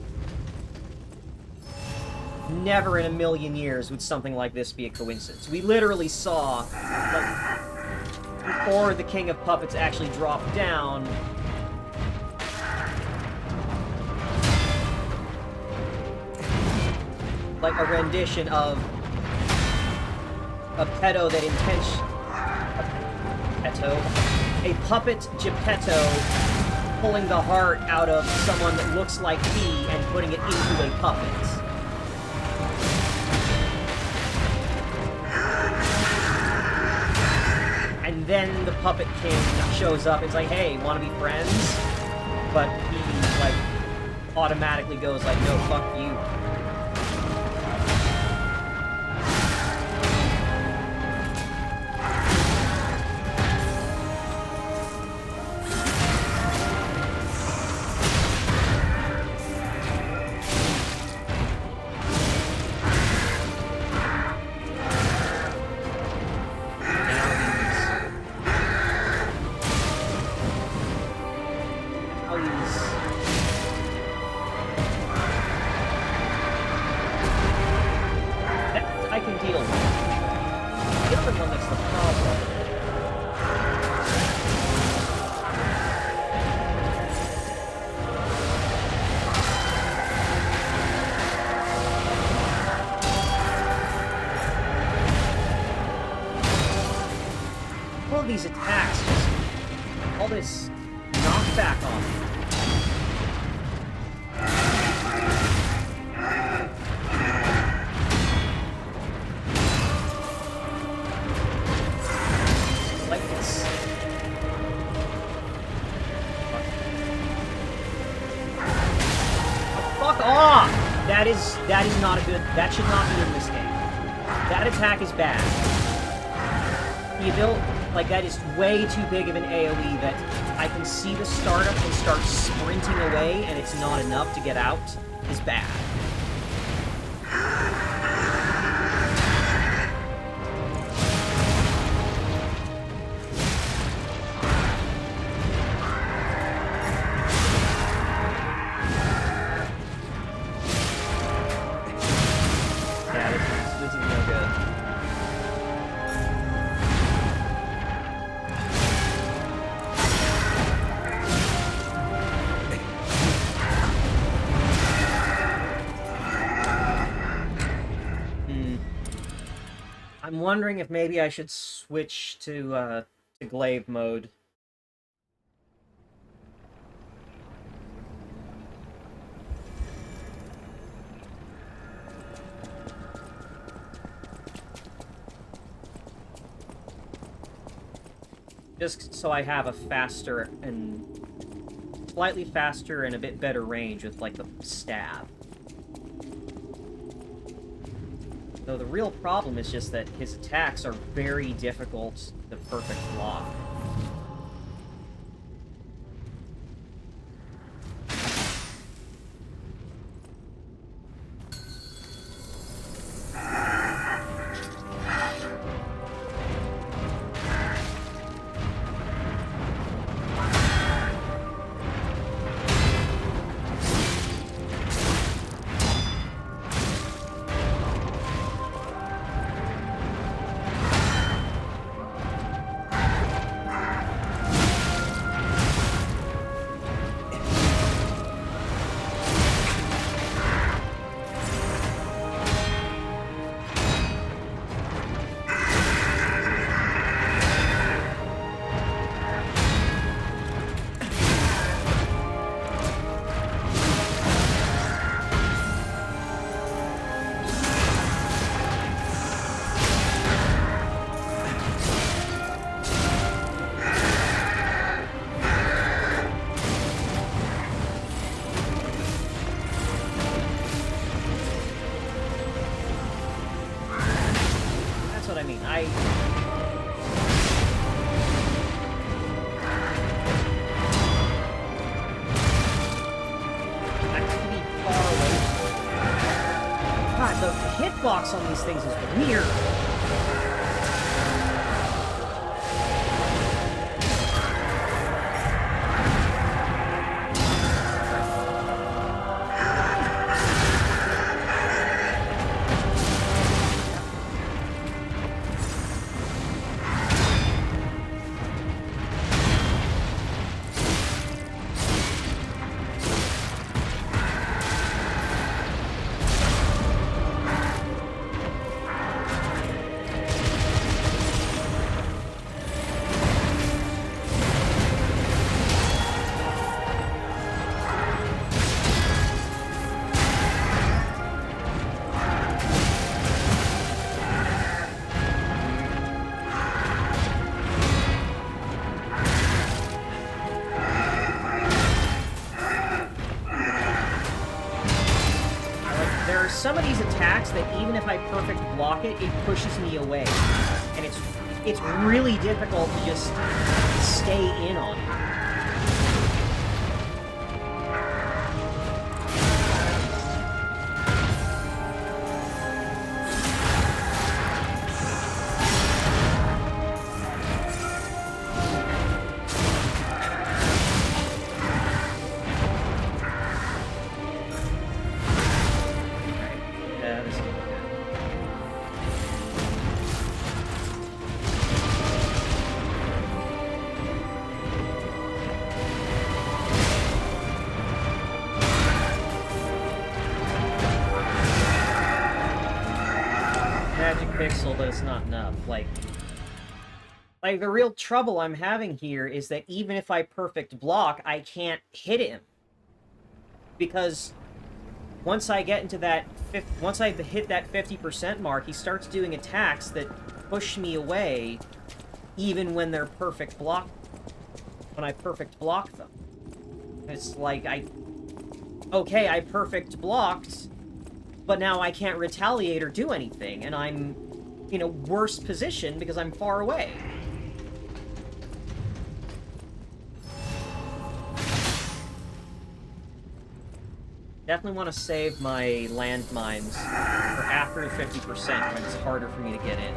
Never in a million years would something like this be a coincidence. We literally saw, like, before the King of Puppets actually dropped down, like a rendition of a pedo that a puppet Geppetto pulling the heart out of someone that looks like he putting it into a puppet. And then the Puppet King shows up. It's like, hey, wanna be friends? But he, like, automatically goes like, no, fuck you. These attacks, just all this knockback on me. Like this. Oh, fuck off! That is not a good. That should not be in this game. That attack is bad. The ability. Like, that is way too big of an AoE that I can see the startup and start sprinting away and it's not enough to get out is bad. Yeah, this is no good. I'm wondering if maybe I should switch to glaive mode. Just so I have a faster and slightly faster and a bit better range with, like, the stab. So the real problem is just that his attacks are very difficult to perfect block. Hitbox on these things is weird. there are some of these attacks that even if I perfect block it, it pushes me away. And it's really difficult to just stay in on it. Pixel, but it's not enough. Like the real trouble I'm having here is that even if I perfect block, I can't hit him. Because once I get into that once I hit that 50% mark, he starts doing attacks that push me away even when they're perfect block when I perfect block them. It's like okay, I perfect blocked, but now I can't retaliate or do anything, and I'm in a worse position because I'm far away. Definitely want to save my landmines for after 50% when it's harder for me to get in.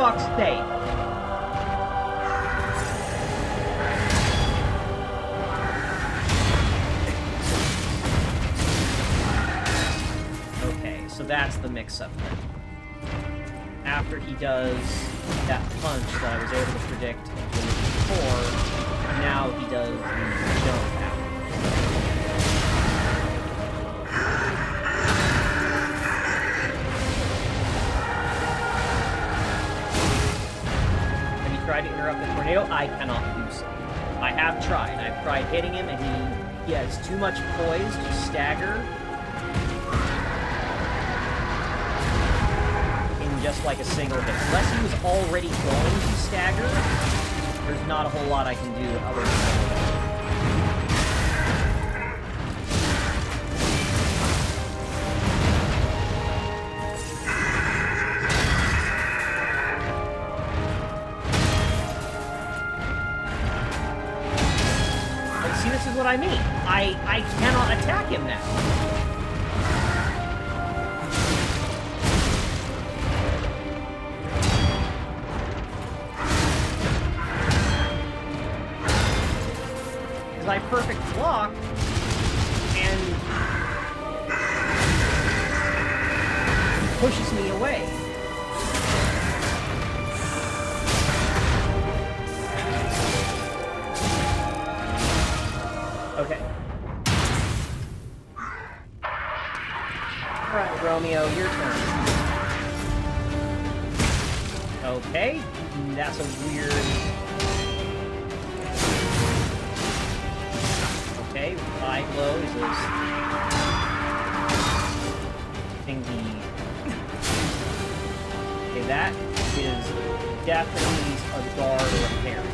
Fuck's sake. Okay, so that's the mix-up. After he does that punch that I was able to predict before, now he does the jump after. Tried to interrupt the tornado, I cannot do so. I have tried. I've tried hitting him, and he has too much poise to stagger in just like a single hit. Unless he was already going to stagger, there's not a whole lot I can do other than that. This is what I mean. I cannot attack him now. Because I perfect block and pushes me away. Okay. Alright, Romeo, your turn. Okay, that's a weird... Okay, eye glow is this thingy. Okay, that is definitely a guard or a parry.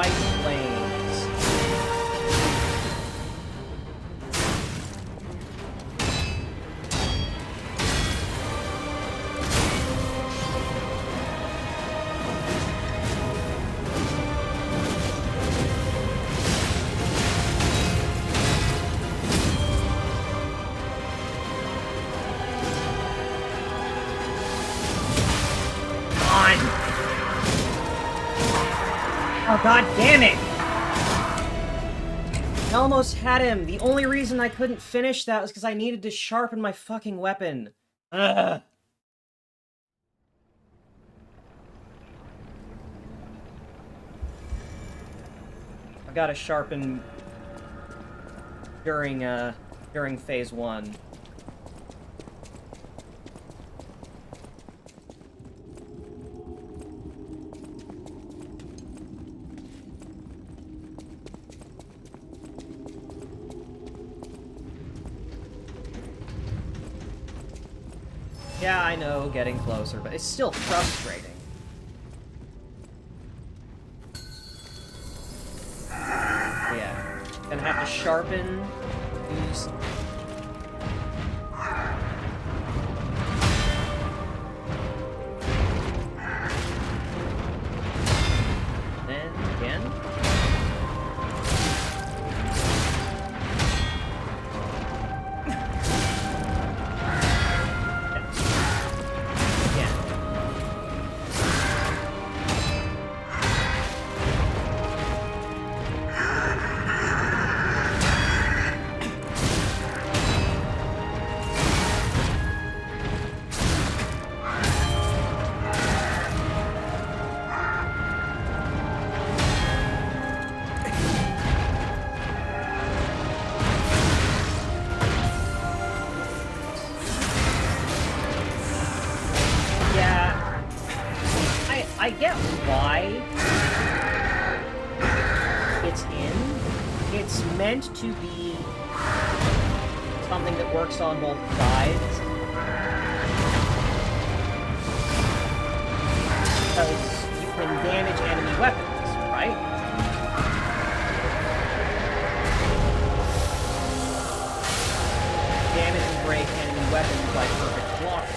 white flames. Oh, god damn it! I almost had him. The only reason I couldn't finish that was because I needed to sharpen my fucking weapon. Ugh. I gotta sharpen during phase 1. Yeah, I know, getting closer, but it's still frustrating. Yeah, gonna have to sharpen, use... Then, again. I get why it's in. It's meant to be something that works on both sides. Because you can damage enemy weapons, right? Damage and break enemy weapons by perfect blocking.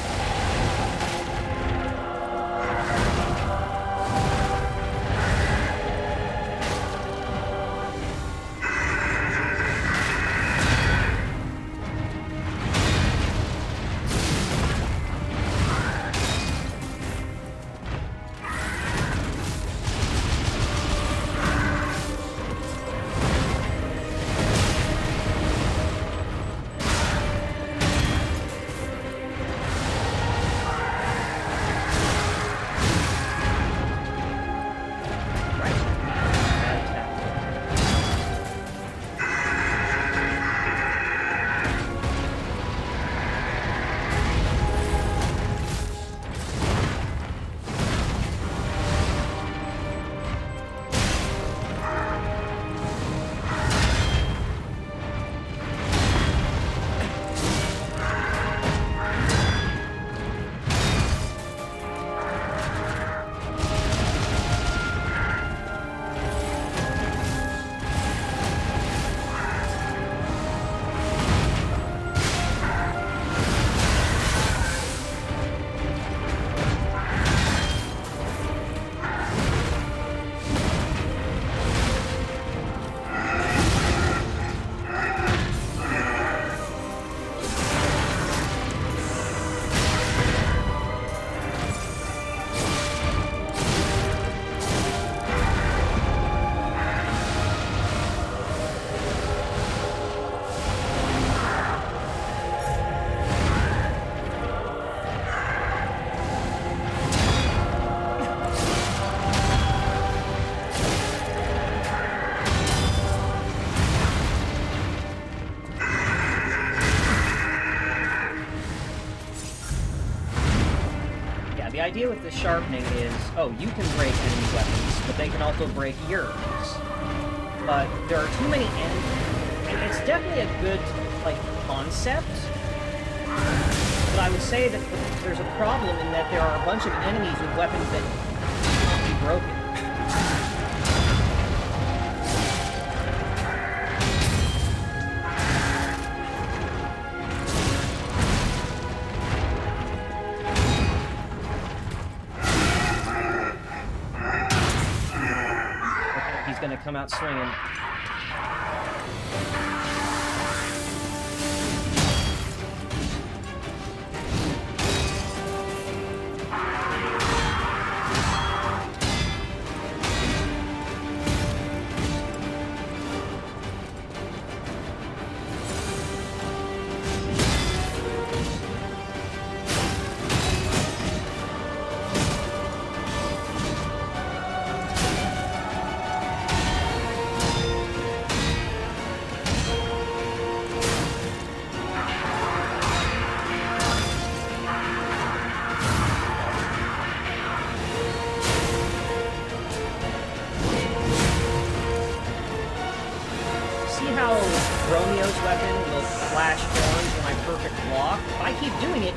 The idea with the sharpening is, oh, you can break enemy weapons, but they can also break yours. But there are too many enemies, and it's definitely a good, like, concept. But I would say that there's a problem in that there are a bunch of enemies with weapons that can't be broken. he's gonna come out swinging.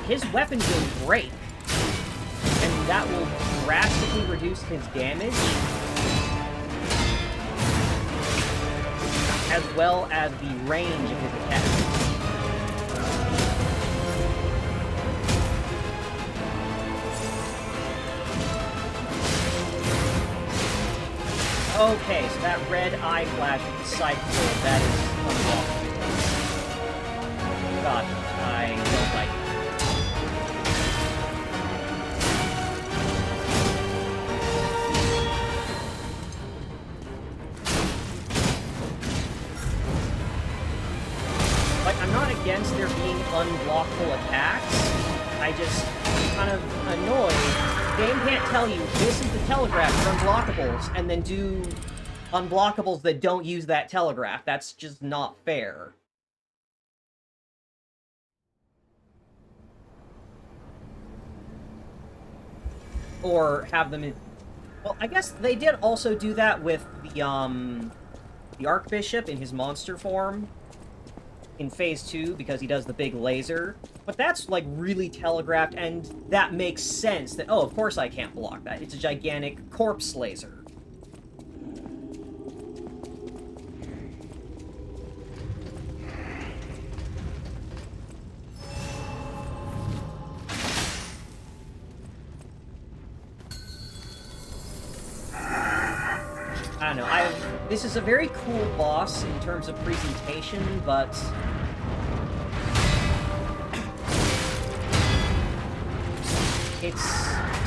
His weapon will break, and that will drastically reduce his damage, as well as the range of his attack. Okay, so that red eye flash with the cycle, that is unlawful. God, I don't like it. Against there being unblockable attacks, I'm kind of annoyed. The game can't tell you, this is the telegraph for unblockables, and then do unblockables that don't use that telegraph. That's just not fair. Or have them in... Well, I guess they did also do that with the Archbishop in his monster form in Phase 2, because he does the big laser. But that's, like, really telegraphed, and that makes sense that, oh, of course I can't block that. It's a gigantic corpse laser. I don't know, this is a very cool boss in terms of presentation, but it's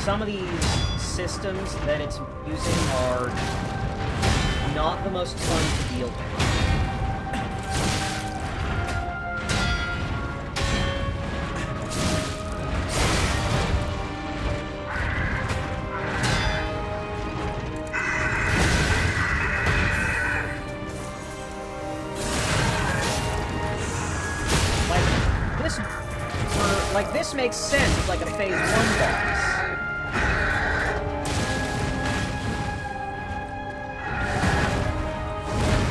some of these systems that it's using are not the most fun to deal with. This makes sense, it's like a Phase 1 boss.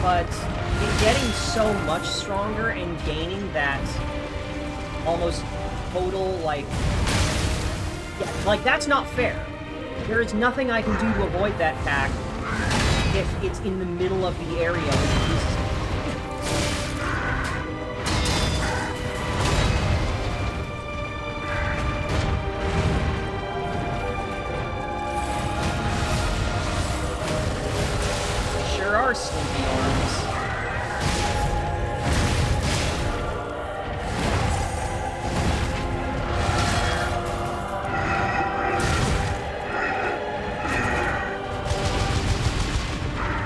But in getting so much stronger and gaining that almost total, like... Yeah, like, that's not fair. There is nothing I can do to avoid that attack if it's in the middle of the area when it uses it. Sleepy arms.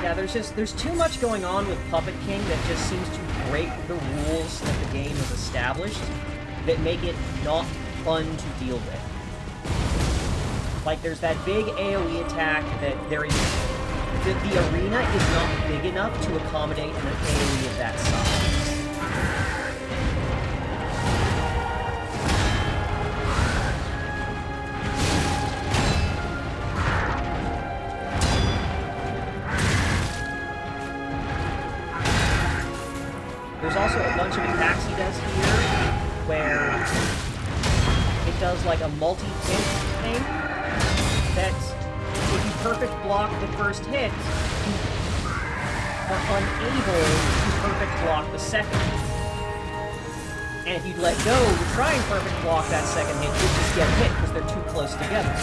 Yeah, there's too much going on with Puppet King that just seems to break the rules that the game has established that make it not fun to deal with. Like, there's that big AoE attack that there is... The arena is not big enough to accommodate an AoE of that size. There's also a bunch of attacks he does here, where it does like a multi-hit thing that... If you perfect block the first hit, you are unable to perfect block the second hit. And if you let go to try and perfect block that second hit, you just get hit because they're too close together.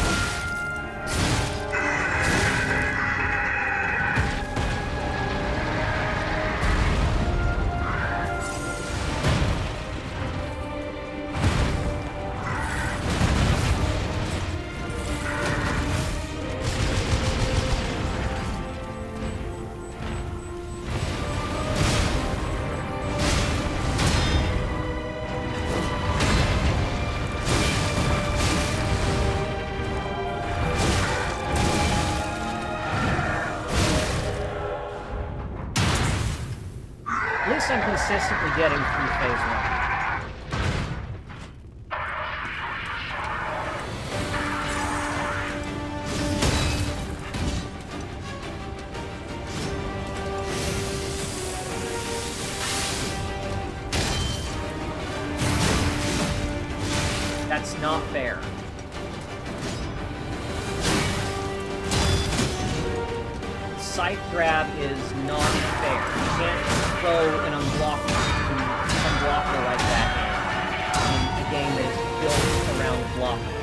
At least I'm consistently getting through phase 1. That's not fair. Scythe grab is not fair. You can't throw an unblockable like that in a game that is built around blocking.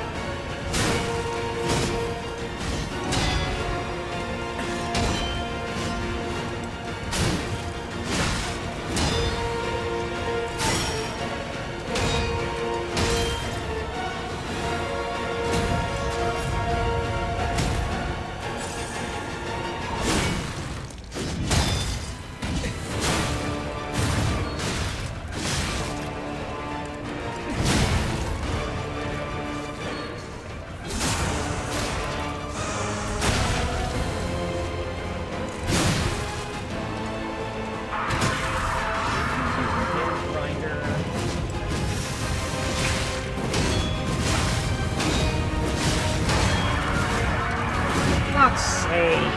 Fuck's sake.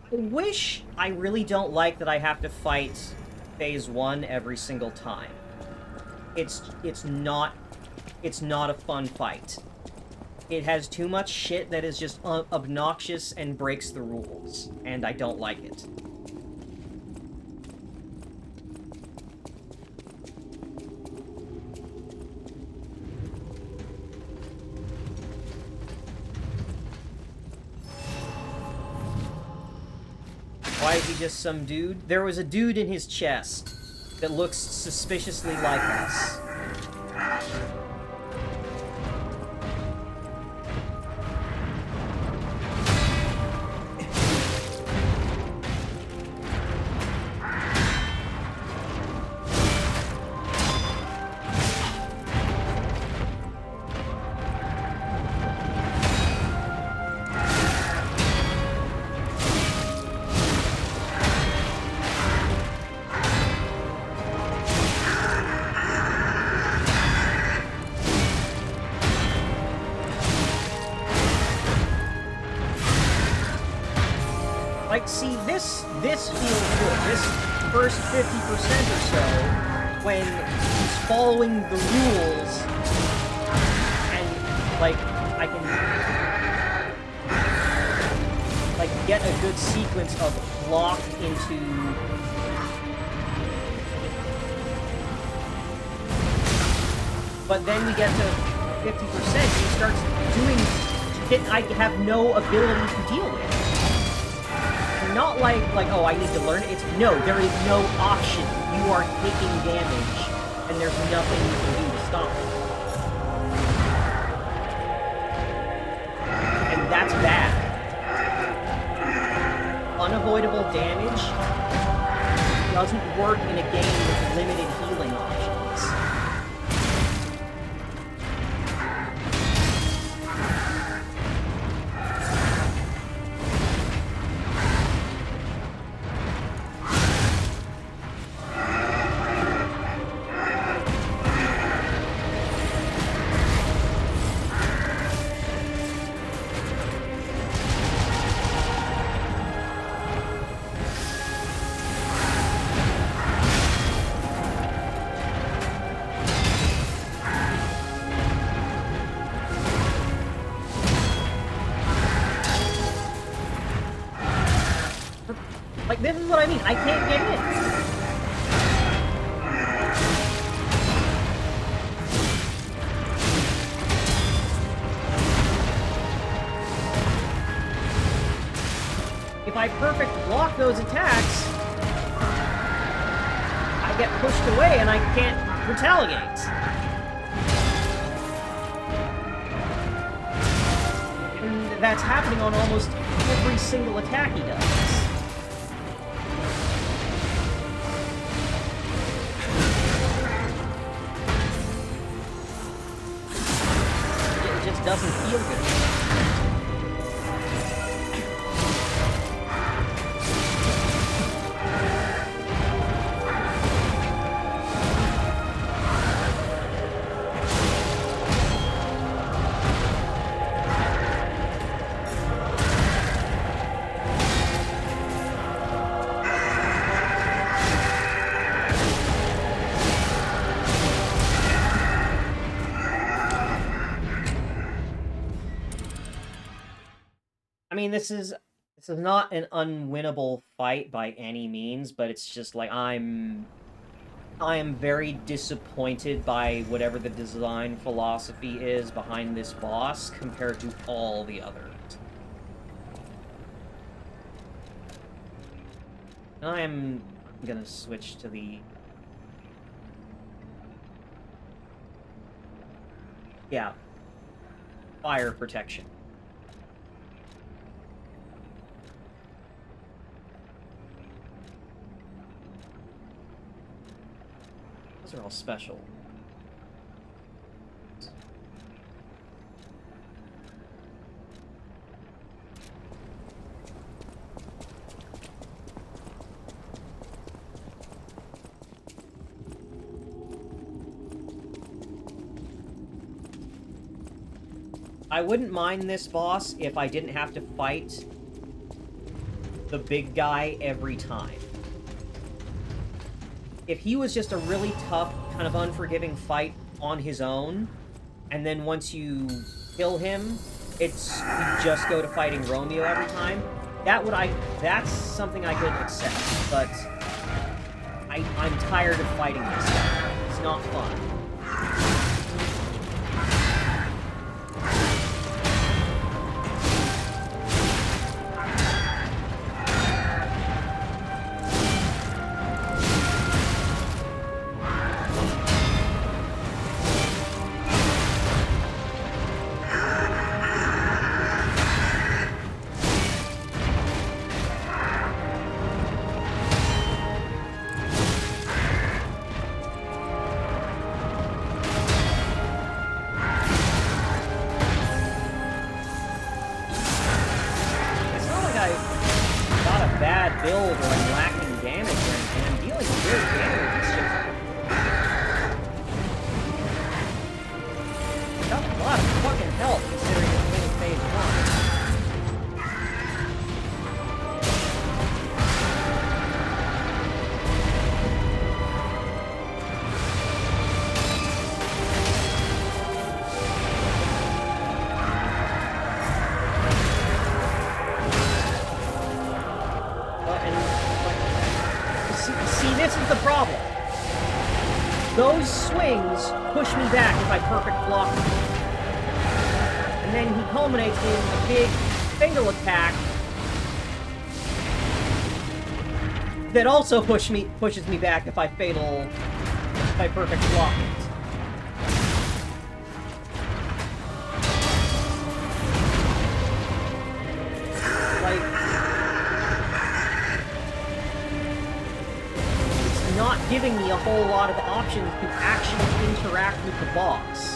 I wish I really don't like that I have to fight phase 1 every single time. It's not a fun fight. It has too much shit that is just obnoxious and breaks the rules, and I don't like it. Why is he just some dude? There was a dude in his chest that looks suspiciously like us. Like, see, this feels good. This first 50% or so, when he's following the rules, and, like, I can, like, get a good sequence of lock into... But then we get to 50%, and he starts doing shit I have no ability to deal with. Not like, oh, I need to learn it. It's, no, there is no option. You are taking damage, and there's nothing you can do to stop it. And that's bad. Unavoidable damage doesn't work in a game with limited healing options. Like, this is what I mean. I can't get in. If I perfect block those attacks, I get pushed away and I can't retaliate. And that's happening on almost every single attack he does. doesn't feel good. I mean, this is not an unwinnable fight by any means, but it's just like I am very disappointed by whatever the design philosophy is behind this boss compared to all the others. I'm gonna switch to the... Yeah. Fire protection. Those are all special. I wouldn't mind this boss if I didn't have to fight the big guy every time. If he was just a really tough, kind of unforgiving fight on his own, and then once you kill him, you just go to fighting Romeo every time, that's something I could accept, but I'm tired of fighting this guy. It's not fun. Build or I'm lacking damage or anything. I'm dealing good damage. It's just... got a lot of fucking help considering it's only phase 1. This is the problem. Those swings push me back if I perfect block them. And then he culminates in a big fatal attack that also pushes me back if I perfect block it. Not giving me a whole lot of options to actually interact with the boss.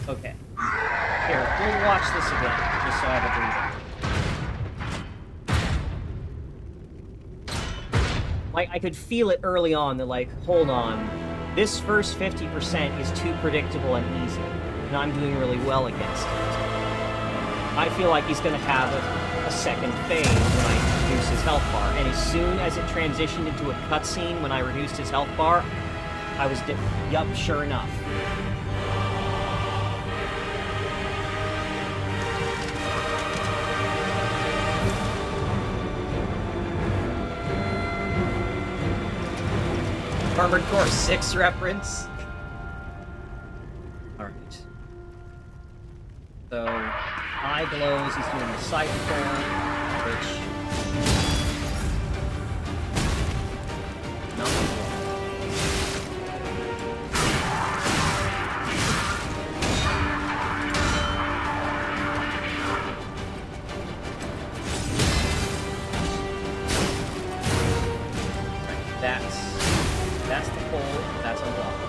Okay. Here, we'll watch this again, just so I have a breather. Like, I could feel it early on that, like, hold on, this first 50% is too predictable and easy, and I'm doing really well against it. I feel like he's gonna have a second phase when I reduce his health bar, and as soon as it transitioned into a cutscene when I reduced his health bar, I was yup, sure enough. Armored Core 6 reference. Alright. So, eye glows, he's doing the sight form, which... nothing wrong. That's the pull, that's unlocked.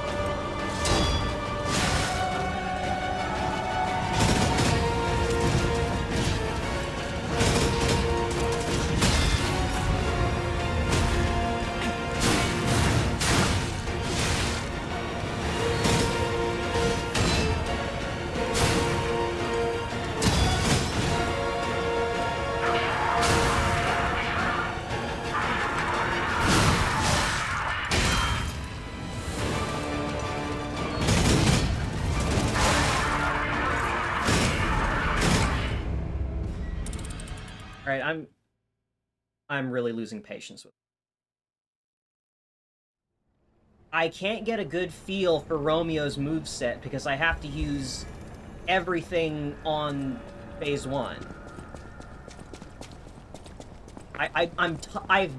Alright, I'm really losing patience with it. I can't get a good feel for Romeo's moveset because I have to use everything on phase 1. I've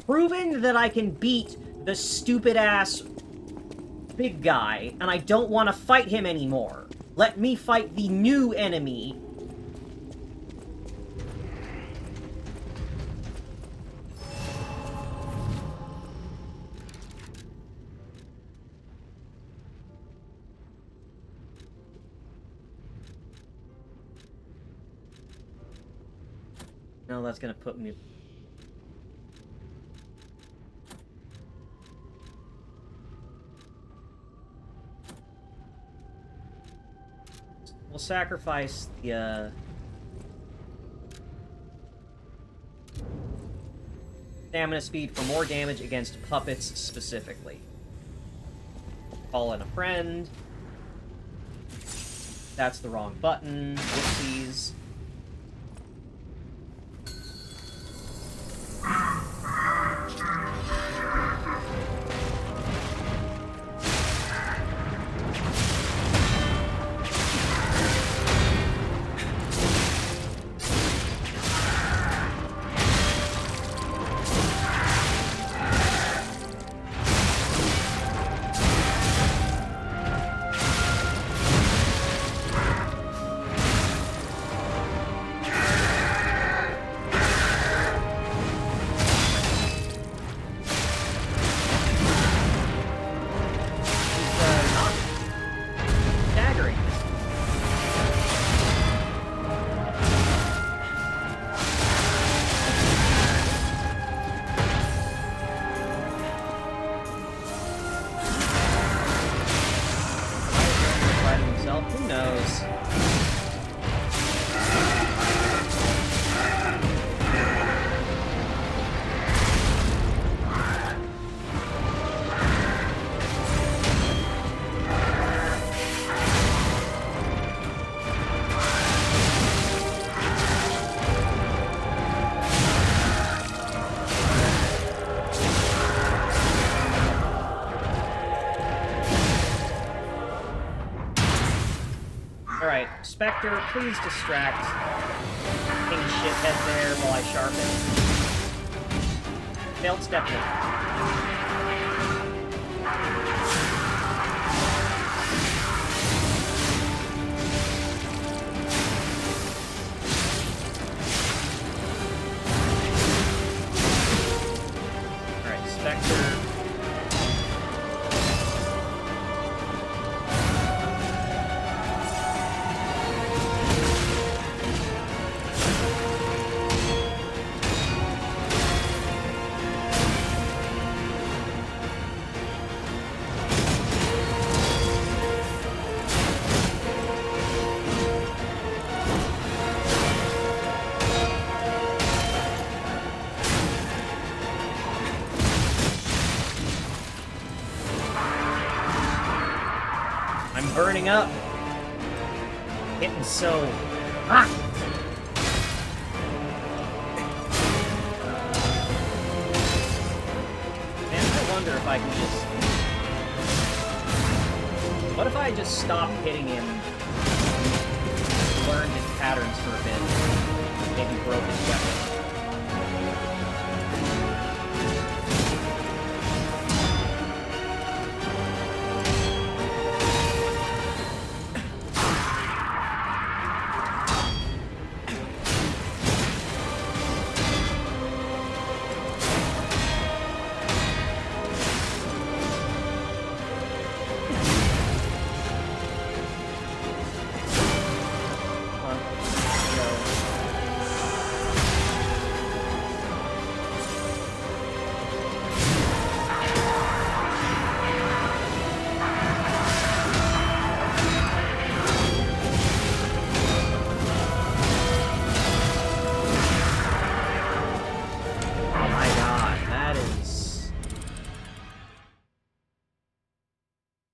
proven that I can beat the stupid-ass big guy, and I don't want to fight him anymore. Let me fight the new enemy. No, that's gonna put me... We'll sacrifice the, stamina speed for more damage against puppets specifically. Call in a friend. That's the wrong button. Whoopsies. Who knows? Alright, Spectre, please distract King Shithead there while I sharpen. Failed step 1. I'm burning up. Hitting so... Ah! Man, I wonder if I can just... What if I just stopped hitting him, learned his patterns for a bit, maybe broke his weapon?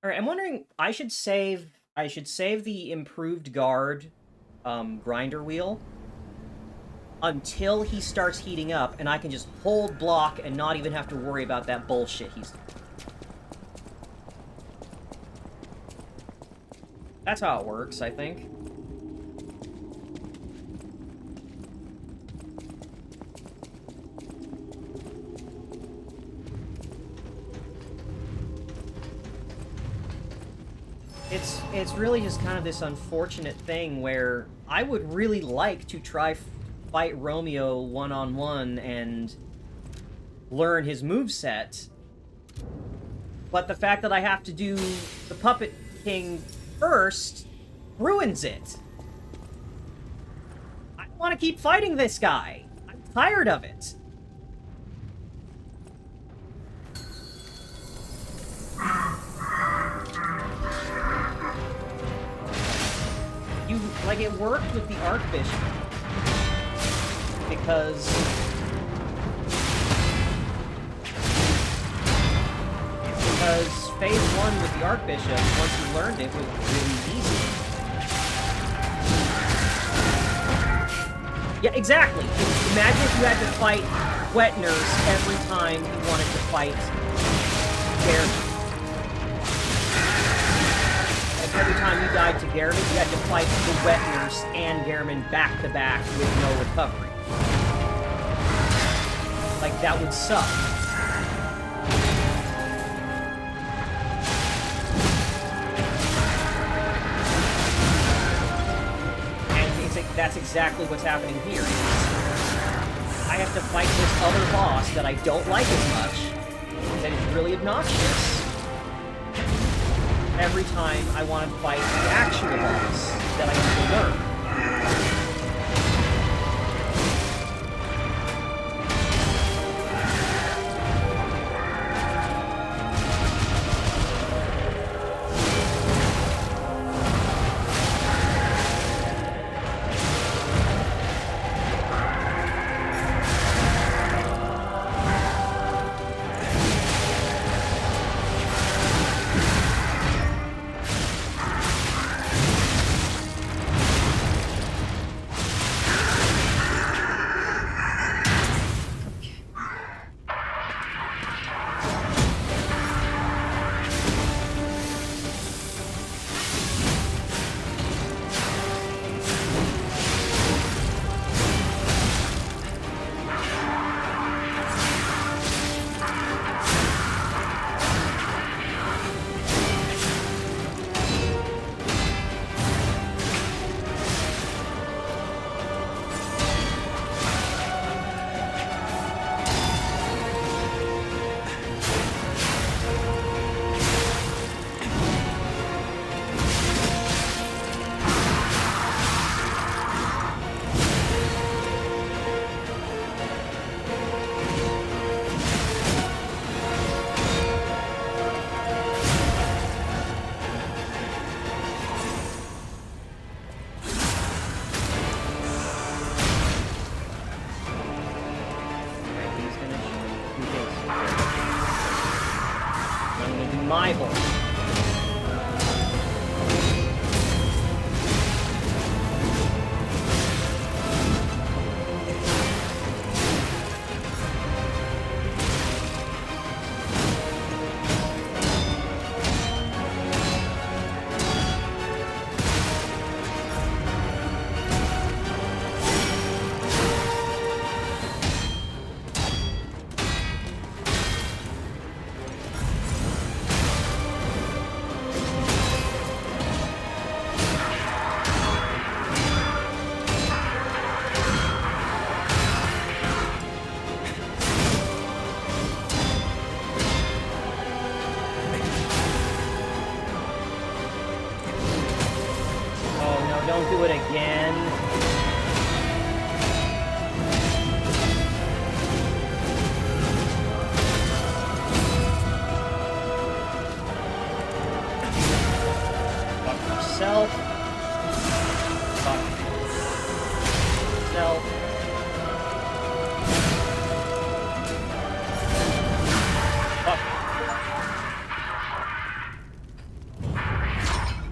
Alright, I'm wondering, I should save the improved guard grinder wheel until he starts heating up, and I can just hold block and not even have to worry about that bullshit he's... That's how it works, I think. It's really just kind of this unfortunate thing where I would really like to try fight Romeo one-on-one and learn his moveset, but the fact that I have to do the Puppet King first ruins it. I want to keep fighting this guy. I'm tired of it. Like, it worked with the Archbishop, because phase 1 with the Archbishop, once you learned it, was really easy. Yeah, exactly. Imagine if you had to fight Wet Nurse every time you wanted to fight Garrett. Every time you died to Garriman, you had to fight the Wet Nurse and Garriman back-to-back with no recovery. Like, that would suck. And that's exactly what's happening here. I have to fight this other boss that I don't like as much, that is really obnoxious, every time I want to fight the actual boss that I need to learn. Don't do it again. Fuck yourself. Fuck yourself. Fuck.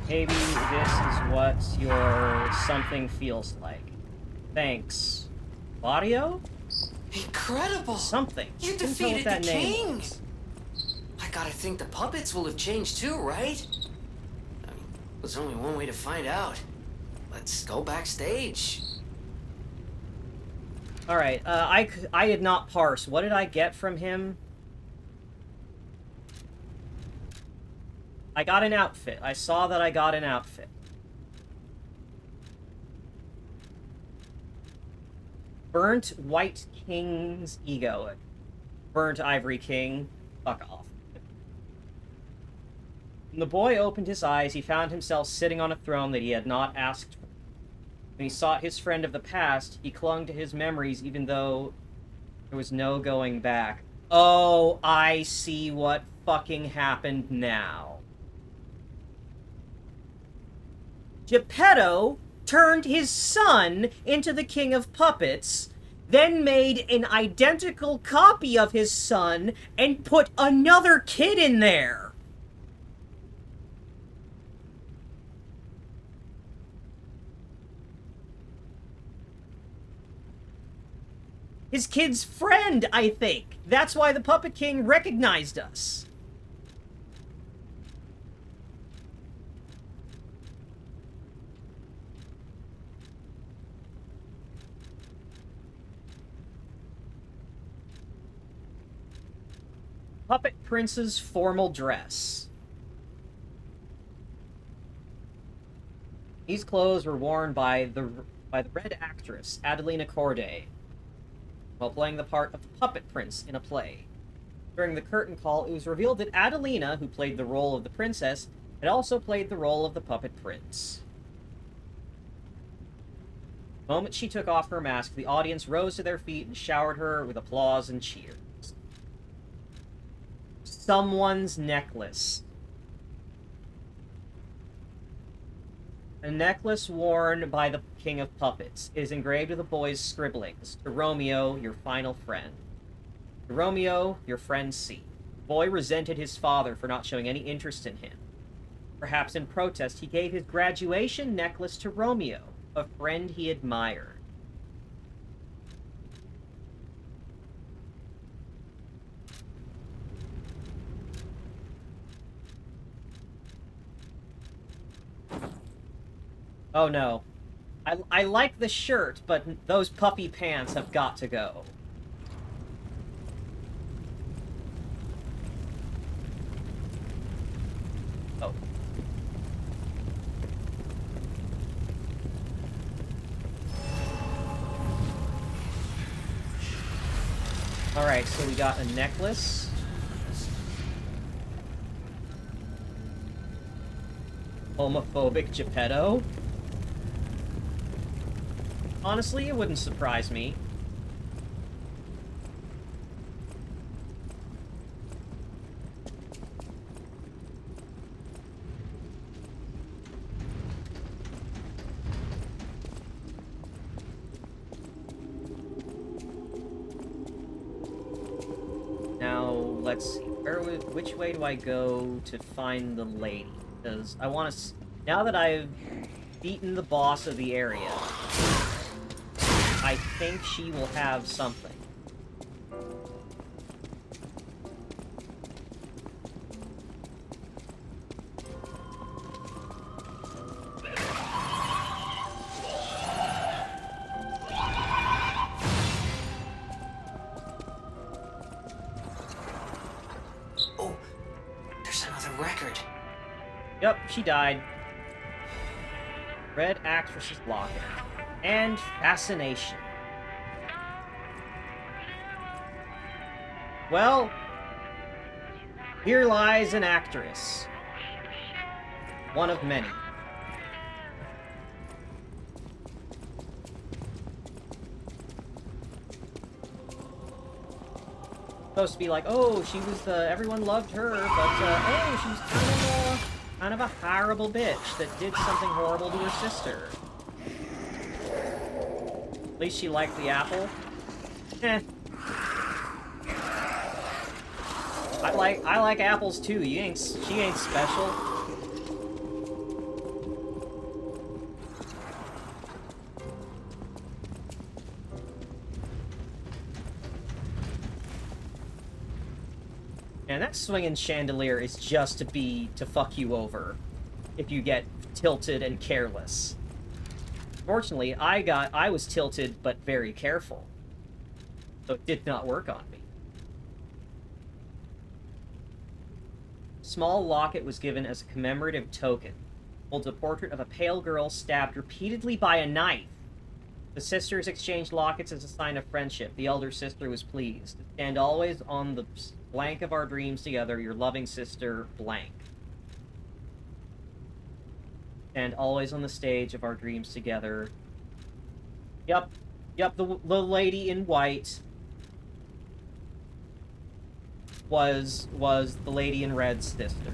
Maybe this is what your something feels like. Thanks. Audio? Incredible! Something. You Couldn't tell what defeated the that name king! was. I gotta think the puppets will have changed too, right? I mean, there's only one way to find out. Let's go backstage. Alright, I did not parse. What did I get from him? I got an outfit. I saw that I got an outfit. Burnt White King's ego. Burnt Ivory King. Fuck off. When the boy opened his eyes, he found himself sitting on a throne that he had not asked for. When he sought his friend of the past, he clung to his memories even though there was no going back. Oh, I see what fucking happened now. Geppetto turned his son into the king of puppets, then made an identical copy of his son and put another kid in there. His kid's friend, I think. That's why the Puppet King recognized us. Puppet Prince's formal dress. These clothes were worn by the Red actress, Adelina Corday, while playing the part of the Puppet Prince in a play. During the curtain call, it was revealed that Adelina, who played the role of the princess, had also played the role of the Puppet Prince. The moment she took off her mask, the audience rose to their feet and showered her with applause and cheers. Someone's necklace. A necklace worn by the King of Puppets is engraved with a boy's scribblings. To Romeo, your final friend. To Romeo, your friend C. The boy resented his father for not showing any interest in him. Perhaps in protest, he gave his graduation necklace to Romeo, a friend he admired. Oh no. I like the shirt, but those puffy pants have got to go. Oh. Alright, so we got a necklace. Homophobic Geppetto. Honestly, it wouldn't surprise me. Now, let's see. Which way do I go to find the lady? Because I want to... Now that I've beaten the boss of the area, I think she will have something. Oh, there's another record. Yep, she died. Red actress's locket. And fascination. Well, here lies an actress. One of many. Supposed to be like, oh, she was the... everyone loved her, but, oh, she was kind of a horrible bitch that did something horrible to her sister. At least she liked the apple. Eh. I like apples too. She ain't special. And that swinging chandelier is just to fuck you over if you get tilted and careless. Fortunately, I was tilted but very careful. So it did not work on me. Small locket was given as a commemorative token. Holds a portrait of a pale girl stabbed repeatedly by a knife. The sisters exchanged lockets as a sign of friendship. The elder sister was pleased. Stand always on the blank of our dreams together, your loving sister, blank. Stand always on the stage of our dreams together. Yep, the lady in white was the lady in red's sister.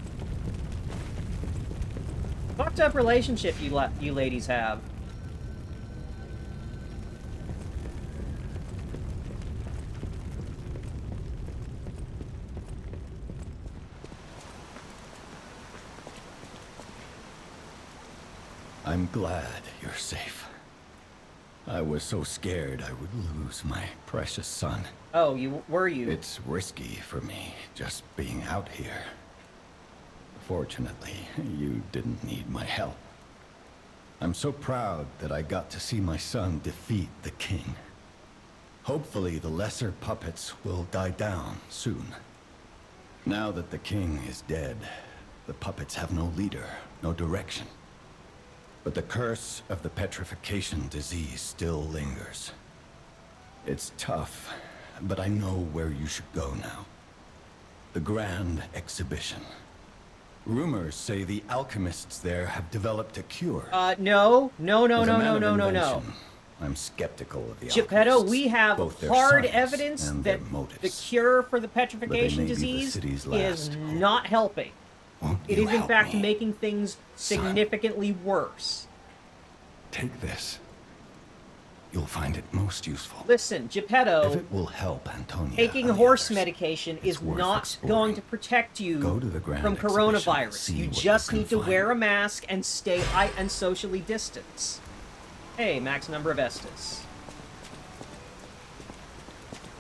Fucked up relationship you ladies have. I'm glad you're safe. I was so scared I would lose my precious son. Oh, were you? It's risky for me, just being out here. Fortunately, you didn't need my help. I'm so proud that I got to see my son defeat the king. Hopefully the lesser puppets will die down soon. Now that the king is dead, the puppets have no leader, no direction. But the curse of the petrification disease still lingers. It's tough, but I know where you should go now. The Grand Exhibition. Rumors say the alchemists there have developed a cure. No. I'm skeptical of the Geppetto, alchemists, we have both their hard science evidence and that their motives. the cure for the petrification may be the disease city's is last not helping. Won't It you is in help fact me? making things significantly worse. Take this. You'll find it most useful. Listen, Geppetto, If it will help Antonia taking and the horse others, medication is worth not exploring. going to protect you Go to the Grand from Exhibition, coronavirus. see You what you just can need to find. wear a mask and stay and socially distance. Hey, max number of Estus.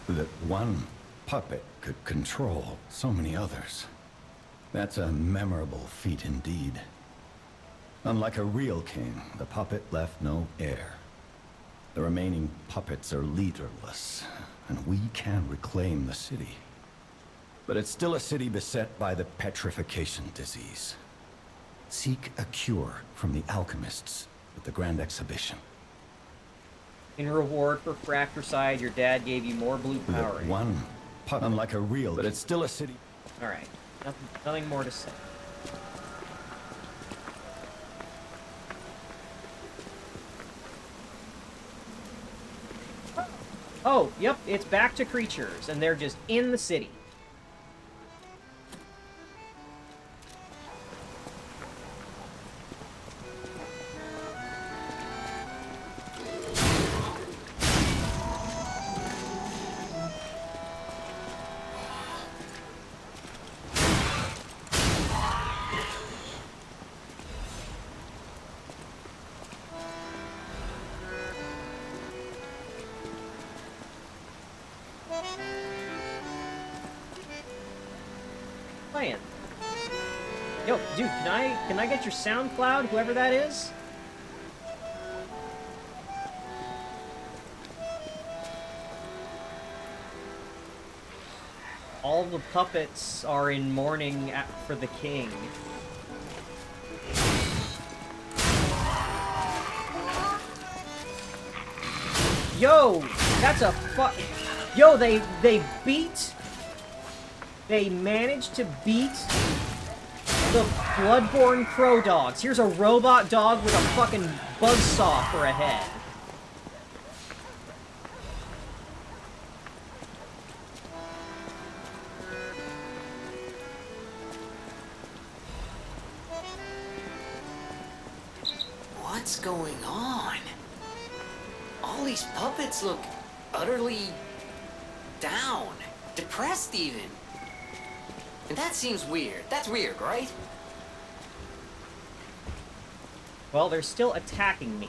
That one puppet could control so many others. That's a memorable feat indeed. Unlike a real king, the puppet left no heir. The remaining puppets are leaderless, and we can reclaim the city. But it's still a city beset by the petrification disease. Seek a cure from the alchemists at the Grand Exhibition. In reward for fratricide, your dad gave you more blue power. That one puppet, unlike a real, but it's still a city. Alright, nothing more to say. Oh, yep, it's back to creatures, and they're just in the city. Playing. Yo, dude, can I get your SoundCloud, whoever that is? All the puppets are in mourning for the king. Yo, that's a Yo, they managed to beat the Bloodborne Crow Dogs. Here's a robot dog with a fucking buzzsaw for a head. What's going on? All these puppets look utterly down, depressed even. And that seems weird. That's weird, right? Well, they're still attacking me.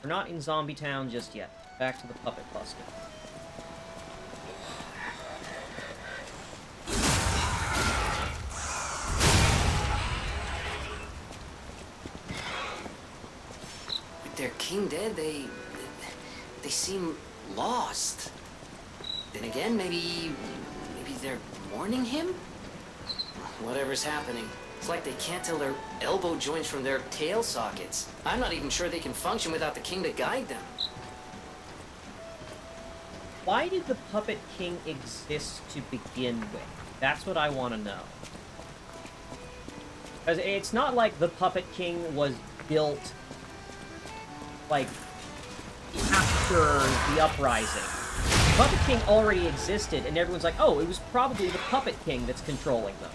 We're not in Zombie Town just yet. Back to the puppet cluster. With their king dead, they seem lost. Then again, maybe they're mourning him? Whatever's happening. It's like they can't tell their elbow joints from their tail sockets. I'm not even sure they can function without the king to guide them. Why did the Puppet King exist to begin with? That's what I want to know. Because it's not like the Puppet King was built, like, after the uprising. The Puppet King already existed, and everyone's like, oh, it was probably the Puppet King that's controlling them.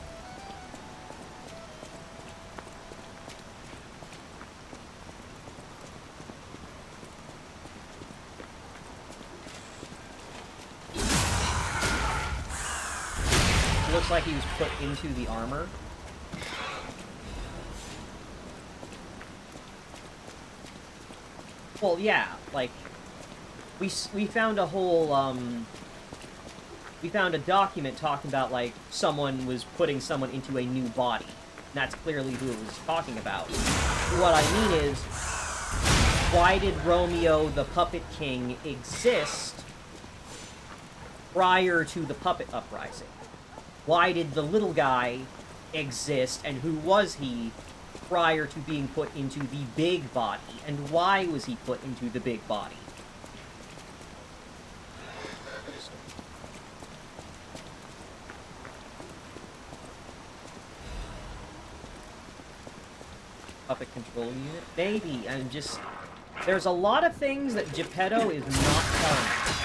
Looks like he was put into the armor. Well, yeah, like, we found a whole, we found a document talking about, like, someone was putting someone into a new body. And that's clearly who it was talking about. What I mean is, why did Romeo the Puppet King exist prior to the puppet uprising? Why did the little guy exist, and who was he prior to being put into the big body? And why was he put into the big body? Puppet control unit? Maybe. I'm just... There's a lot of things that Geppetto is not telling us.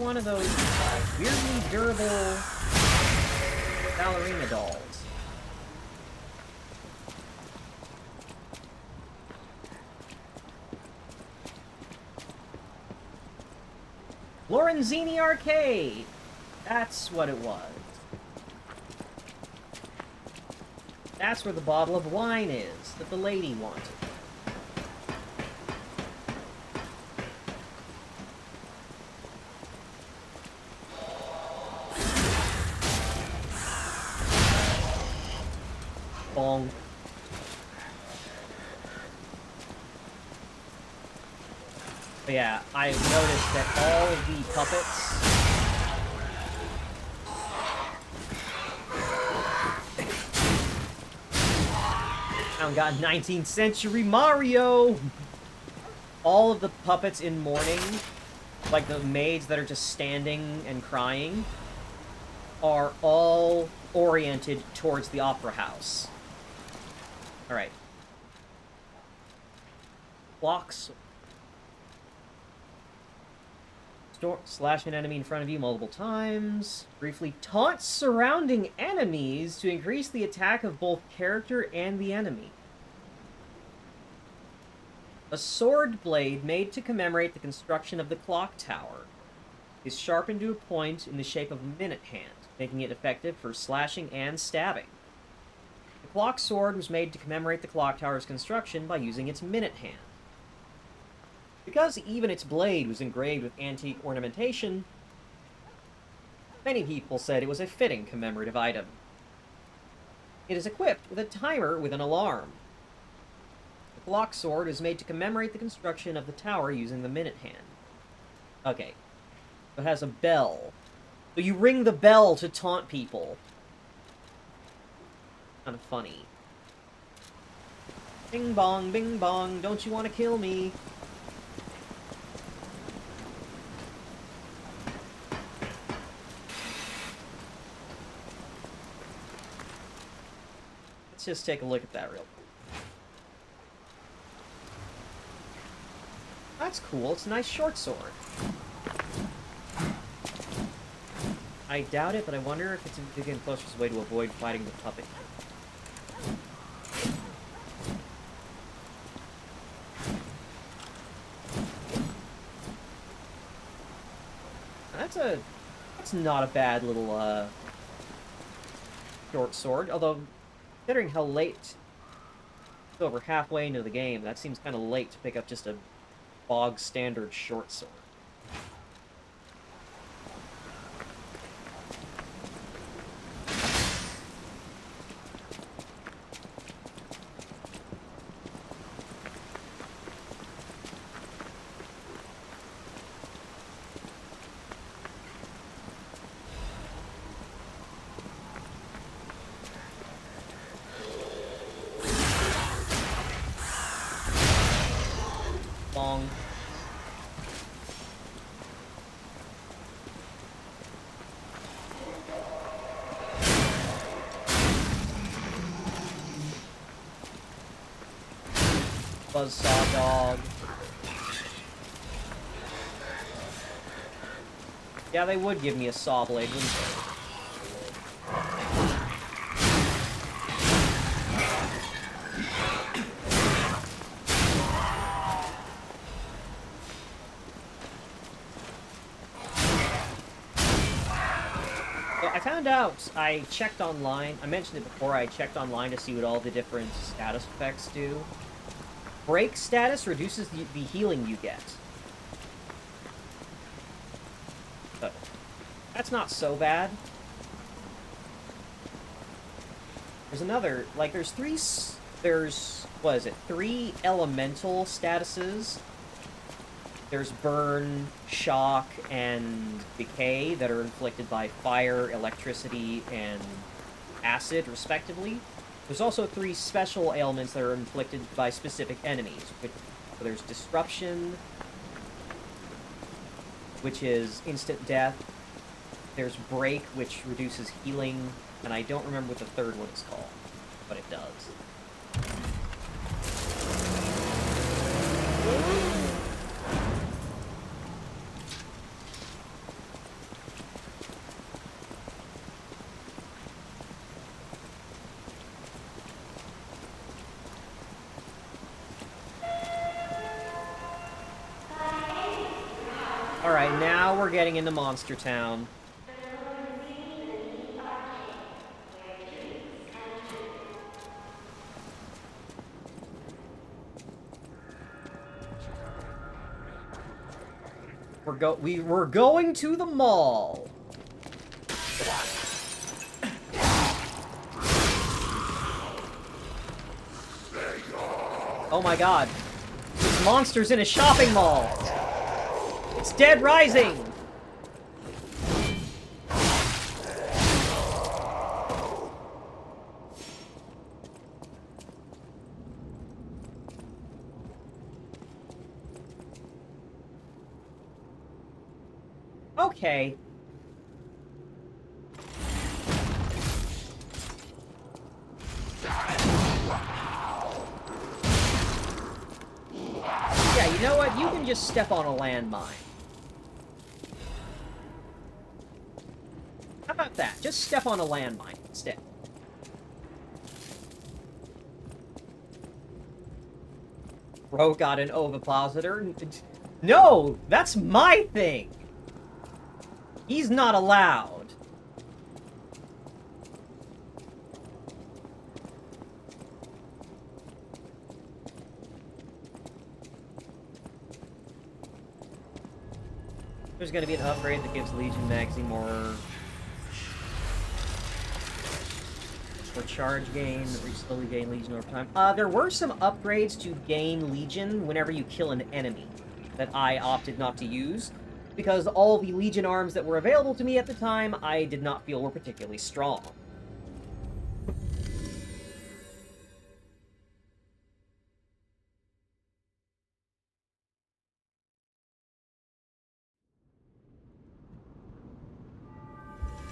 One of those weirdly durable ballerina dolls. Lorenzini Arcade! That's what it was. That's where the bottle of wine is that the lady wanted. Bonk. But yeah, I've noticed that all of the puppets... I've got 19th century Mario! All of the puppets in mourning, like the maids that are just standing and crying, are all oriented towards the opera house. Alright. Blocks. Slash an enemy in front of you multiple times. Briefly taunt surrounding enemies to increase the attack of both character and the enemy. A sword blade made to commemorate the construction of the clock tower is sharpened to a point in the shape of a minute hand, making it effective for slashing and stabbing. The clock sword was made to commemorate the clock tower's construction by using its minute hand. Because even its blade was engraved with antique ornamentation, many people said it was a fitting commemorative item. It is equipped with a timer with an alarm. The clock sword is made to commemorate the construction of the tower using the minute hand. Okay. It has a bell. So you ring the bell to taunt people. Kind of funny. Bing bong, don't you want to kill me? just take a look at that real quick. That's cool. It's a nice short sword. I doubt it, but I wonder if it's a getting closer's way to avoid fighting the puppet. That's not a bad little short sword. Although, considering how late, it's over halfway into the game, that seems kind of late to pick up just a bog standard short sword. Long. Buzzsaw dog. Yeah, they would give me a saw blade, wouldn't they? I found out, I checked online, I mentioned it before, I checked online to see what all the different status effects do. Break status reduces the healing you get. So, that's not so bad. There's another, like, there's what is it, 3 elemental statuses. There's burn, shock, and decay that are inflicted by fire, electricity, and acid, respectively. There's also 3 special ailments that are inflicted by specific enemies. So there's disruption, which is instant death. There's break, which reduces healing, and I don't remember what the third one is called, but it does. Alright, now we're getting into Monster Town. We're going to the mall. Oh my god. There's monsters in a shopping mall. It's Dead Rising. Okay. Yeah, you know what? You can just step on a landmine. How about that? Just step on a landmine instead. Bro got an ovipositor. No! That's my thing! He's not allowed. There's gonna be an upgrade that gives Legion magazine more charge gain, that slowly gain Legion over time. There were some upgrades to gain Legion whenever you kill an enemy that I opted not to use, because all the Legion arms that were available to me at the time, I did not feel were particularly strong.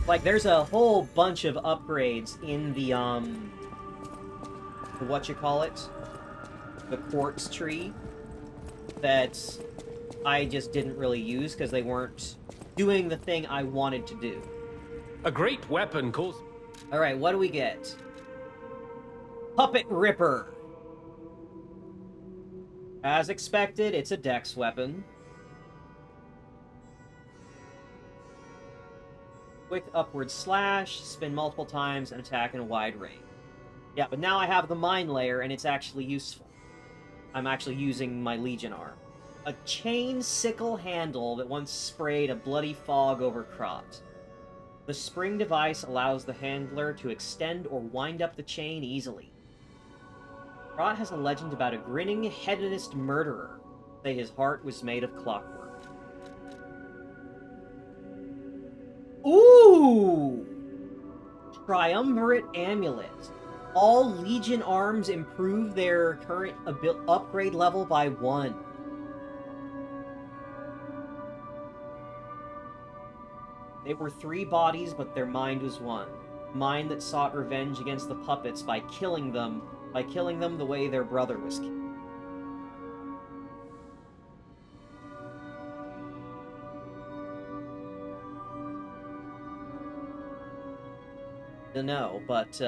Like, there's a whole bunch of upgrades in the, the quartz tree that I just didn't really use because they weren't doing the thing I wanted to do. A great weapon calls... Alright, what do we get? Puppet Ripper. As expected, it's a dex weapon. Quick upward slash, spin multiple times, and attack in a wide range. Yeah, but now I have the Mind Layer, and it's actually useful. I'm actually using my Legion arm. A chain sickle handle that once sprayed a bloody fog over Krot. The spring device allows the handler to extend or wind up the chain easily. Krot has a legend about a grinning, hedonist murderer. Say his heart was made of clockwork. Ooh! Triumvirate Amulet. All Legion arms improve their current upgrade level by 1. They were 3 bodies, but their mind was 1. Mind that sought revenge against the puppets by killing them the way their brother was killed. No, but,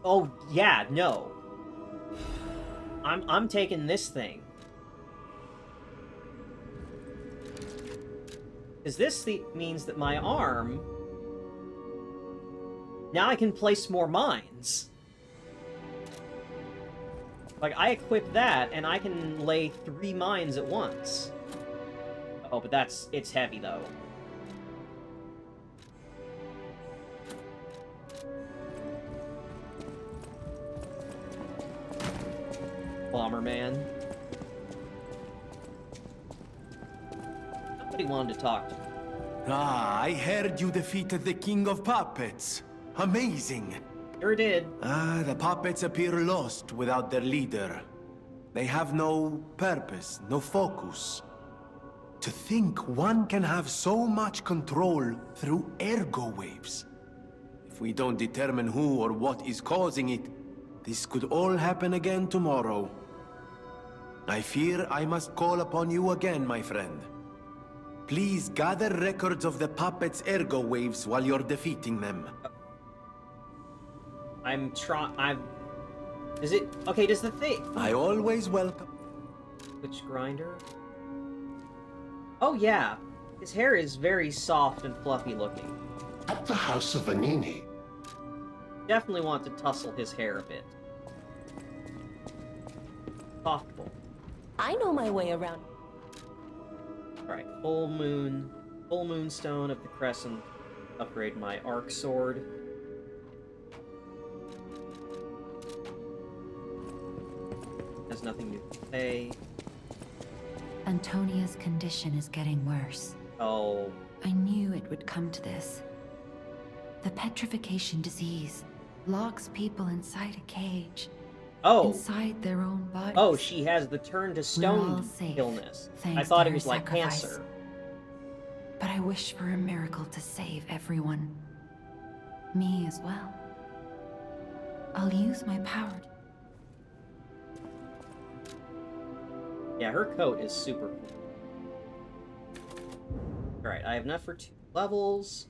oh, yeah, no. I'm taking this thing. Because this means that my arm... Now I can place more mines. Like, I equip that, and I can lay 3 mines at once. Oh, but it's heavy, though. Bomberman. Somebody wanted to talk to me. Ah, I heard you defeated the King of Puppets. Amazing. Sure did. The puppets appear lost without their leader. They have no purpose, no focus. To think one can have so much control through ergo waves. If we don't determine who or what is causing it, this could all happen again tomorrow. I fear I must call upon you again, my friend. Please gather records of the puppets' ergo waves while you're defeating them. Is it... Okay, does the thing... I always welcome... Which grinder? Oh, yeah. His hair is very soft and fluffy looking. At the House of Vanini. Definitely want to tussle his hair a bit. Softball. I know my way around. Alright, full moonstone of the crescent. Upgrade my arc sword. Has nothing new to say. Antonia's condition is getting worse. Oh. I knew it would come to this. The petrification disease locks people inside a cage. Oh. Inside their own bodies. Oh, she has the turn to stone illness. I thought it was like cancer. But I wish for a miracle to save everyone. Me as well. I'll use my power. Yeah, her coat is super cool. Alright, I have enough for 2 levels.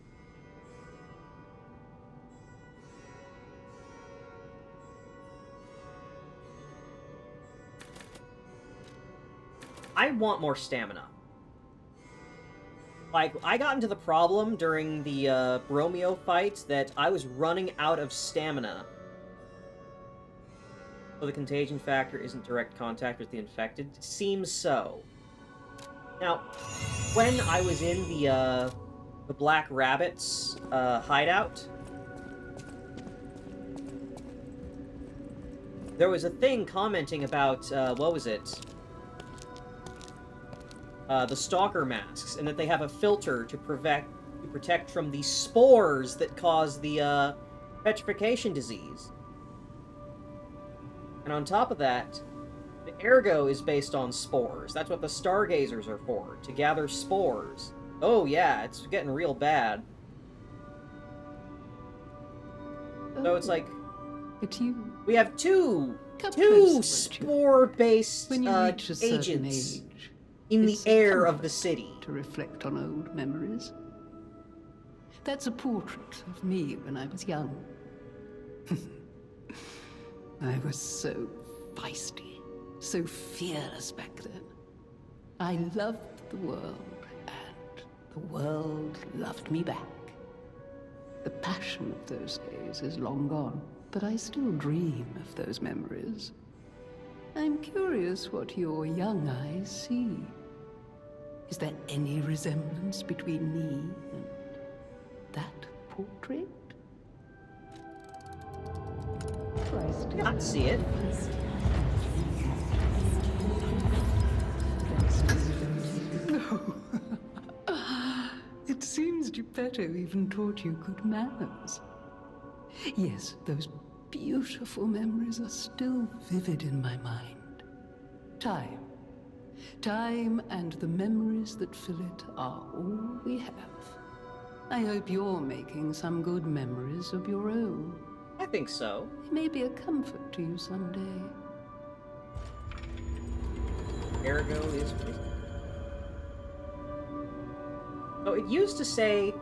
I want more stamina. Like, I got into the problem during the Bromeo fight that I was running out of stamina. So the contagion factor isn't direct contact with the infected? Seems so. Now, when I was in the Black Rabbit's hideout, there was a thing commenting about, what was it? The Stalker masks, and that they have a filter to protect from the spores that cause the petrification disease. And on top of that, the ergo is based on spores. That's what the stargazers are for, to gather spores. Oh yeah, it's getting real bad. So it's like, It's you. We have two Come two closer, won't you? spore-based When you reach a certain agents age, in the it's a air of the comfort city. to reflect on old memories. That's a portrait of me when I was young. I was so feisty, so fearless back then. I loved the world, and the world loved me back. The passion of those days is long gone, but I still dream of those memories. I'm curious what your young eyes see. Is there any resemblance between me and that portrait? Can't see it. No. It seems Geppetto even taught you good manners. Yes, those beautiful memories are still vivid in my mind. Time. Time and the memories that fill it are all we have. I hope you're making some good memories of your own. I think so. It may be a comfort to you someday. Ergo is whispering. Oh, it used to say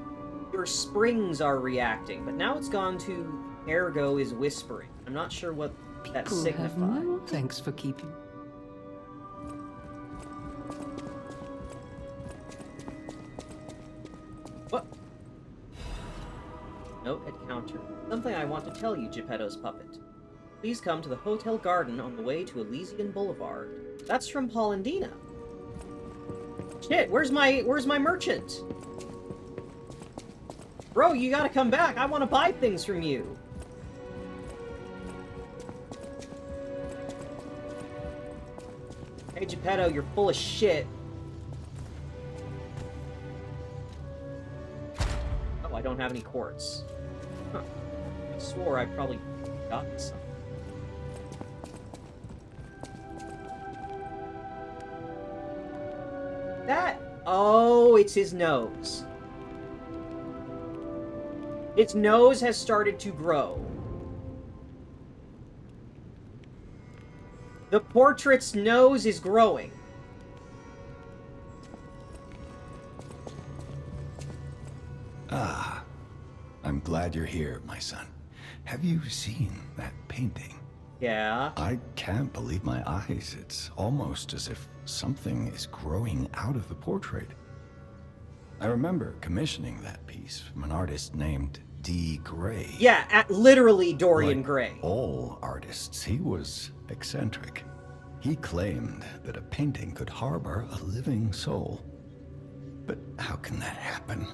your springs are reacting, but now it's gone to Ergo is whispering. I'm not sure what that People have signifies. no thanks for keeping. What? Note at counter. Something I want to tell you, Geppetto's puppet. Please come to the Hotel Garden on the way to Elysian Boulevard. That's from Paulandina. Shit, where's my merchant? Bro, you gotta come back. I want to buy things from you. Hey, Geppetto, you're full of shit. Oh, I don't have any quartz. Huh. I swore I probably got some. That... Oh, it's his nose. Its nose has started to grow. The portrait's nose is growing. Ah, I'm glad you're here, my son. Have you seen that painting? Yeah. I can't believe my eyes. It's almost as if something is growing out of the portrait. I remember commissioning that piece from an artist named D. Gray. Yeah, literally Dorian Like Gray. all artists, he was eccentric. He claimed that a painting could harbor a living soul. But how can that happen?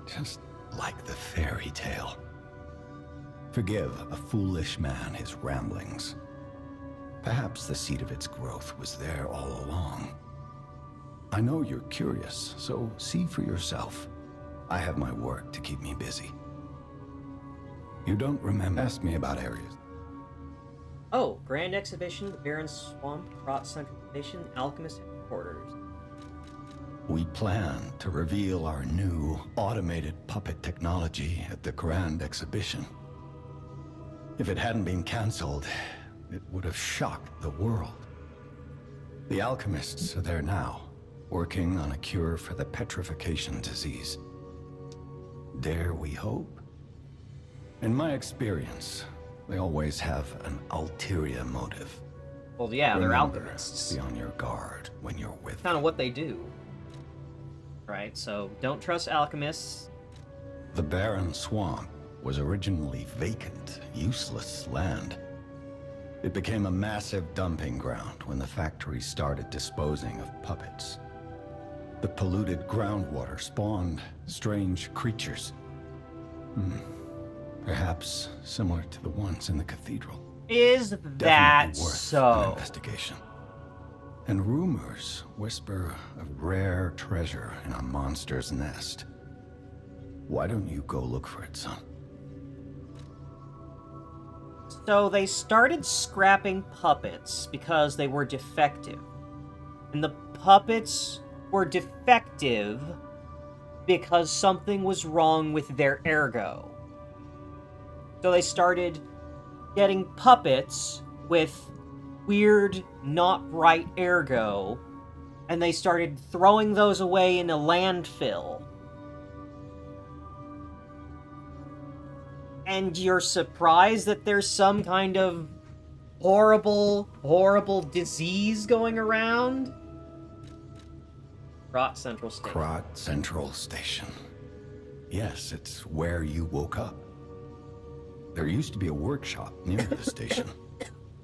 Just like the fairy tale. Forgive a foolish man his ramblings. Perhaps the seed of its growth was there all along. I know you're curious, so see for yourself. I have my work to keep me busy. You don't remember? Ask me about areas. Oh, Grand Exhibition, the Baron's Swamp, Rot Central Station, Alchemist Headquarters. We plan to reveal our new automated puppet technology at the Grand Exhibition. If it hadn't been cancelled, it would have shocked the world. The alchemists are there now, working on a cure for the petrification disease. Dare we hope? In my experience, they always have an ulterior motive. Well, yeah, they're Remember, alchemists. Be on your guard when you're with Kind of what they do. Right, so don't trust alchemists. The barren swamp was originally vacant, useless land. It became a massive dumping ground when the factories started disposing of puppets. The polluted groundwater spawned strange creatures. Perhaps similar to the ones in the cathedral. Is that Definitely worth an so? investigation. And rumors whisper of rare treasure in a monster's nest. Why don't you go look for it, son? So they started scrapping puppets because they were defective. And the puppets were defective because something was wrong with their ergo. So they started getting puppets with weird, not right ergo, and they started throwing those away in a landfill. And you're surprised that there's some kind of horrible, horrible disease going around? Krot Central Station. Krot Central Station. Yes, it's where you woke up. There used to be a workshop near the station.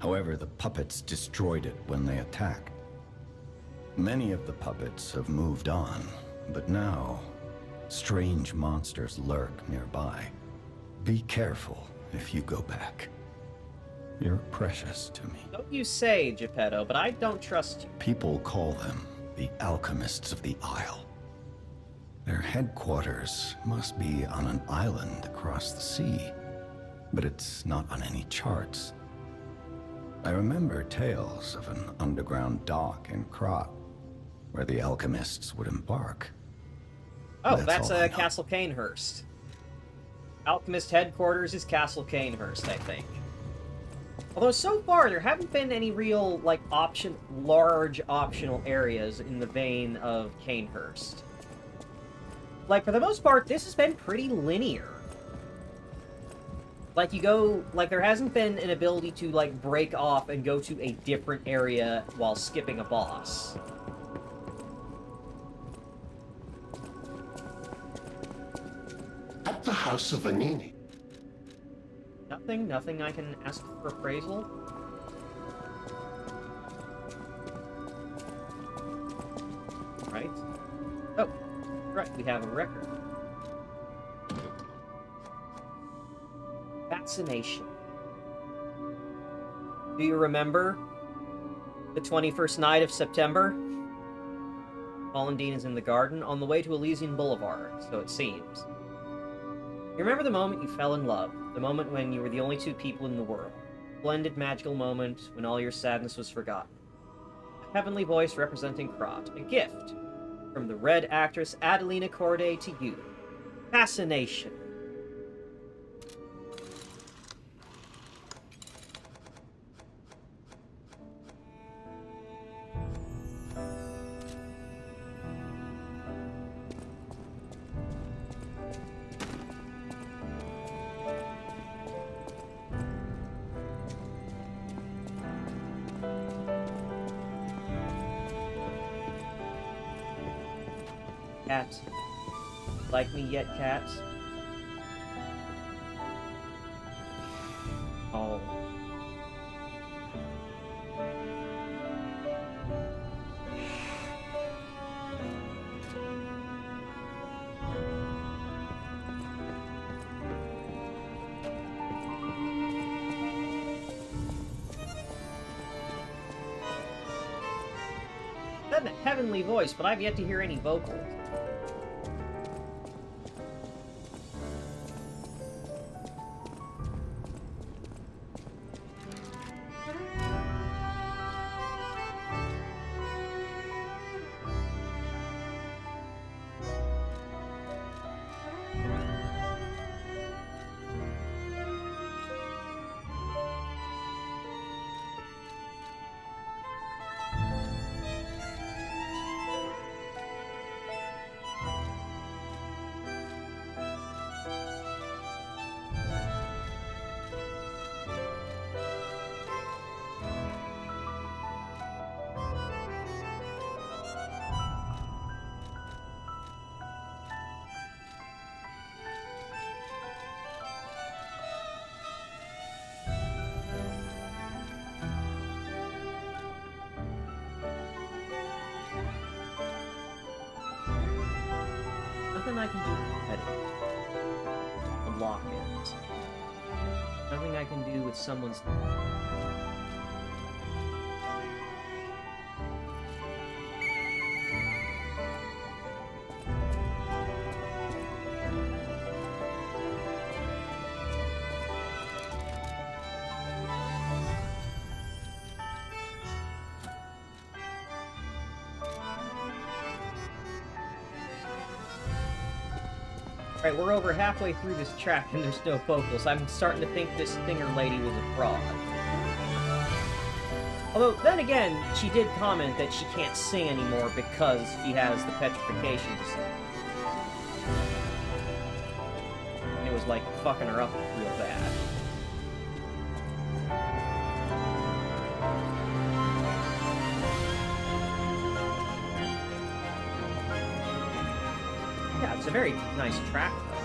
However, the puppets destroyed it when they attacked. Many of the puppets have moved on, but now, strange monsters lurk nearby. Be careful if you go back. You're precious to me. So you say, Geppetto, but I don't trust you. People call them the Alchemists of the Isle. Their headquarters must be on an island across the sea, but it's not on any charts. I remember tales of an underground dock in Krot, where the alchemists would embark. Oh, That's that's all I know. Castle Canehurst. Alchemist headquarters is Castle Canehurst, I think. Although so far there haven't been any real, like, large optional areas in the vein of Canehurst. Like, for the most part, this has been pretty linear. Like, there hasn't been an ability to, like, break off and go to a different area while skipping a boss. At the House of Vanini. Nothing I can ask for appraisal? Right? Oh, right, we have a record. Fascination. Do you remember the 21st night of September? Hollandine is in the garden, on the way to Elysian Boulevard, so it seems. You remember the moment you fell in love, the moment when you were the only two people in the world. Splendid, magical moment when all your sadness was forgotten. A heavenly voice representing Krot, a gift from the red actress Adelina Corday to you. Fascination. Cat. Like me yet, cat? Oh. That's a heavenly voice, but I've yet to hear any vocals. Nothing I can do to edit. Unlock it. Nothing I can do with someone's... Right, we're over halfway through this track and there's no vocals. I'm starting to think this Stinger lady was a fraud. Although, then again, she did comment that she can't sing anymore because she has the petrification disease. It was like fucking her up real bad. Yeah, it's a very nice track, though.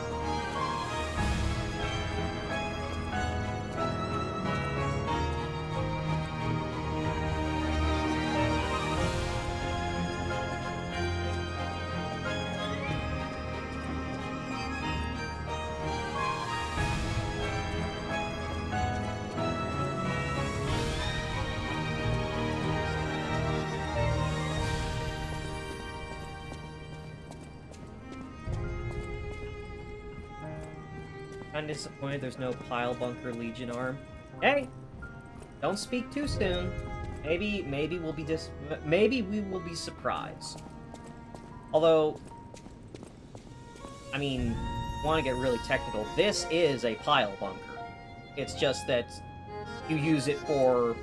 Kinda disappointed there's no Pile Bunker Legion arm. Hey! Don't speak too soon. Maybe we'll be maybe we will be surprised. Although, I mean, want to get really technical, this is a Pile Bunker. It's just that you use it for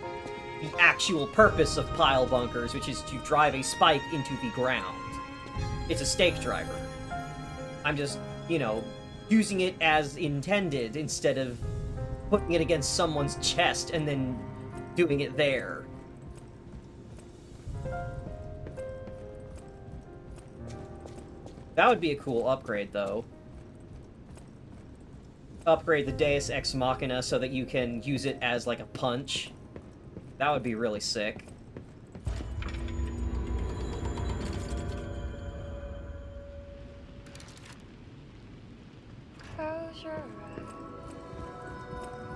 the actual purpose of Pile Bunkers, which is to drive a spike into the ground. It's a stake driver. I'm just, you know, using it as intended instead of putting it against someone's chest and then doing it there. That would be a cool upgrade, though. Upgrade the Deus Ex Machina so that you can use it as, like, a punch. That would be really sick.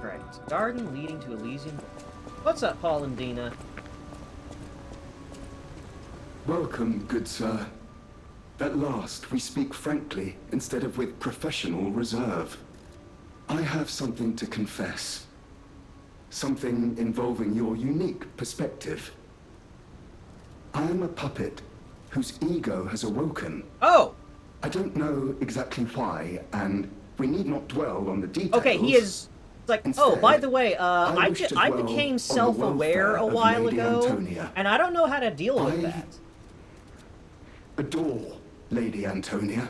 Right. Garden leading to Elysium. What's up, Paul and Dina? Welcome, good sir. At last, we speak frankly, instead of with professional reserve. I have something to confess. Something involving your unique perspective. I am a puppet whose ego has awoken. Oh! I don't know exactly why, and we need not dwell on the details. Okay, he is... like, Instead, oh, by the way, I dwell became on the self-aware welfare a of while Lady ago, Antonia. and I don't know how to deal with I that. Adore Lady Antonia.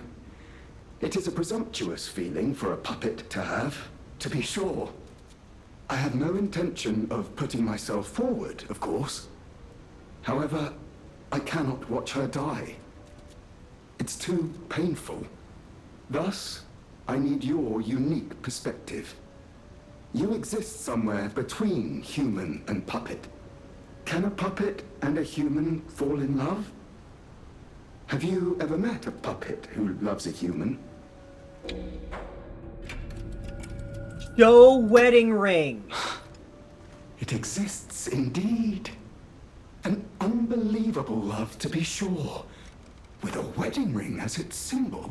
It is a presumptuous feeling for a puppet to have, to be sure. I have no intention of putting myself forward, of course. However, I cannot watch her die. It's too painful. Thus, I need your unique perspective. You exist somewhere between human and puppet. Can a puppet and a human fall in love? Have you ever met a puppet who loves a human? Show wedding ring! It exists indeed. An unbelievable love, to be sure, with a wedding ring as its symbol.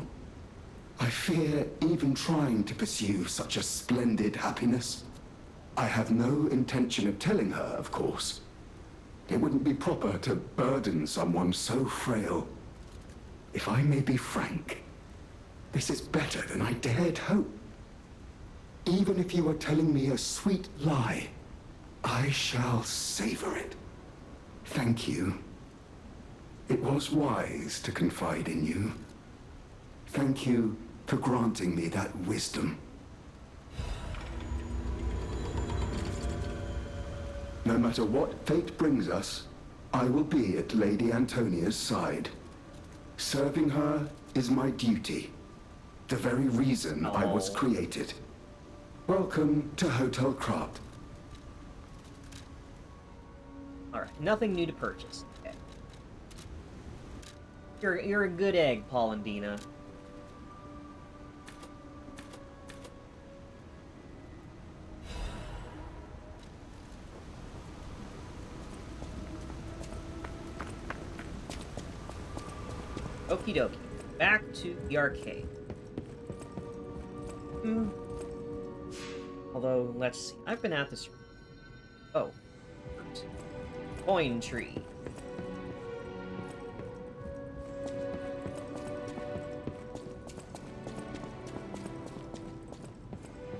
I fear even trying to pursue such a splendid happiness. I have no intention of telling her, of course. It wouldn't be proper to burden someone so frail. If I may be frank, this is better than I dared hope. Even if you are telling me a sweet lie, I shall savor it. Thank you. It was wise to confide in you. Thank you for granting me that wisdom. No matter what fate brings us, I will be at Lady Antonia's side. Serving her is my duty. The very reason I was created. Welcome to Hotel Krat. Alright, nothing new to purchase. Okay. You're a good egg, Paul and Dina. Okie dokie. Back to the arcade. Although, let's see. I've been at this... Oh. Coin tree.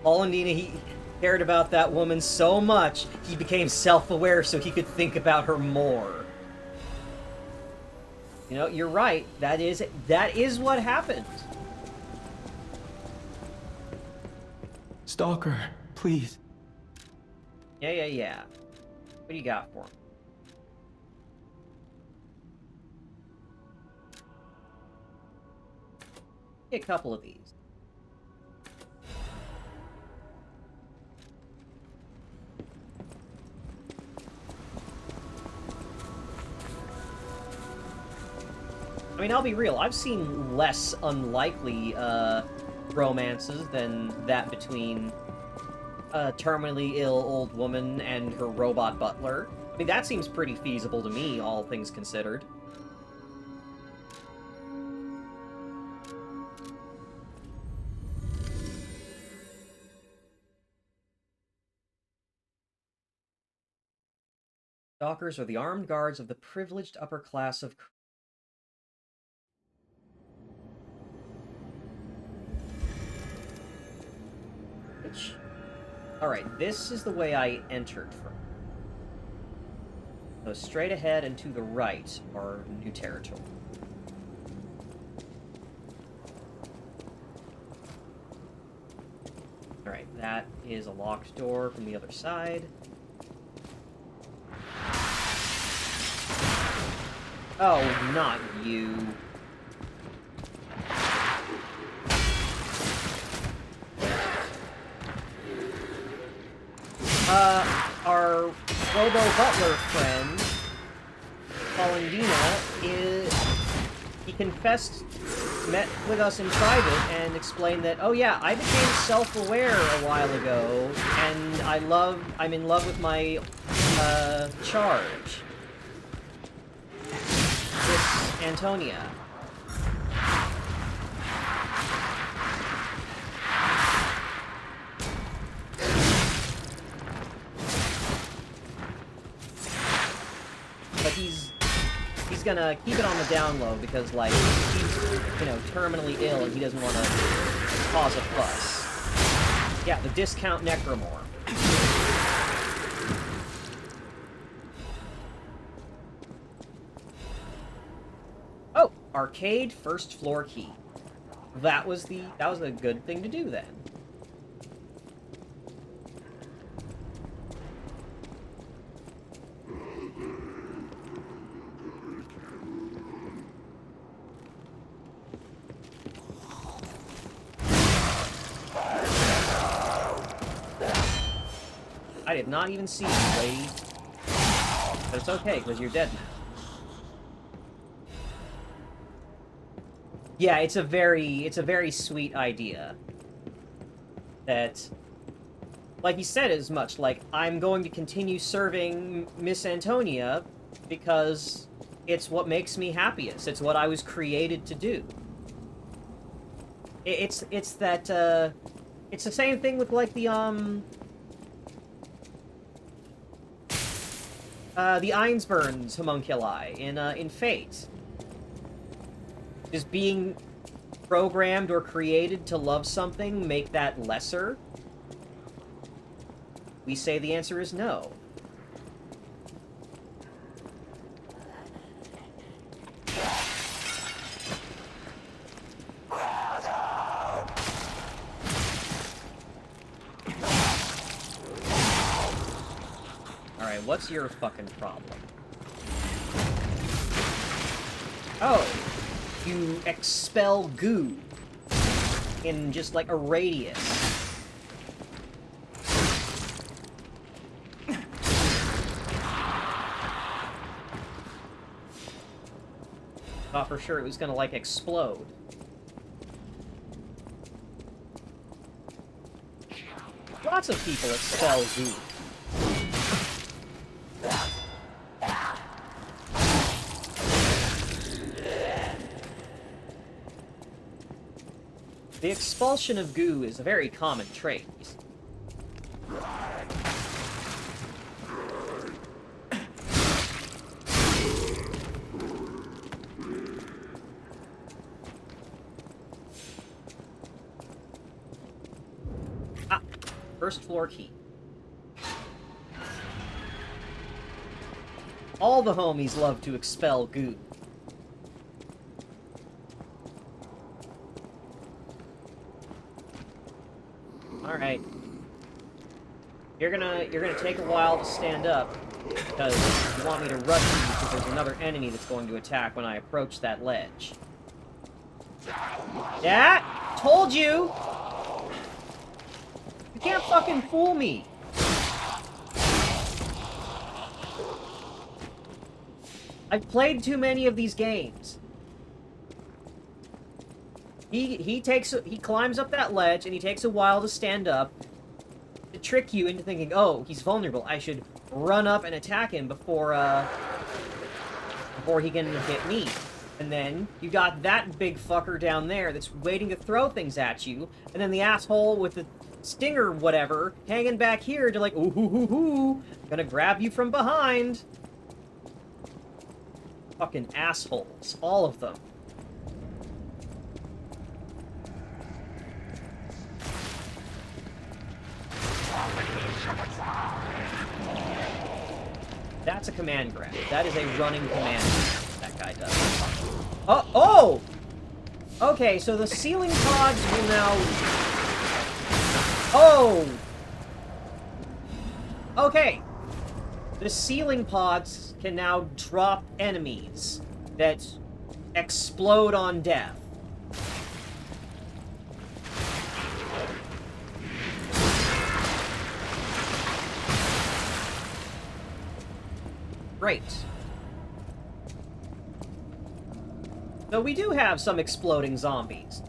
Paulandina, he cared about that woman so much, he became self-aware so he could think about her more. You know, you're right. That is what happened. Stalker, please. Yeah. What do you got for him? Get a couple of these. I mean, I'll be real, I've seen less unlikely, romances than that between a terminally ill old woman and her robot butler. I mean, that seems pretty feasible to me, all things considered. Stalkers are the armed guards of the privileged upper class of... Alright, this is the way I entered from. So straight ahead and to the right are new territory. Alright, that is a locked door from the other side. Oh, not you. Our Robo-Butler friend, Paulandina, he confessed, met with us in private, and explained that, oh yeah, I became self-aware a while ago, and I'm in love with my, charge. Miss Antonia. But he's gonna keep it on the down low because, like, he's, you know, terminally ill and he doesn't want to cause a fuss. Yeah, the discount necromorph. Oh, arcade first floor key. That was a good thing to do then. I did not even see you, lady. But it's okay, because you're dead now. Yeah, it's a very sweet idea. That, like he said as much, like, I'm going to continue serving Miss Antonia because it's what makes me happiest. It's what I was created to do. It's the same thing with, like, the Einsburns homunculi in Fate. Does being programmed or created to love something make that lesser? We say the answer is no. Alright, what's your fucking problem? Oh! You expel goo in just, like, a radius. Thought for sure it was gonna, like, explode. Lots of people expel goo. The expulsion of goo is a very common trait. Ah, First floor key. All the homies love to expel goo. Alright. You're gonna take a while to stand up, because you want me to rush you because there's another enemy that's going to attack when I approach that ledge. Yeah? Told you! You can't fucking fool me! I've played too many of these games. He climbs up that ledge and he takes a while to stand up to trick you into thinking, oh, he's vulnerable. I should run up and attack him before he can hit me. And then you got that big fucker down there that's waiting to throw things at you, and then the asshole with the stinger whatever hanging back here to like, ooh hoo hoo hoo, gonna grab you from behind. Fucking assholes, all of them. That's a command grab. That is a running command grab that guy does. Oh! Oh! Okay, so the ceiling pods will now... Oh! Okay. The ceiling pods can now drop enemies that explode on death. Great. So we do have some exploding zombies.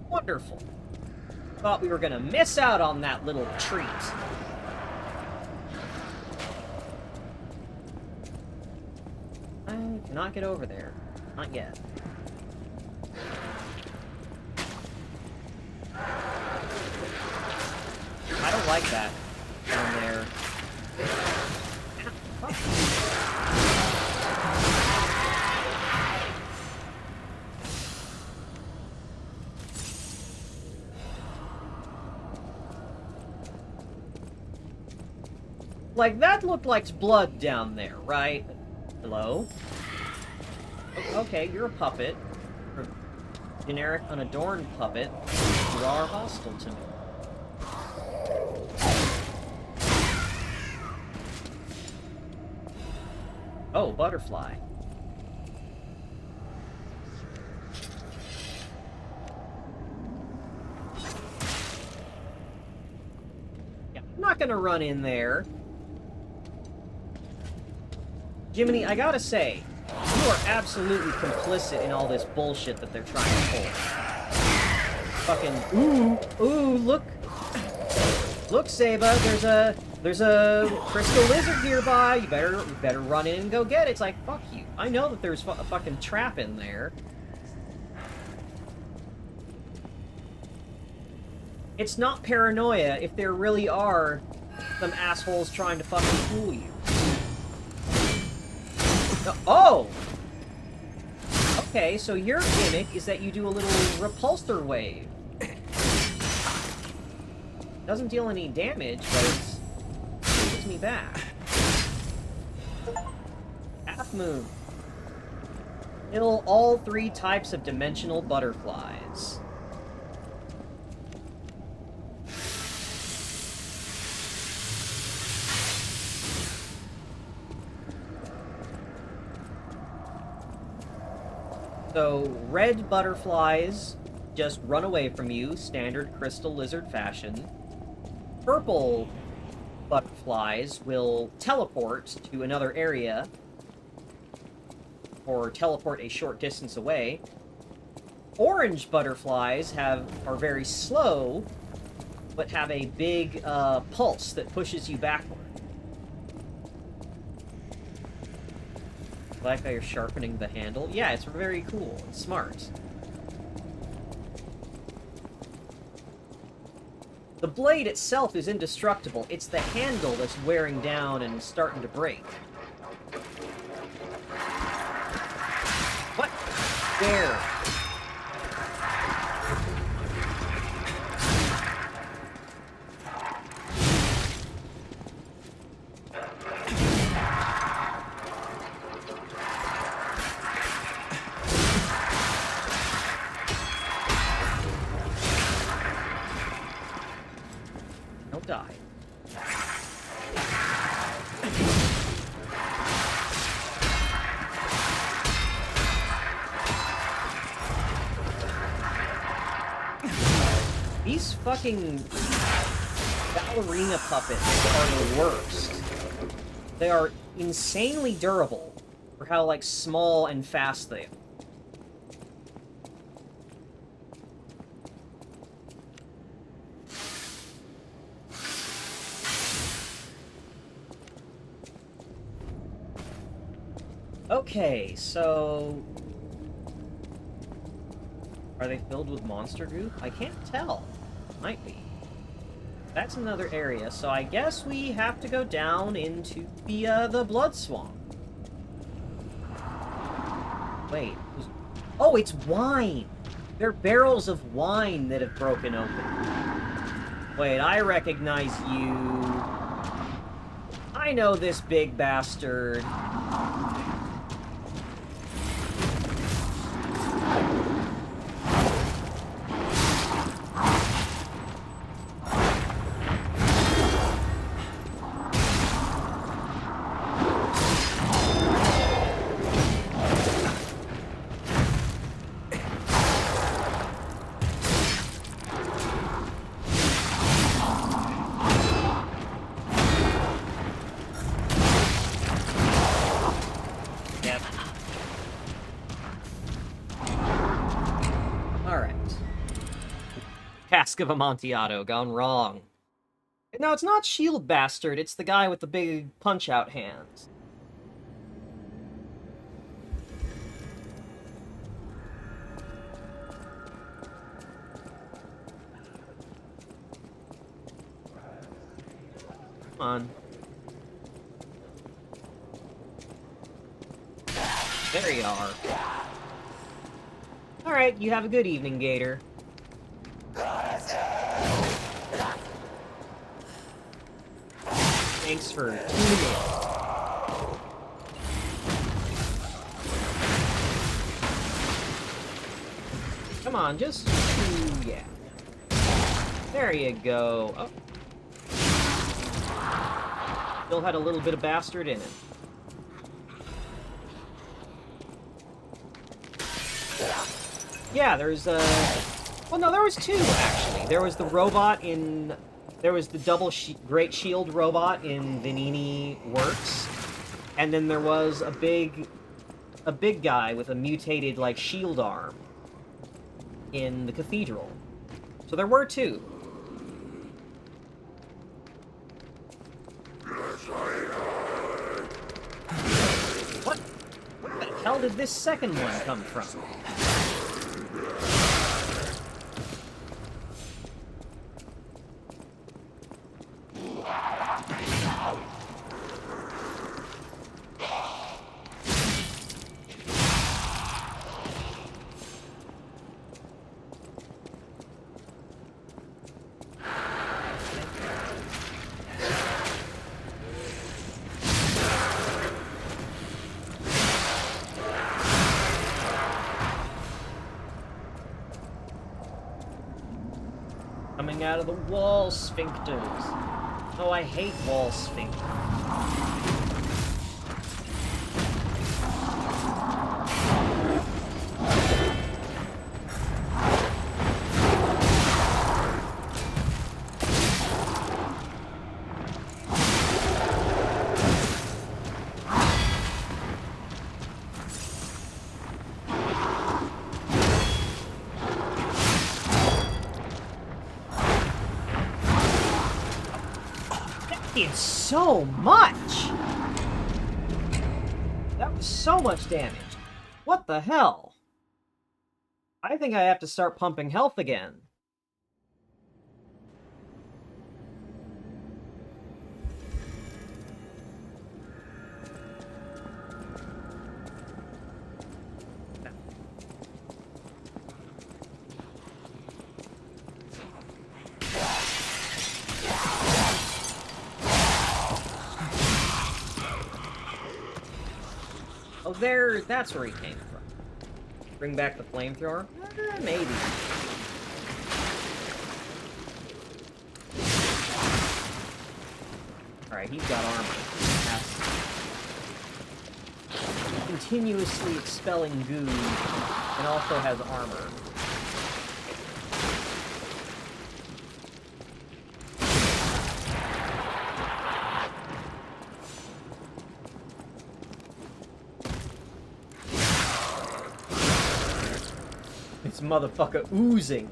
Wonderful. Thought we were gonna miss out on that little treat. I cannot get over there. Not yet. I don't like that down there. Like, that looked like blood down there, right? Hello? Okay, you're a puppet. You're a generic, unadorned puppet. You are hostile to me. Oh, butterfly. Yeah, I'm not gonna run in there. Jiminy, I gotta say, you are absolutely complicit in all this bullshit that they're trying to pull. Fucking, ooh, look. Look, Saba, there's a crystal lizard nearby. You better run in and go get it. It's like, fuck you. I know that there's a fucking trap in there. It's not paranoia if there really are some assholes trying to fucking fool you. Oh! Okay, so your gimmick is that you do a little repulsor wave. Doesn't deal any damage, but it pushes me back. Half moon. Kill all 3 types of dimensional butterflies. So, red butterflies just run away from you, standard crystal lizard fashion. Purple butterflies will teleport to another area, or teleport a short distance away. Orange butterflies are very slow, but have a big pulse that pushes you backward. I like how you're sharpening the handle. Yeah, it's very cool. It's smart. The blade itself is indestructible. It's the handle that's wearing down and starting to break. What? Where? These fucking ballerina puppets are the worst. They are insanely durable for how, like, small and fast they are. Okay, so... Are they filled with monster goop? I can't tell. Might be. That's another area, so I guess we have to go down into the blood swamp. Wait. Oh, it's wine! They're barrels of wine that have broken open. Wait, I recognize you. I know this big bastard. Cask of Amontillado gone wrong. No, it's not Shield Bastard, it's the guy with the big punch-out hands. Come on. There you are. Alright, you have a good evening, Gator. Thanks for tuning in. Come on, just... yeah. There you go. Oh. Still had a little bit of bastard in it. Yeah, there's well, no, there was two, actually. There was the robot in... There was the double Great Shield robot in Venini Works. And then there was a big guy with a mutated, like, shield arm in the Cathedral. So there were two. What? Where the hell did this second one come from? Coming out of the wall sphincters. Oh, I hate wall sphincters. Did so much! That was so much damage. What the hell? I think I have to start pumping health again. Oh, that's where he came from. Bring back the flamethrower? Maybe. Alright, he's got armor. That's continuously expelling goo, and also has armor. It's motherfucker oozing.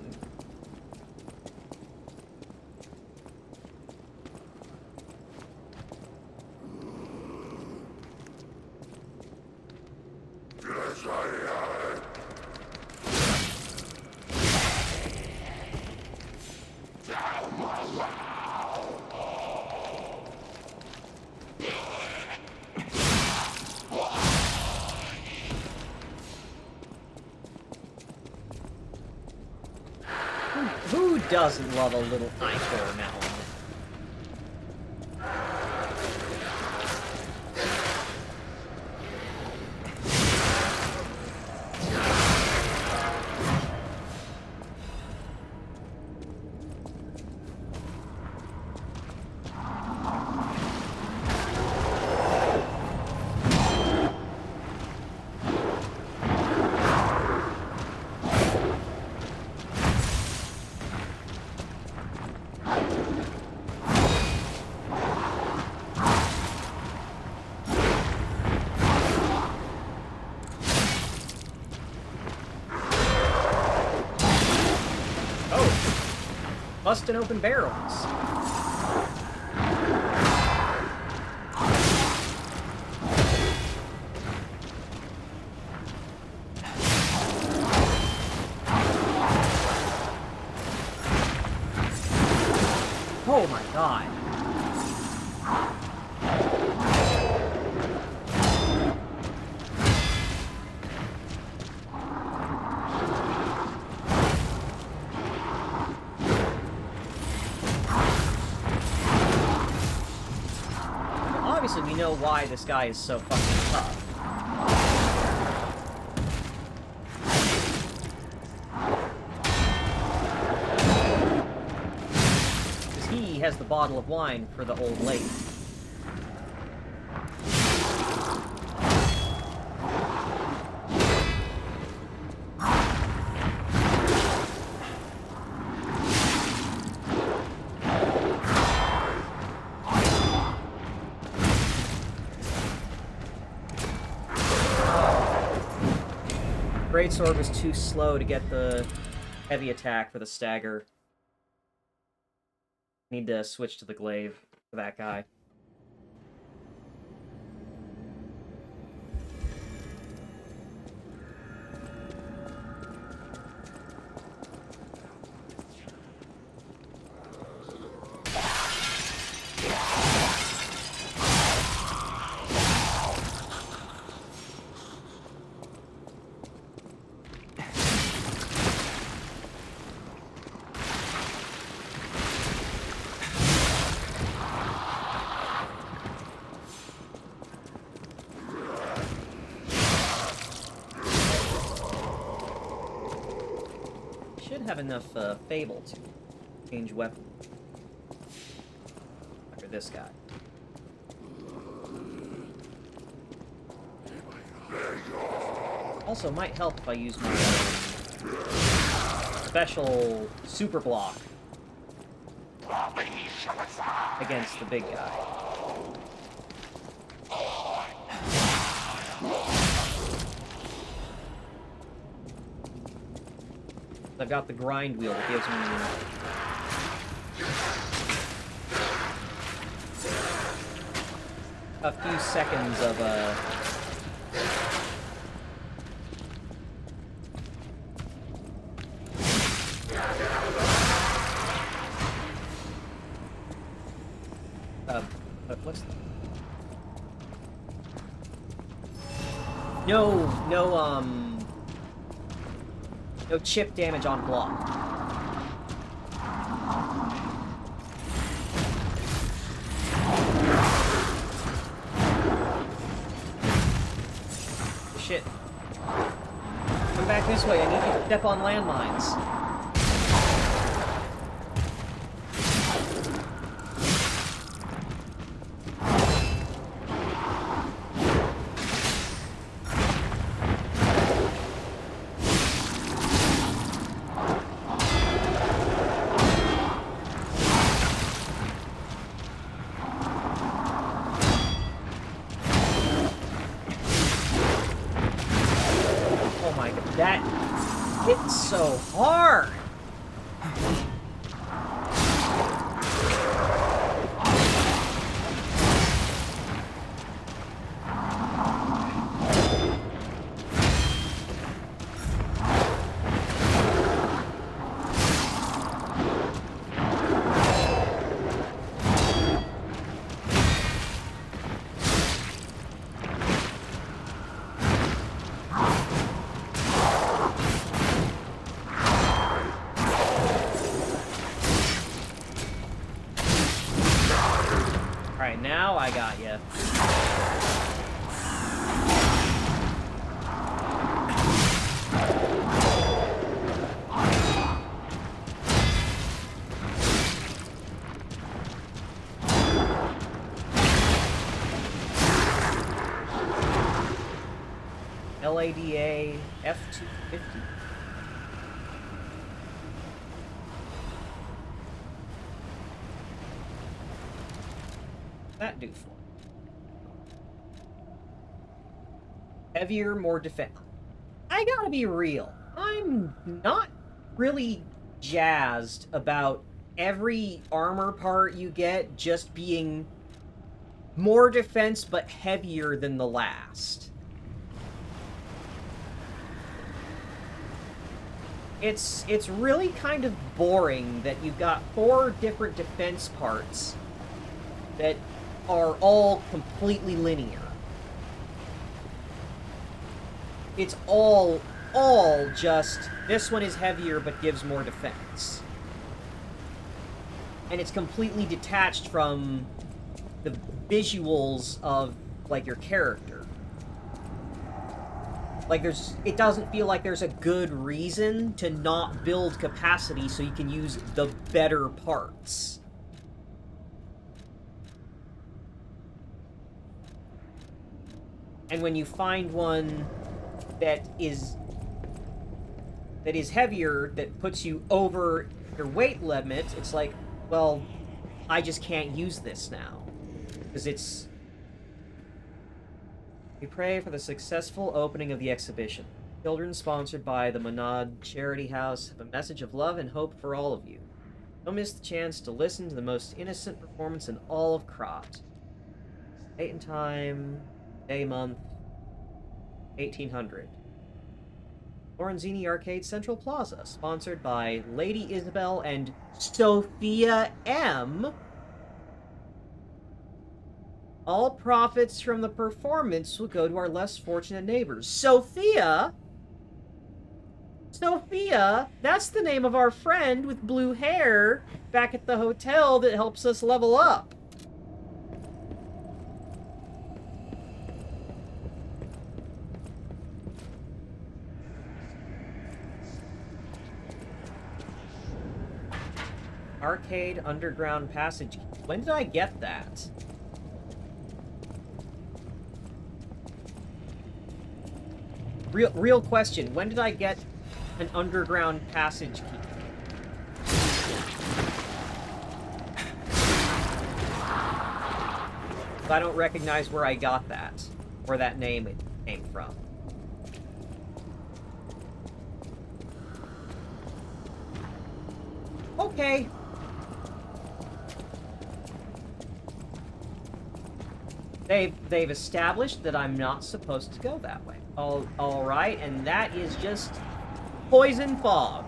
Who doesn't love a little ichor now and then? Busting open barrels. Oh my god. Obviously, we know why this guy is so fucking tough. Because he has the bottle of wine for the old lady. Greatsword was too slow to get the heavy attack for the stagger. Need to switch to the glaive for that guy. Should have enough Fable to change weapon. After this guy. Also, might help if I use my special super block against the big guy. I've got the grind wheel that gives me a few seconds of what's the... No chip damage on block. Shit. Come back this way, I need you to step on landmines. hit so hard. Alright, now I got you. LADA F250. That do for? Heavier, more defense. I gotta be real. I'm not really jazzed about every armor part you get just being more defense but heavier than the last. It's really kind of boring that you've got 4 different defense parts that are all completely linear. It's all just, this one is heavier but gives more defense. And it's completely detached from the visuals of, like, your character. Like, it doesn't feel like there's a good reason to not build capacity so you can use the better parts. And when you find one that is heavier, that puts you over your weight limit, it's like, well, I just can't use this now. Because it's... We pray for the successful opening of the exhibition. Children sponsored by the Monad Charity House have a message of love and hope for all of you. Don't miss the chance to listen to the most innocent performance in all of Krot. Date and time, day, month, 1800. Lorenzini Arcade Central Plaza, sponsored by Lady Isabel and Sophia M. All profits from the performance will go to our less fortunate neighbors. Sophia? Sophia? That's the name of our friend with blue hair back at the hotel that helps us level up. Arcade Underground Passage. When did I get that? Real question. When did I get an underground passage key? I don't recognize where I got that. Where that name came from. Okay. They've established that I'm not supposed to go that way. All right, and that is just poison fog.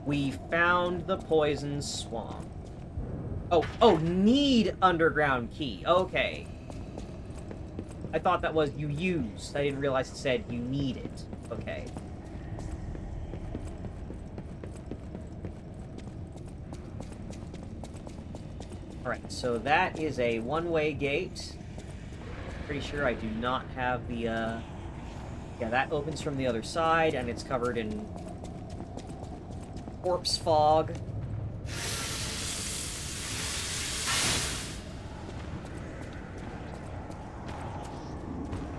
We found the poison swamp. Oh, need underground key. Okay. I thought that was you used. I didn't realize it said you need it. Okay. Alright, so that is a one-way gate. Pretty sure I do not have the, Yeah, that opens from the other side, and it's covered in corpse fog.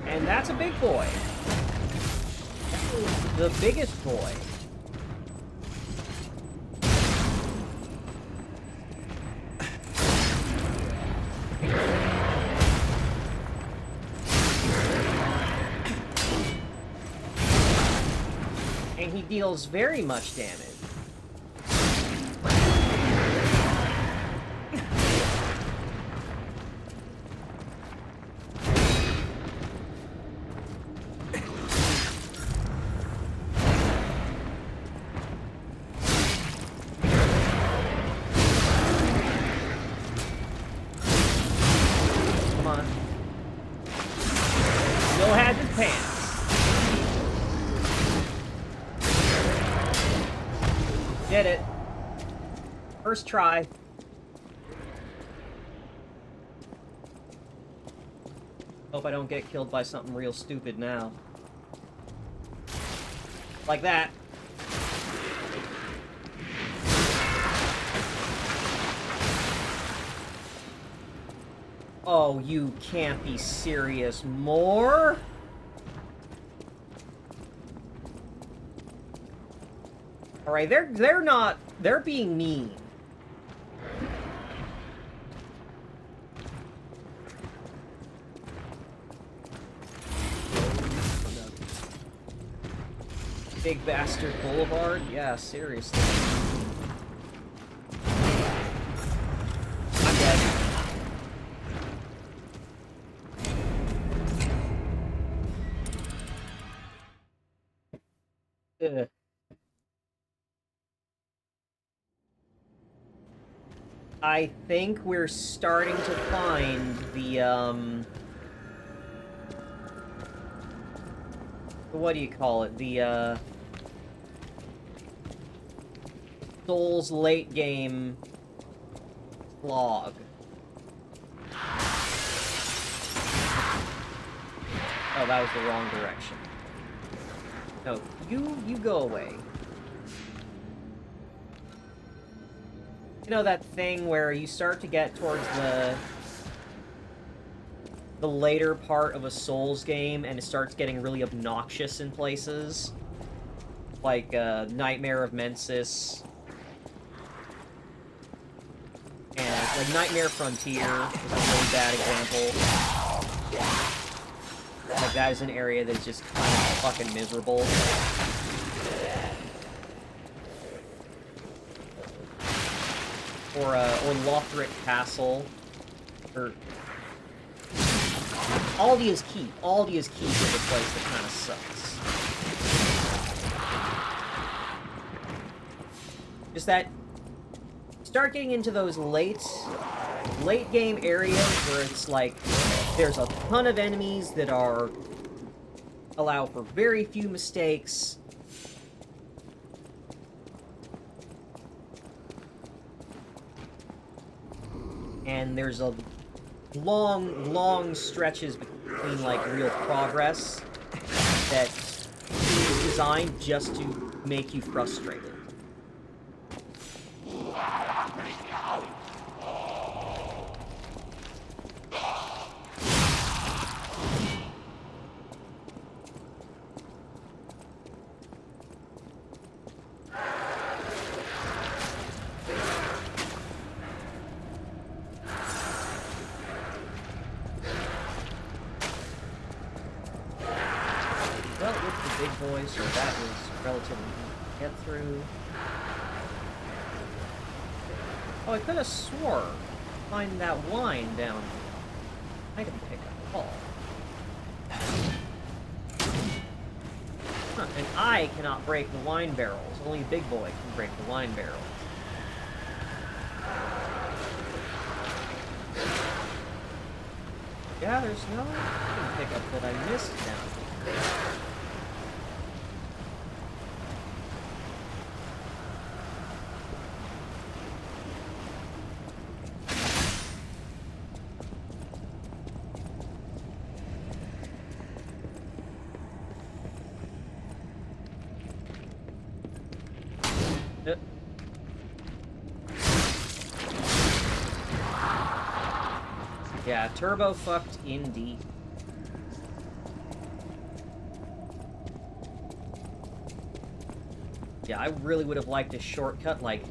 And that's a big boy. That is the biggest boy. And he deals very much damage. Come on. No hat in pants. Did it. First try. Hope I don't get killed by something real stupid now. Like that. Oh, you can't be serious. More? Alright, they're not... They're being mean. Big Bastard Boulevard? Yeah, seriously. I'm dead. Ugh. I think we're starting to find the, what do you call it? The, Souls late game log. Oh, that was the wrong direction. No, you go away. You know that thing where you start to get towards the later part of a Souls game and it starts getting really obnoxious in places? Like, Nightmare of Mensis. And, like, Nightmare Frontier is a really bad example. Like, that is an area that's just kind of fucking miserable. Or Lothric Castle. Or... Aldia's Keep. Aldia's Keep is a place that kind of sucks. Just that... Start getting into those late game areas where it's like... There's a ton of enemies that are... allow for very few mistakes. And there's a long stretches between, like, real progress that is designed just to make you frustrated. So that was relatively easy to get through. Oh, I could have swore find that wine down here. I can pick up all. Huh, and I cannot break the wine barrels. Only Big Boy can break the wine barrels. Yeah, there's no pickup that I missed down here. Yeah, turbo fucked indeed. Yeah, I really would have liked a shortcut, like,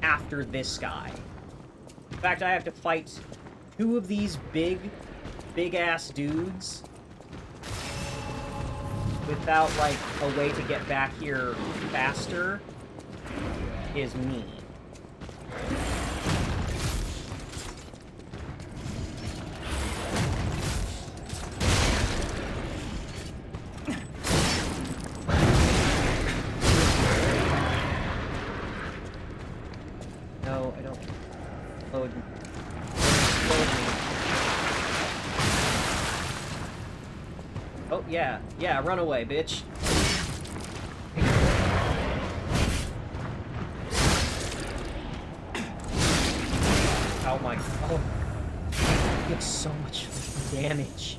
after this guy. In fact, I have to fight two of these big-ass dudes. without, like, a way to get back here faster is me. No, I don't. Load. Load me. Oh, yeah. Yeah, run away, bitch. Oh my... Oh. It did so much fucking damage.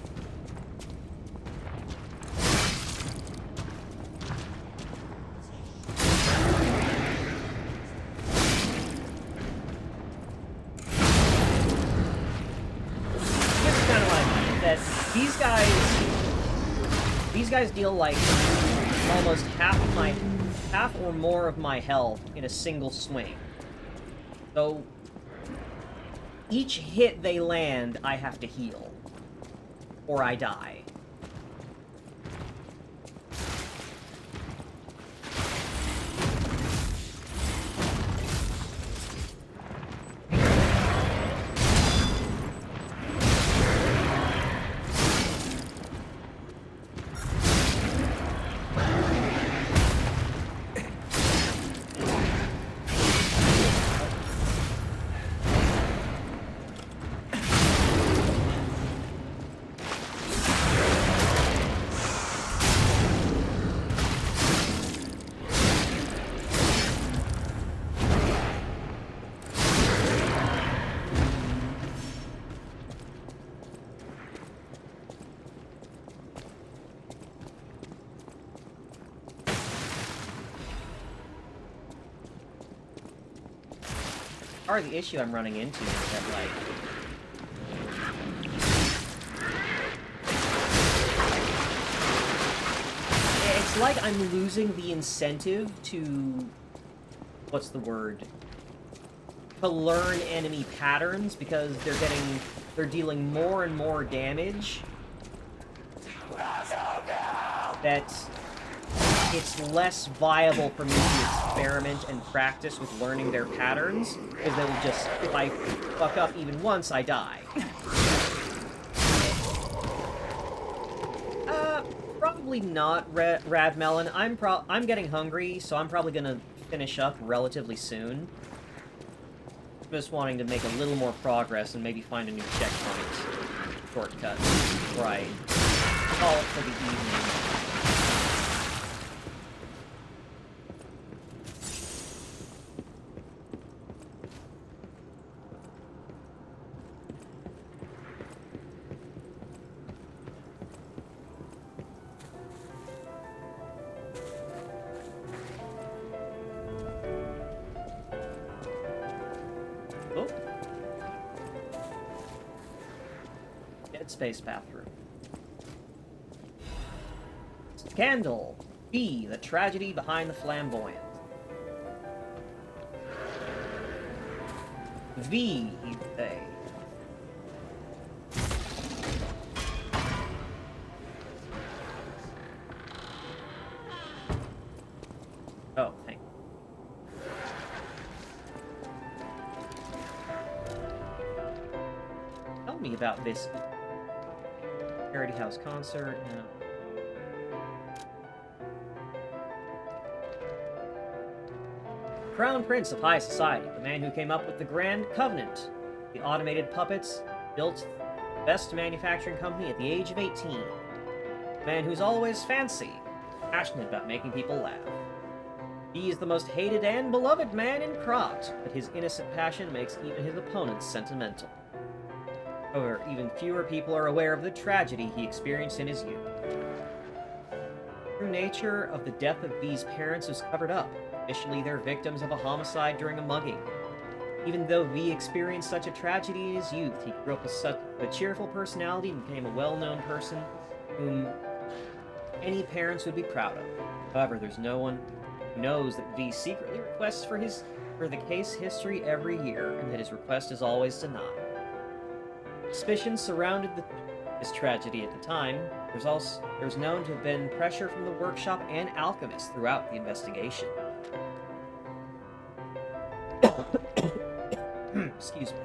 That's kind of what I mean, that these guys deal like almost half or more of my health in a single swing. So each hit they land, I have to heal, or I die. Part of the issue I'm running into is that, like, it's like I'm losing the incentive to, what's the word, to learn enemy patterns because they're dealing more and more damage. That it's less viable for me to experiment and practice with learning their patterns, because they will just, if I fuck up even once, I die. Probably not, Radmelon. I'm getting hungry, so I'm probably gonna finish up relatively soon. Just wanting to make a little more progress and maybe find a new checkpoint shortcut before I call it for the evening. Space bathroom. Scandal. B. The tragedy behind the flamboyant. V. You say. Oh, thank you. Tell me about this Charity House concert. No. Crown Prince of High Society, the man who came up with the Grand Covenant, the automated puppets, built the best manufacturing company at the age of 18. The man who's always fancy, passionate about making people laugh. He is the most hated and beloved man in Krot, but his innocent passion makes even his opponents sentimental. However, even fewer people are aware of the tragedy he experienced in his youth. The true nature of the death of V's parents was covered up. Initially, they're victims of a homicide during a mugging. Even though V experienced such a tragedy in his youth, he grew up with such a cheerful personality and became a well-known person whom any parents would be proud of. However, there's no one who knows that V secretly requests for the case history every year, and that his request is always denied. Suspicions surrounded this tragedy at the time, There's known to have been pressure from the workshop and alchemists throughout the investigation. Excuse me.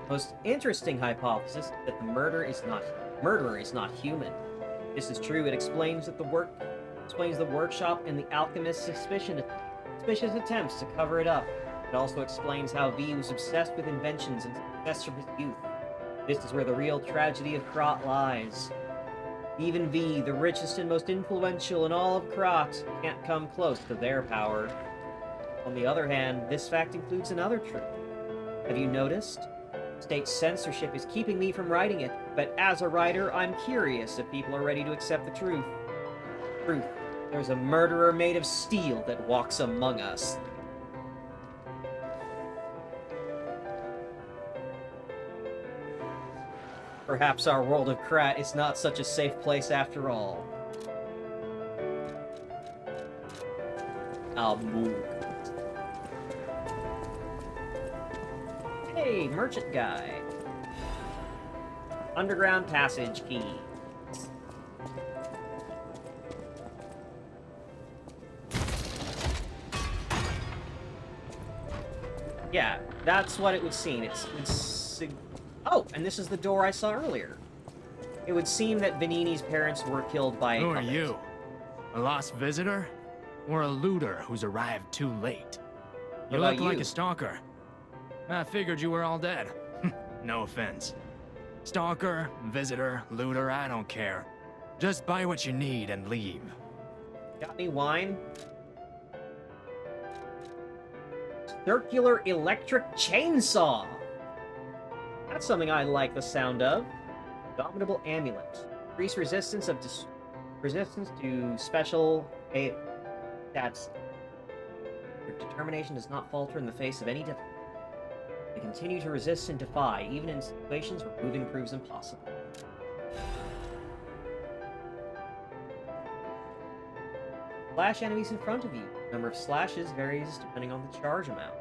Most interesting hypothesis is that the murderer is not human. This is true. It explains the workshop and the alchemist's suspicious attempts to cover it up. It also explains how V was obsessed with inventions and success from his youth. This is where the real tragedy of Krat lies. Even V, the richest and most influential in all of Krat, can't come close to their power. On the other hand, this fact includes another truth. Have you noticed? State censorship is keeping me from writing it, but as a writer, I'm curious if people are ready to accept the truth. Truth. There's a murderer made of steel that walks among us. Perhaps our world of Krat is not such a safe place after all. I'll move. Hey, merchant guy. Underground passage key. Yeah, that's what it would seem. Oh, and this is the door I saw earlier. It would seem that Venini's parents were killed by a Who are puppet. you? A lost visitor? Or a looter who's arrived too late? You What look about like you? a stalker. I figured you were all dead. No offense. Stalker, visitor, looter, I don't care. Just buy what you need and leave. Got any wine? Circular electric chainsaw. That's something I like the sound of. Dominable amulet. Increase resistance to special stats. Your determination does not falter in the face of any difficulty. They continue to resist and defy, even in situations where moving proves impossible. Slash enemies in front of you. The number of slashes varies depending on the charge amount.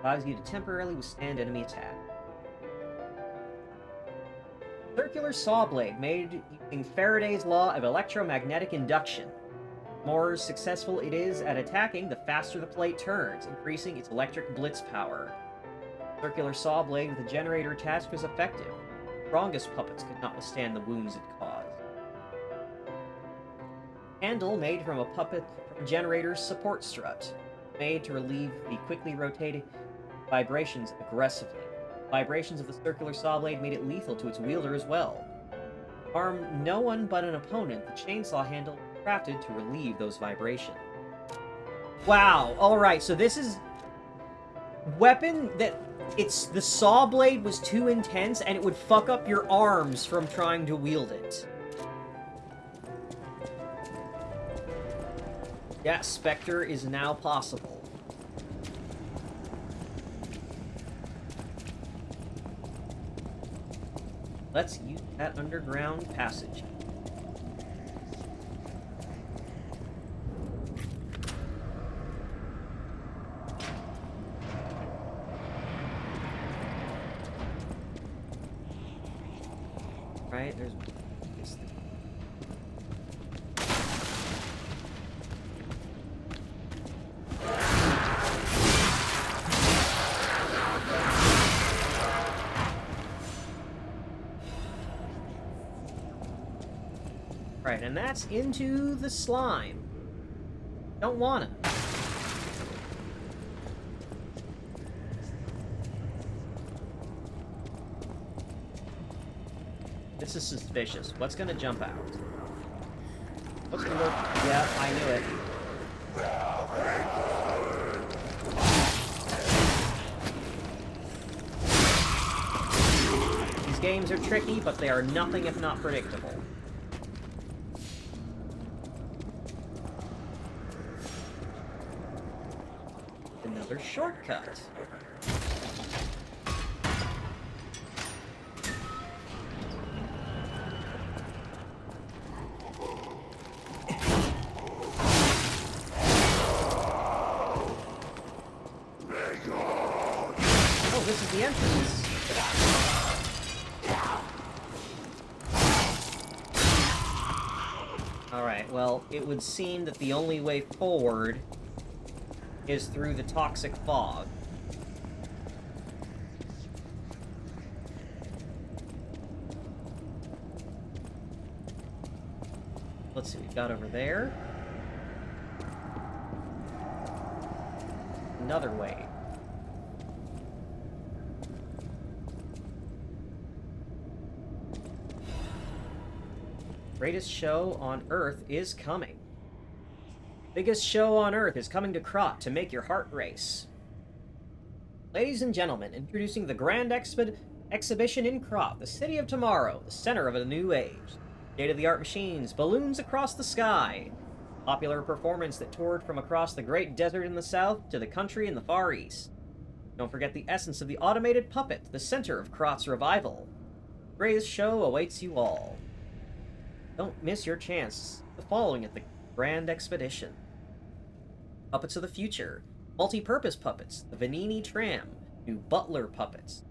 Allows you to temporarily withstand enemy attack. Circular saw blade made using Faraday's law of electromagnetic induction. The more successful it is at attacking, the faster the plate turns, increasing its electric blitz power. Circular saw blade with a generator attached was effective. The strongest puppets could not withstand the wounds it caused. Handle made from a puppet from generator's support strut, made to relieve the quickly rotating vibrations aggressively. Vibrations of the circular saw blade made it lethal to its wielder as well. Harm no one but an opponent, the chainsaw handle was crafted to relieve those vibrations. Wow, alright, so this is weapon that the saw blade was too intense and it would fuck up your arms from trying to wield it. Yeah, Spectre is now possible. Let's use that underground passage. Right, there's this thing. Right, and that's into the slime. Don't wanna. This is suspicious. What's gonna jump out? What's gonna look? Yeah, I knew it. These games are tricky, but they are nothing if not predictable. Another shortcut. Oh, this is the entrance. Alright, well, it would seem that the only way forward is through the toxic fog. Let's see what we've got over there. Another way. Greatest show on Earth is coming. Biggest show on Earth is coming to Krot to make your heart race. Ladies and gentlemen, introducing the Grand Exhibition in Krot, the city of tomorrow, the center of a new age. State-of-the-art machines, balloons across the sky. Popular performance that toured from across the great desert in the south to the country in the far east. Don't forget the essence of the automated puppet, the center of Krot's revival. The greatest show awaits you all. Don't miss your chance the following at the Grand Expedition. Puppets of the future, multi-purpose puppets, the Vanini Tram, new butler puppets,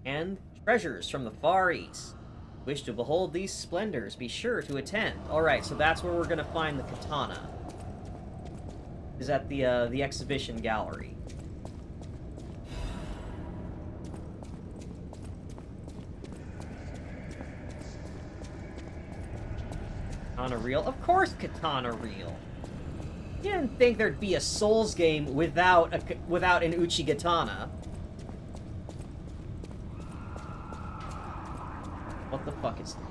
and treasures from the Far East. Wish to behold these splendors, be sure to attend. Alright, so that's where we're gonna find the katana. Is at the exhibition gallery. Katana reel? Of course katana reel! You didn't think there'd be a Souls game without an Uchigatana. What the fuck is that?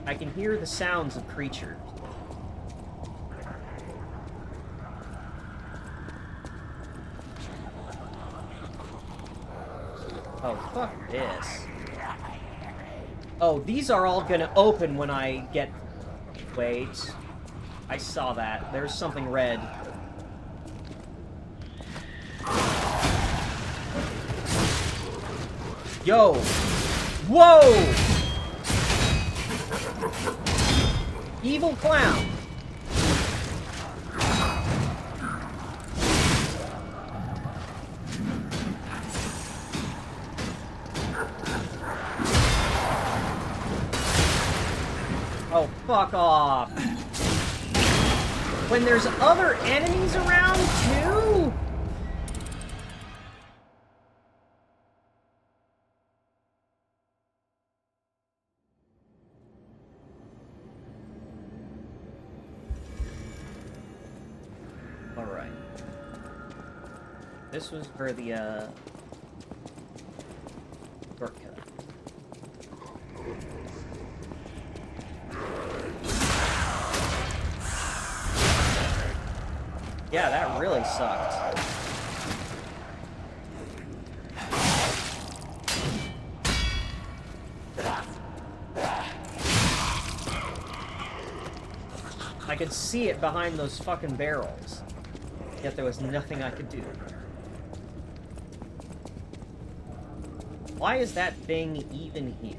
I can hear the sounds of creatures. Oh, fuck this. Oh, these are all gonna open when I get... Wait. I saw that. There's something red. Yo! Whoa! Evil clown! Oh, fuck off. When there's other enemies around, too? Alright. This was for the, shortcut. Yeah, that really sucked. I could see it behind those fucking barrels. Yet there was nothing I could do. Why is that thing even here?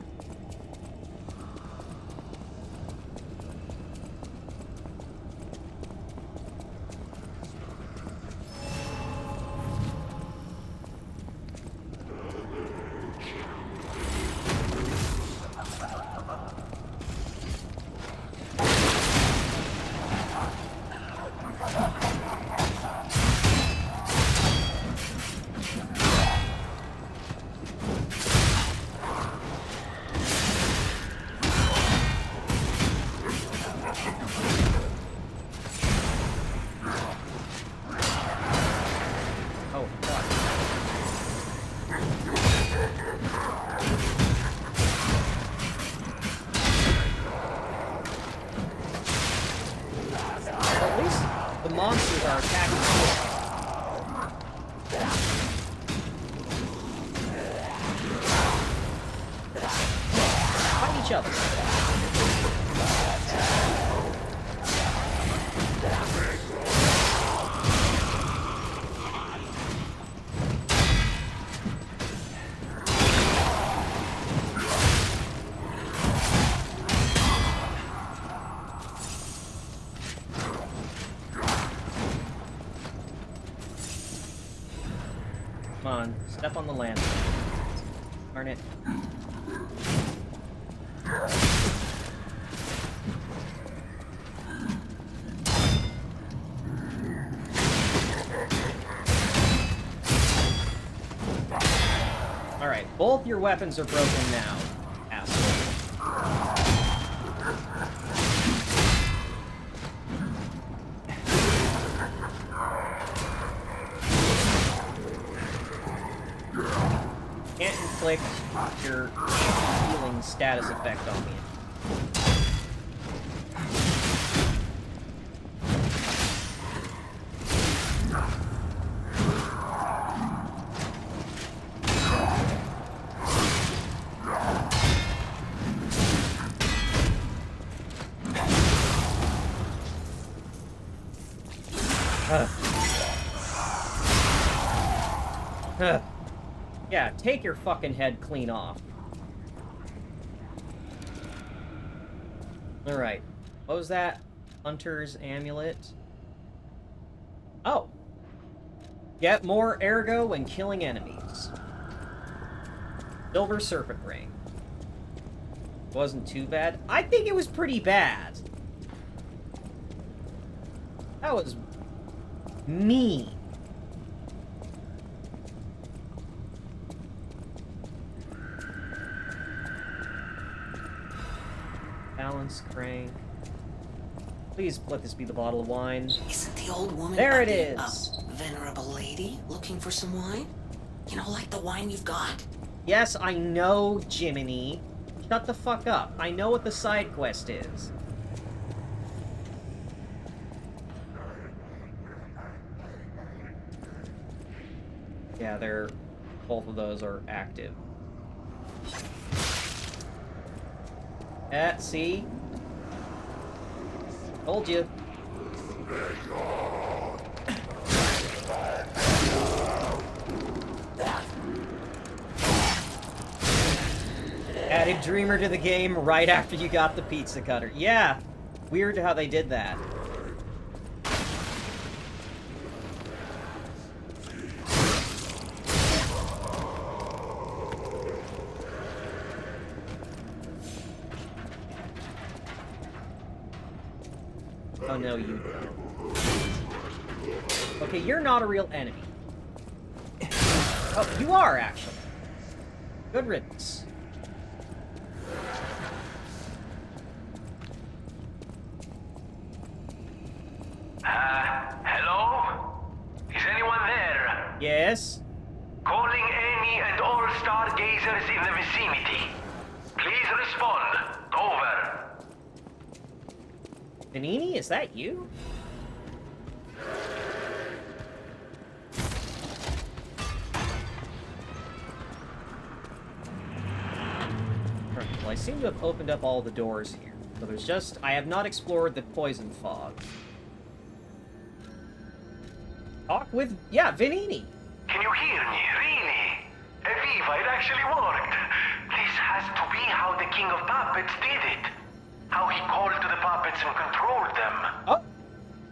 Monsters are attacking fight each other. Come on, step on the land. Darn it. Alright, both your weapons are broken now, asshole. Can't inflict your healing status effect on me. Yeah, take your fucking head clean off. Alright. What was that? Hunter's Amulet. Oh. Get more ergo when killing enemies. Silver Serpent Ring. Wasn't too bad. I think it was pretty bad. That was mean. Balance crank. Please let this be the bottle of wine. Isn't the old woman there it a is. Venerable lady looking for some wine? You know, like the wine you've got? Yes, I know, Jiminy. Shut the fuck up. I know what the side quest is. Yeah, both of those are active. See? Told you. Added Dreamer to the game right after you got the pizza cutter. Yeah, weird how they did that. Oh no, you don't. Okay, you're not a real enemy. Oh, you are, actually. Good riddance. Hello? Is anyone there? Yes? Calling any and all stargazers in the vicinity. Please respond. Over. Panini, is that you? Well, I seem to have opened up all the doors here. So there's just... I have not explored the poison fog. Talk with... Yeah, Vanini! Can you hear me? Really? Eviva, it actually worked. This has to be how the King of Puppets did it. How he called to the puppets and controlled them. Oh!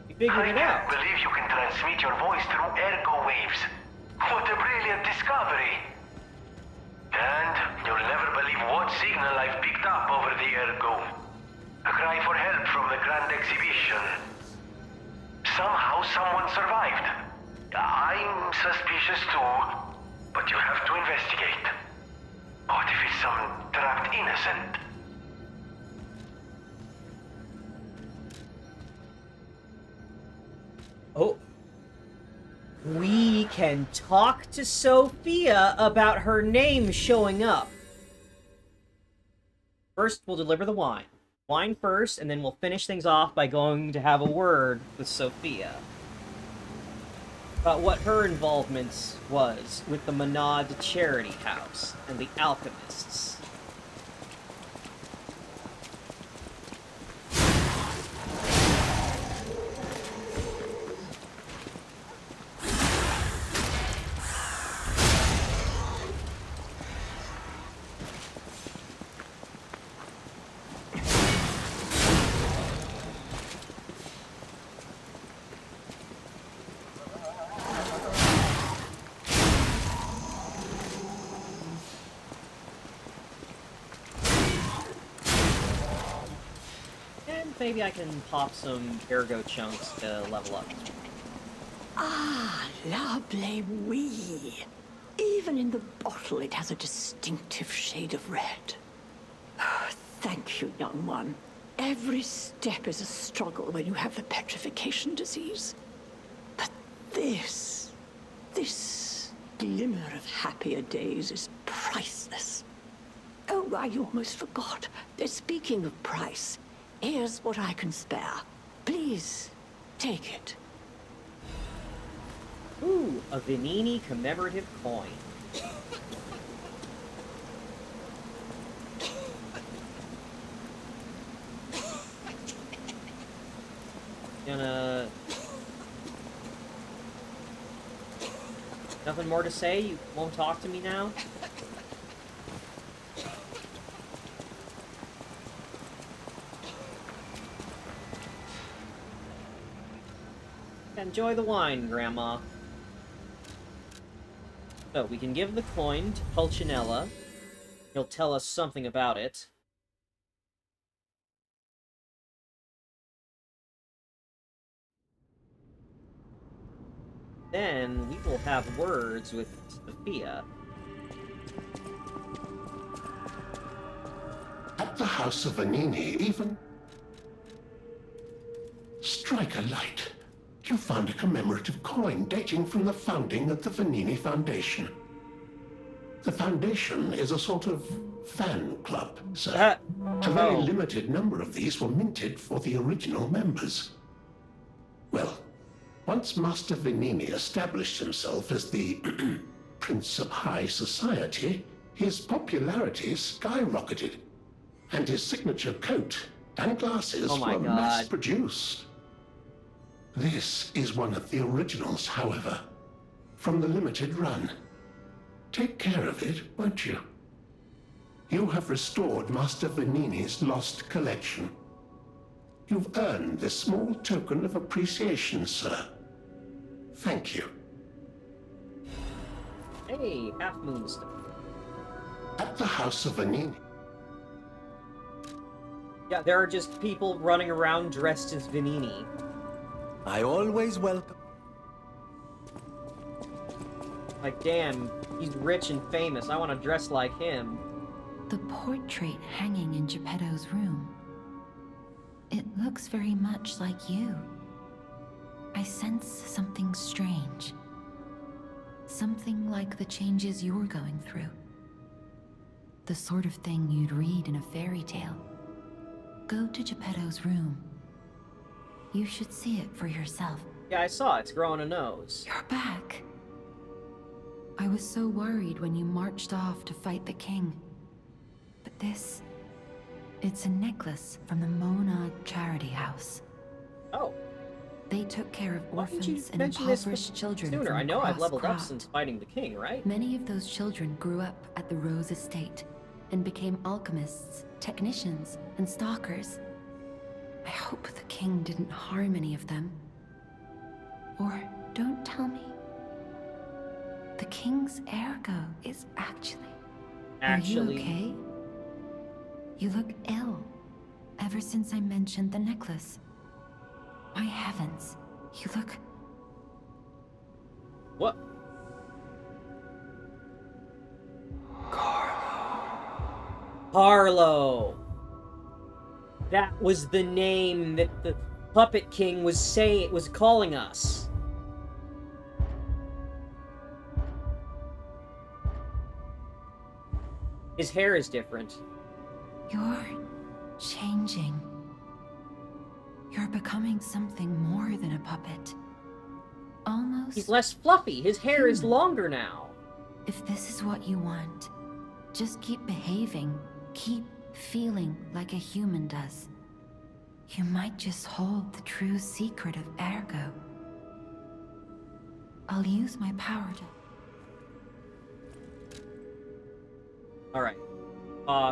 You figured it out. I can't believe you can transmit your voice through ergo waves. What a brilliant discovery. And you'll never believe what signal I've picked up over the ergo. A cry for help from the Grand Exhibition. Somehow someone survived. I'm suspicious too, but you have to investigate. What if it's some trapped innocent? Oh. We can talk to Sophia about her name showing up. First, we'll deliver the wine. Wine first, and then we'll finish things off by going to have a word with Sophia about what her involvement was with the Monad Charity House and the Alchemists. maybe I can pop some ergo chunks to level up. Ah, lovely wee. Even in the bottle, it has a distinctive shade of red. Thank you, young one. Every step is a struggle when you have the petrification disease. But this glimmer of happier days is priceless. Oh, I almost forgot. Speaking of price, here's what I can spare. Please, take it. Ooh, a Venini commemorative coin. Gonna... Nothing more to say? You won't talk to me now? Enjoy the wine, Grandma. So, we can give the coin to Pulcinella. He'll tell us something about it. Then, we will have words with Sophia. At the House of Venini, even... Strike a light. You found a commemorative coin dating from the founding of the Venini Foundation. The Foundation is a sort of fan club, sir. A very limited number of these were minted for the original members. Well, once Master Venini established himself as the Prince of High Society, his popularity skyrocketed, and his signature coat and glasses were mass-produced. This is one of the originals, however, from the limited run. Take care of it, won't you? You have restored Master Venini's lost collection. You've earned this small token of appreciation, sir. Thank you. Hey, Half Moon stuff. At the House of Venini. Yeah, there are just people running around dressed as Venini. I always welcome. Like, damn, he's rich and famous. I want to dress like him. The portrait hanging in Geppetto's room. It looks very much like you. I sense something strange. Something like the changes you're going through. The sort of thing you'd read in a fairy tale. Go to Geppetto's room. You should see it for yourself. Yeah, I saw it. It's growing a nose. You're back. I was so worried when you marched off to fight the king. But this... it's a necklace from the Mona Charity House. Oh. They took care of Why didn't orphans you and mention this impoverished children sooner? from I know I've across leveled up Krat. since fighting the king, right? Many of those children grew up at the Rose Estate and became alchemists, technicians, and stalkers. I hope the king didn't harm any of them. Or don't tell me. The king's ergo is actually... Are you okay? You look ill. Ever since I mentioned the necklace. My heavens, you look... What? Carlo. That was the name that the Puppet King was calling us. His hair is different. You're changing. You're becoming something more than a puppet. Almost... He's less fluffy. His hair is longer now. If this is what you want, just keep behaving. Keep feeling like a human does. You might just hold the true secret of ergo. I'll use my power to... Alright.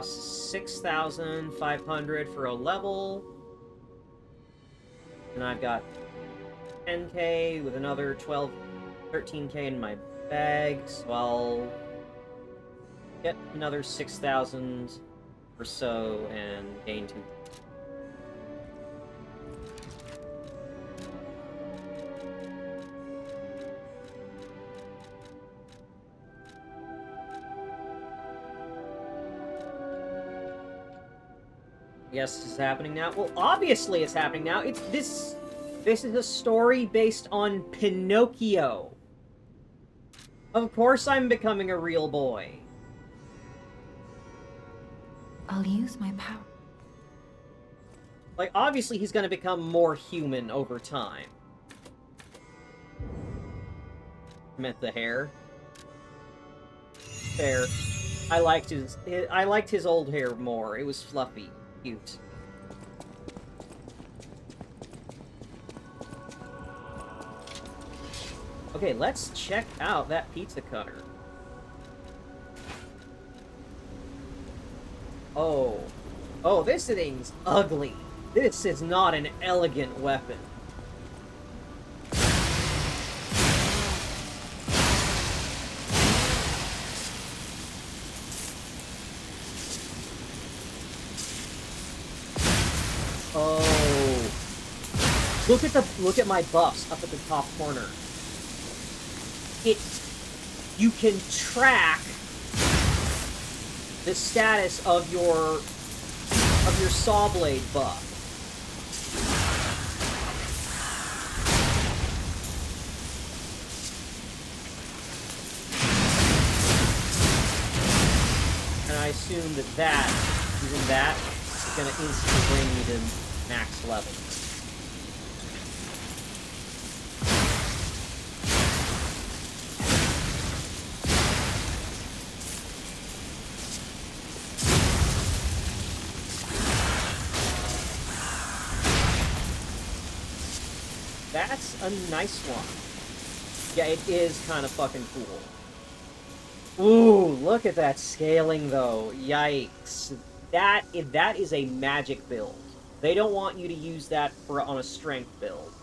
6,500 for a level. And I've got 10k with another 13k in my bag, so I'll get another 6,000 or so and gain 2. Yes, this is happening now. Well, obviously it's happening now. It's this. This is a story based on Pinocchio. Of course I'm becoming a real boy. I'll use my power. Like, obviously he's gonna become more human over time. I meant the hair. Fair. I liked his old hair more. It was fluffy. Cute. Okay, let's check out that pizza cutter. Oh. Oh, this thing's ugly. This is not an elegant weapon. Oh. Look at my buffs up at the top corner. You can track the status of your saw blade buff. And I assume that using that is gonna instantly bring me to max level. That's a nice one. Yeah, it is kind of fucking cool. Ooh, look at that scaling, though. Yikes. That is a magic build. They don't want you to use that on a strength build.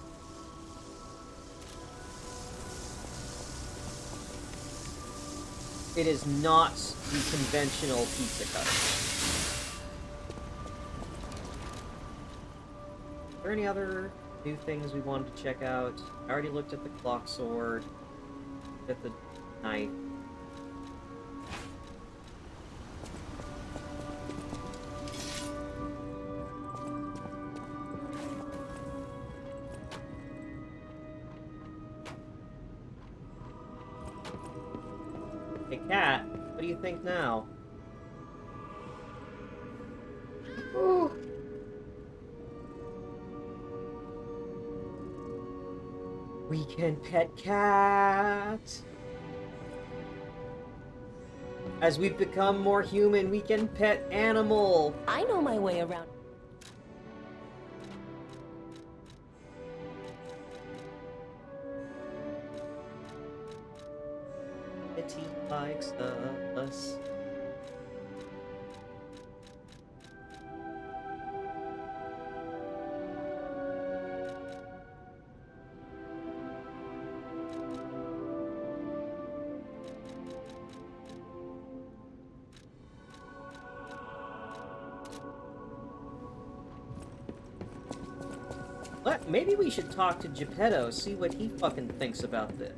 It is not the conventional pizza cutter. Are there any other new things we wanted to check out? I already looked at the clock sword, at the knife. Hey, Cat, what do you think now? Ooh. We can pet Cat. As we've become more human, we can pet animal. I know my way around. Kitty likes us. Maybe we should talk to Geppetto, see what he fucking thinks about this.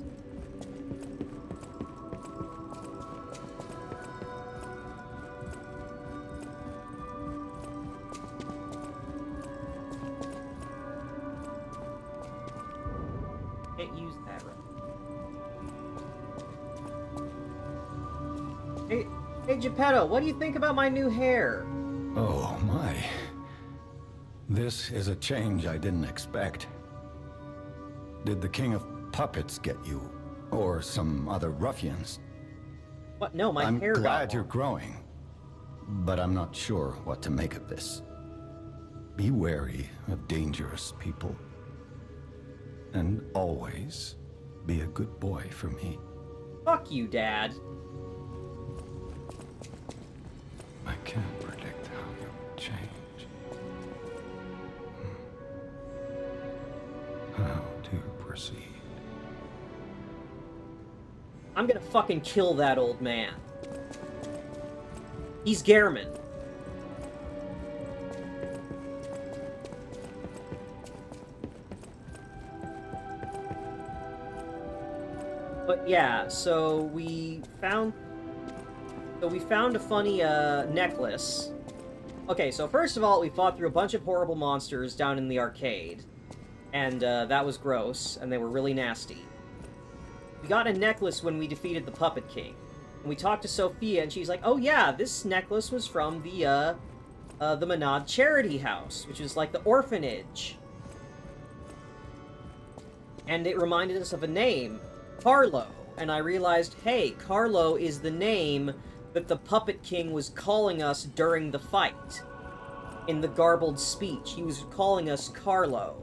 Can't use that right. Hey Geppetto, what do you think about my new hair? Oh my. This is a change I didn't expect. Did the King of Puppets get you? Or some other ruffians? What? No, my hair got I'm glad long. you're growing, but I'm not sure what to make of this. Be wary of dangerous people. And always be a good boy for me. Fuck you, Dad. I can't predict how you'll change. How to proceed? I'm gonna fucking kill that old man. He's Gehrman. But yeah, so we found a funny necklace. okay, so first of all, we fought through a bunch of horrible monsters down in the arcade. And that was gross, and they were really nasty. We got a necklace when we defeated the Puppet King. And we talked to Sophia, and she's like, oh yeah, this necklace was from the Menad Charity House, which is like the orphanage. And it reminded us of a name, Carlo. And I realized, hey, Carlo is the name that the Puppet King was calling us during the fight. In the garbled speech, he was calling us Carlo.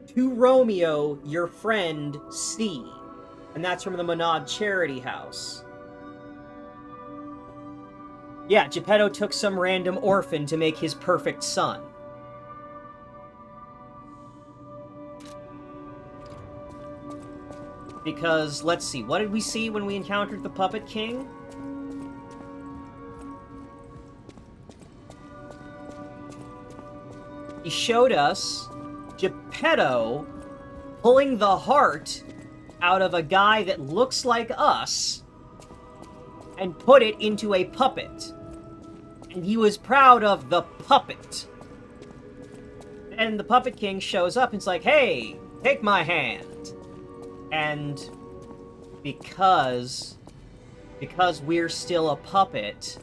To Romeo, your friend, C. And that's from the Menad Charity House. Yeah, Geppetto took some random orphan to make his perfect son. Because, let's see, what did we see when we encountered the Puppet King? He showed us Geppetto pulling the heart out of a guy that looks like us and put it into a puppet. And he was proud of the puppet. And the Puppet King shows up and it's like, hey, take my hand. And because we're still a puppet,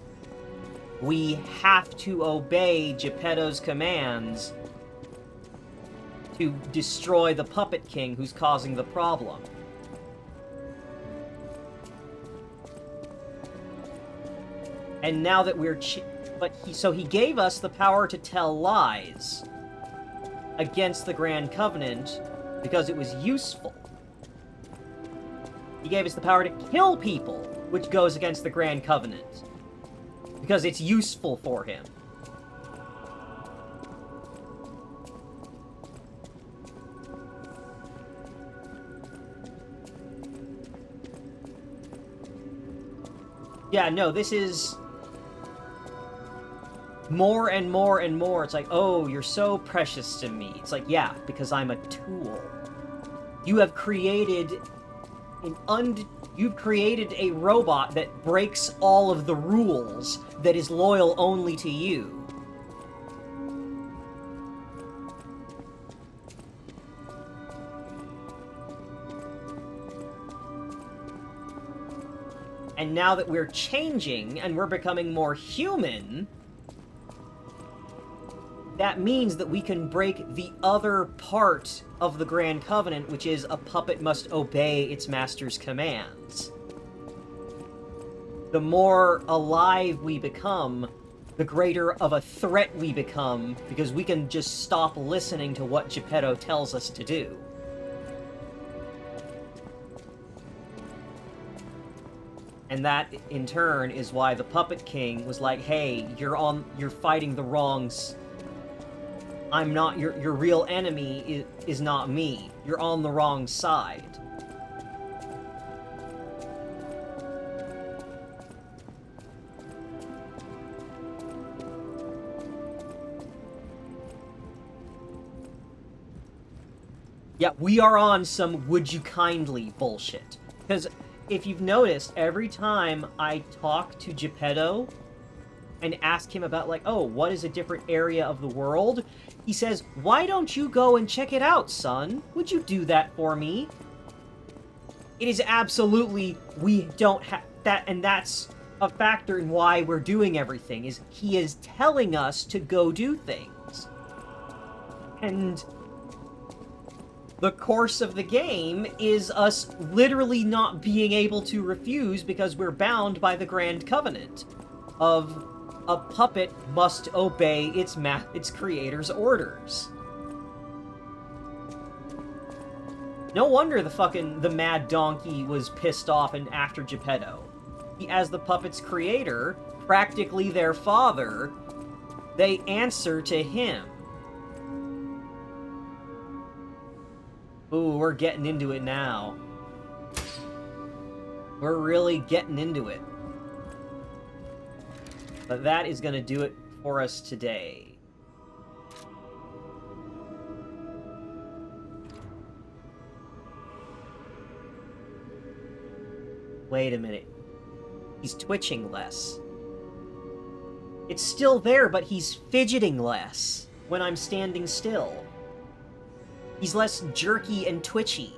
we have to obey Geppetto's commands to destroy the Puppet King who's causing the problem. And now that we're so he gave us the power to tell lies against the Grand Covenant because it was useful. He gave us the power to kill people, which goes against the Grand Covenant because it's useful for him. Yeah, no, this is more and more and more. It's like, oh, you're so precious to me. It's like, yeah, because I'm a tool. You have created you've created a robot that breaks all of the rules, that is loyal only to you. And now that we're changing and we're becoming more human, that means that we can break the other part of the Grand Covenant, which is a puppet must obey its master's commands. The more alive we become, the greater of a threat we become, because we can just stop listening to what Geppetto tells us to do. And that, in turn, is why the Puppet King was like, hey, you're fighting the wrongs. I'm not, your real enemy is not me. You're on the wrong side. Yeah, we are on some would you kindly bullshit. Because if you've noticed, every time I talk to Geppetto and ask him about, like, oh, what is a different area of the world? He says, why don't you go and check it out, son? Would you do that for me? It is absolutely, we don't have that, and that's a factor in why we're doing everything, is he is telling us to go do things. And the course of the game is us literally not being able to refuse because we're bound by the Grand Covenant of a puppet must obey its creator's orders. No wonder the Mad Donkey was pissed off and after Geppetto. He, as the puppet's creator, practically their father, they answer to him. Ooh, we're getting into it now. We're really getting into it. But that is going to do it for us today. Wait a minute. He's twitching less. It's still there, but he's fidgeting less when I'm standing still. He's less jerky and twitchy.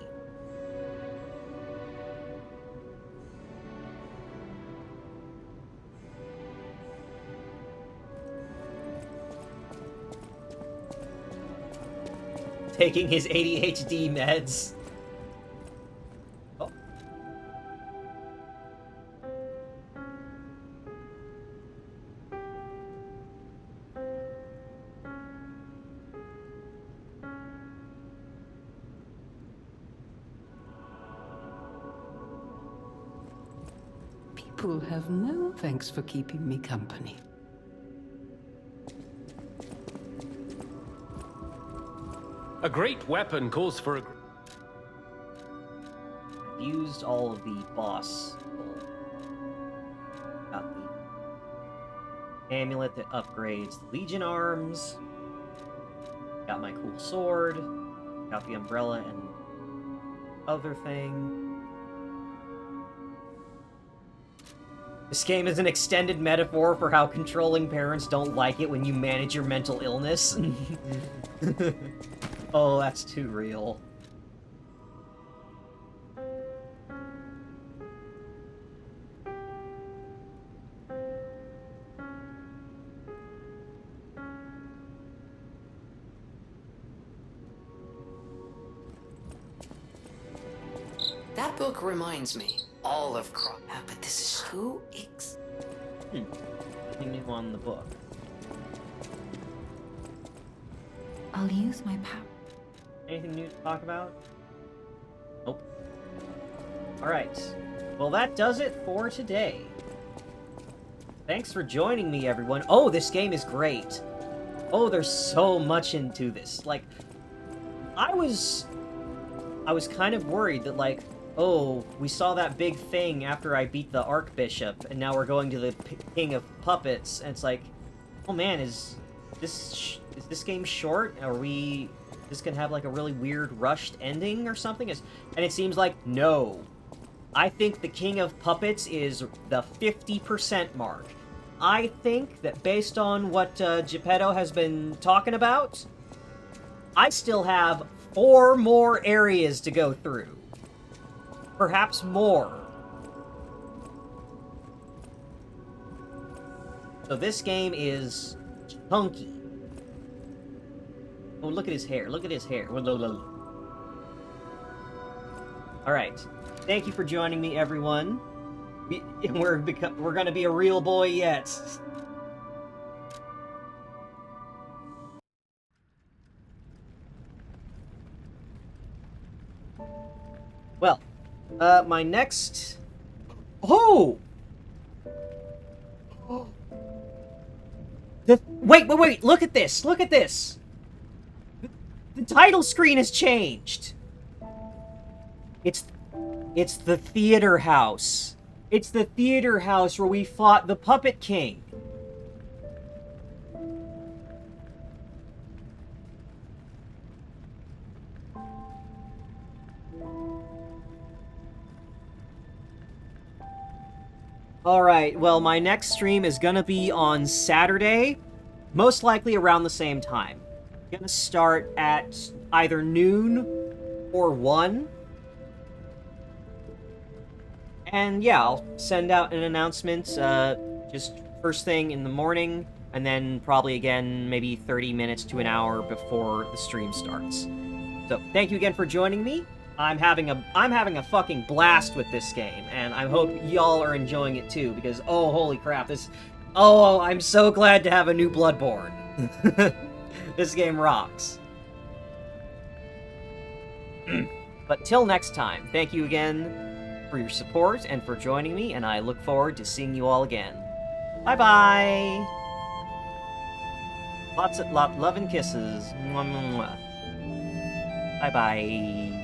Taking his ADHD meds. Oh. People have no thanks for keeping me company. A great weapon calls for a... Used all of the boss. Got the amulet that upgrades the Legion arms. Got my cool sword. Got the umbrella and other thing. This game is an extended metaphor for how controlling parents don't like it when you manage your mental illness. Oh, that's too real. That book reminds me all of but this is who Nothing new on the book. I'll use my power. Anything new to talk about? Nope. Alright. Well, that does it for today. Thanks for joining me, everyone. Oh, this game is great. Oh, there's so much into this. Like, I was kind of worried that, like, oh, we saw that big thing after I beat the Archbishop, and now we're going to the King of Puppets, and it's like, oh man, is this game short? Are we just gonna have like a really weird rushed ending or something? And it seems like, no. I think the King of Puppets is the 50% mark. I think that based on what Geppetto has been talking about, I still have 4 more areas to go through. Perhaps more. So this game is chunky. Oh, look at his hair. Look at his hair. Alright. Thank you for joining me, everyone. We're gonna be a real boy yet. Well, my next... Oh! Wait, look at this! Look at this! The title screen has changed! It's the theater house. It's the theater house where we fought the Puppet King. Alright, well, my next stream is gonna be on Saturday, most likely around the same time. Gonna start at either noon or 1. And yeah, I'll send out an announcement just first thing in the morning, and then probably again maybe 30 minutes to an hour before the stream starts. So, thank you again for joining me. I'm having a fucking blast with this game, and I hope y'all are enjoying it too, because oh, holy crap, I'm so glad to have a new Bloodborne. This game rocks. But till next time, thank you again for your support and for joining me, and I look forward to seeing you all again. Bye-bye! Lots of love and kisses. Mwah, mwah, mwah. Bye-bye.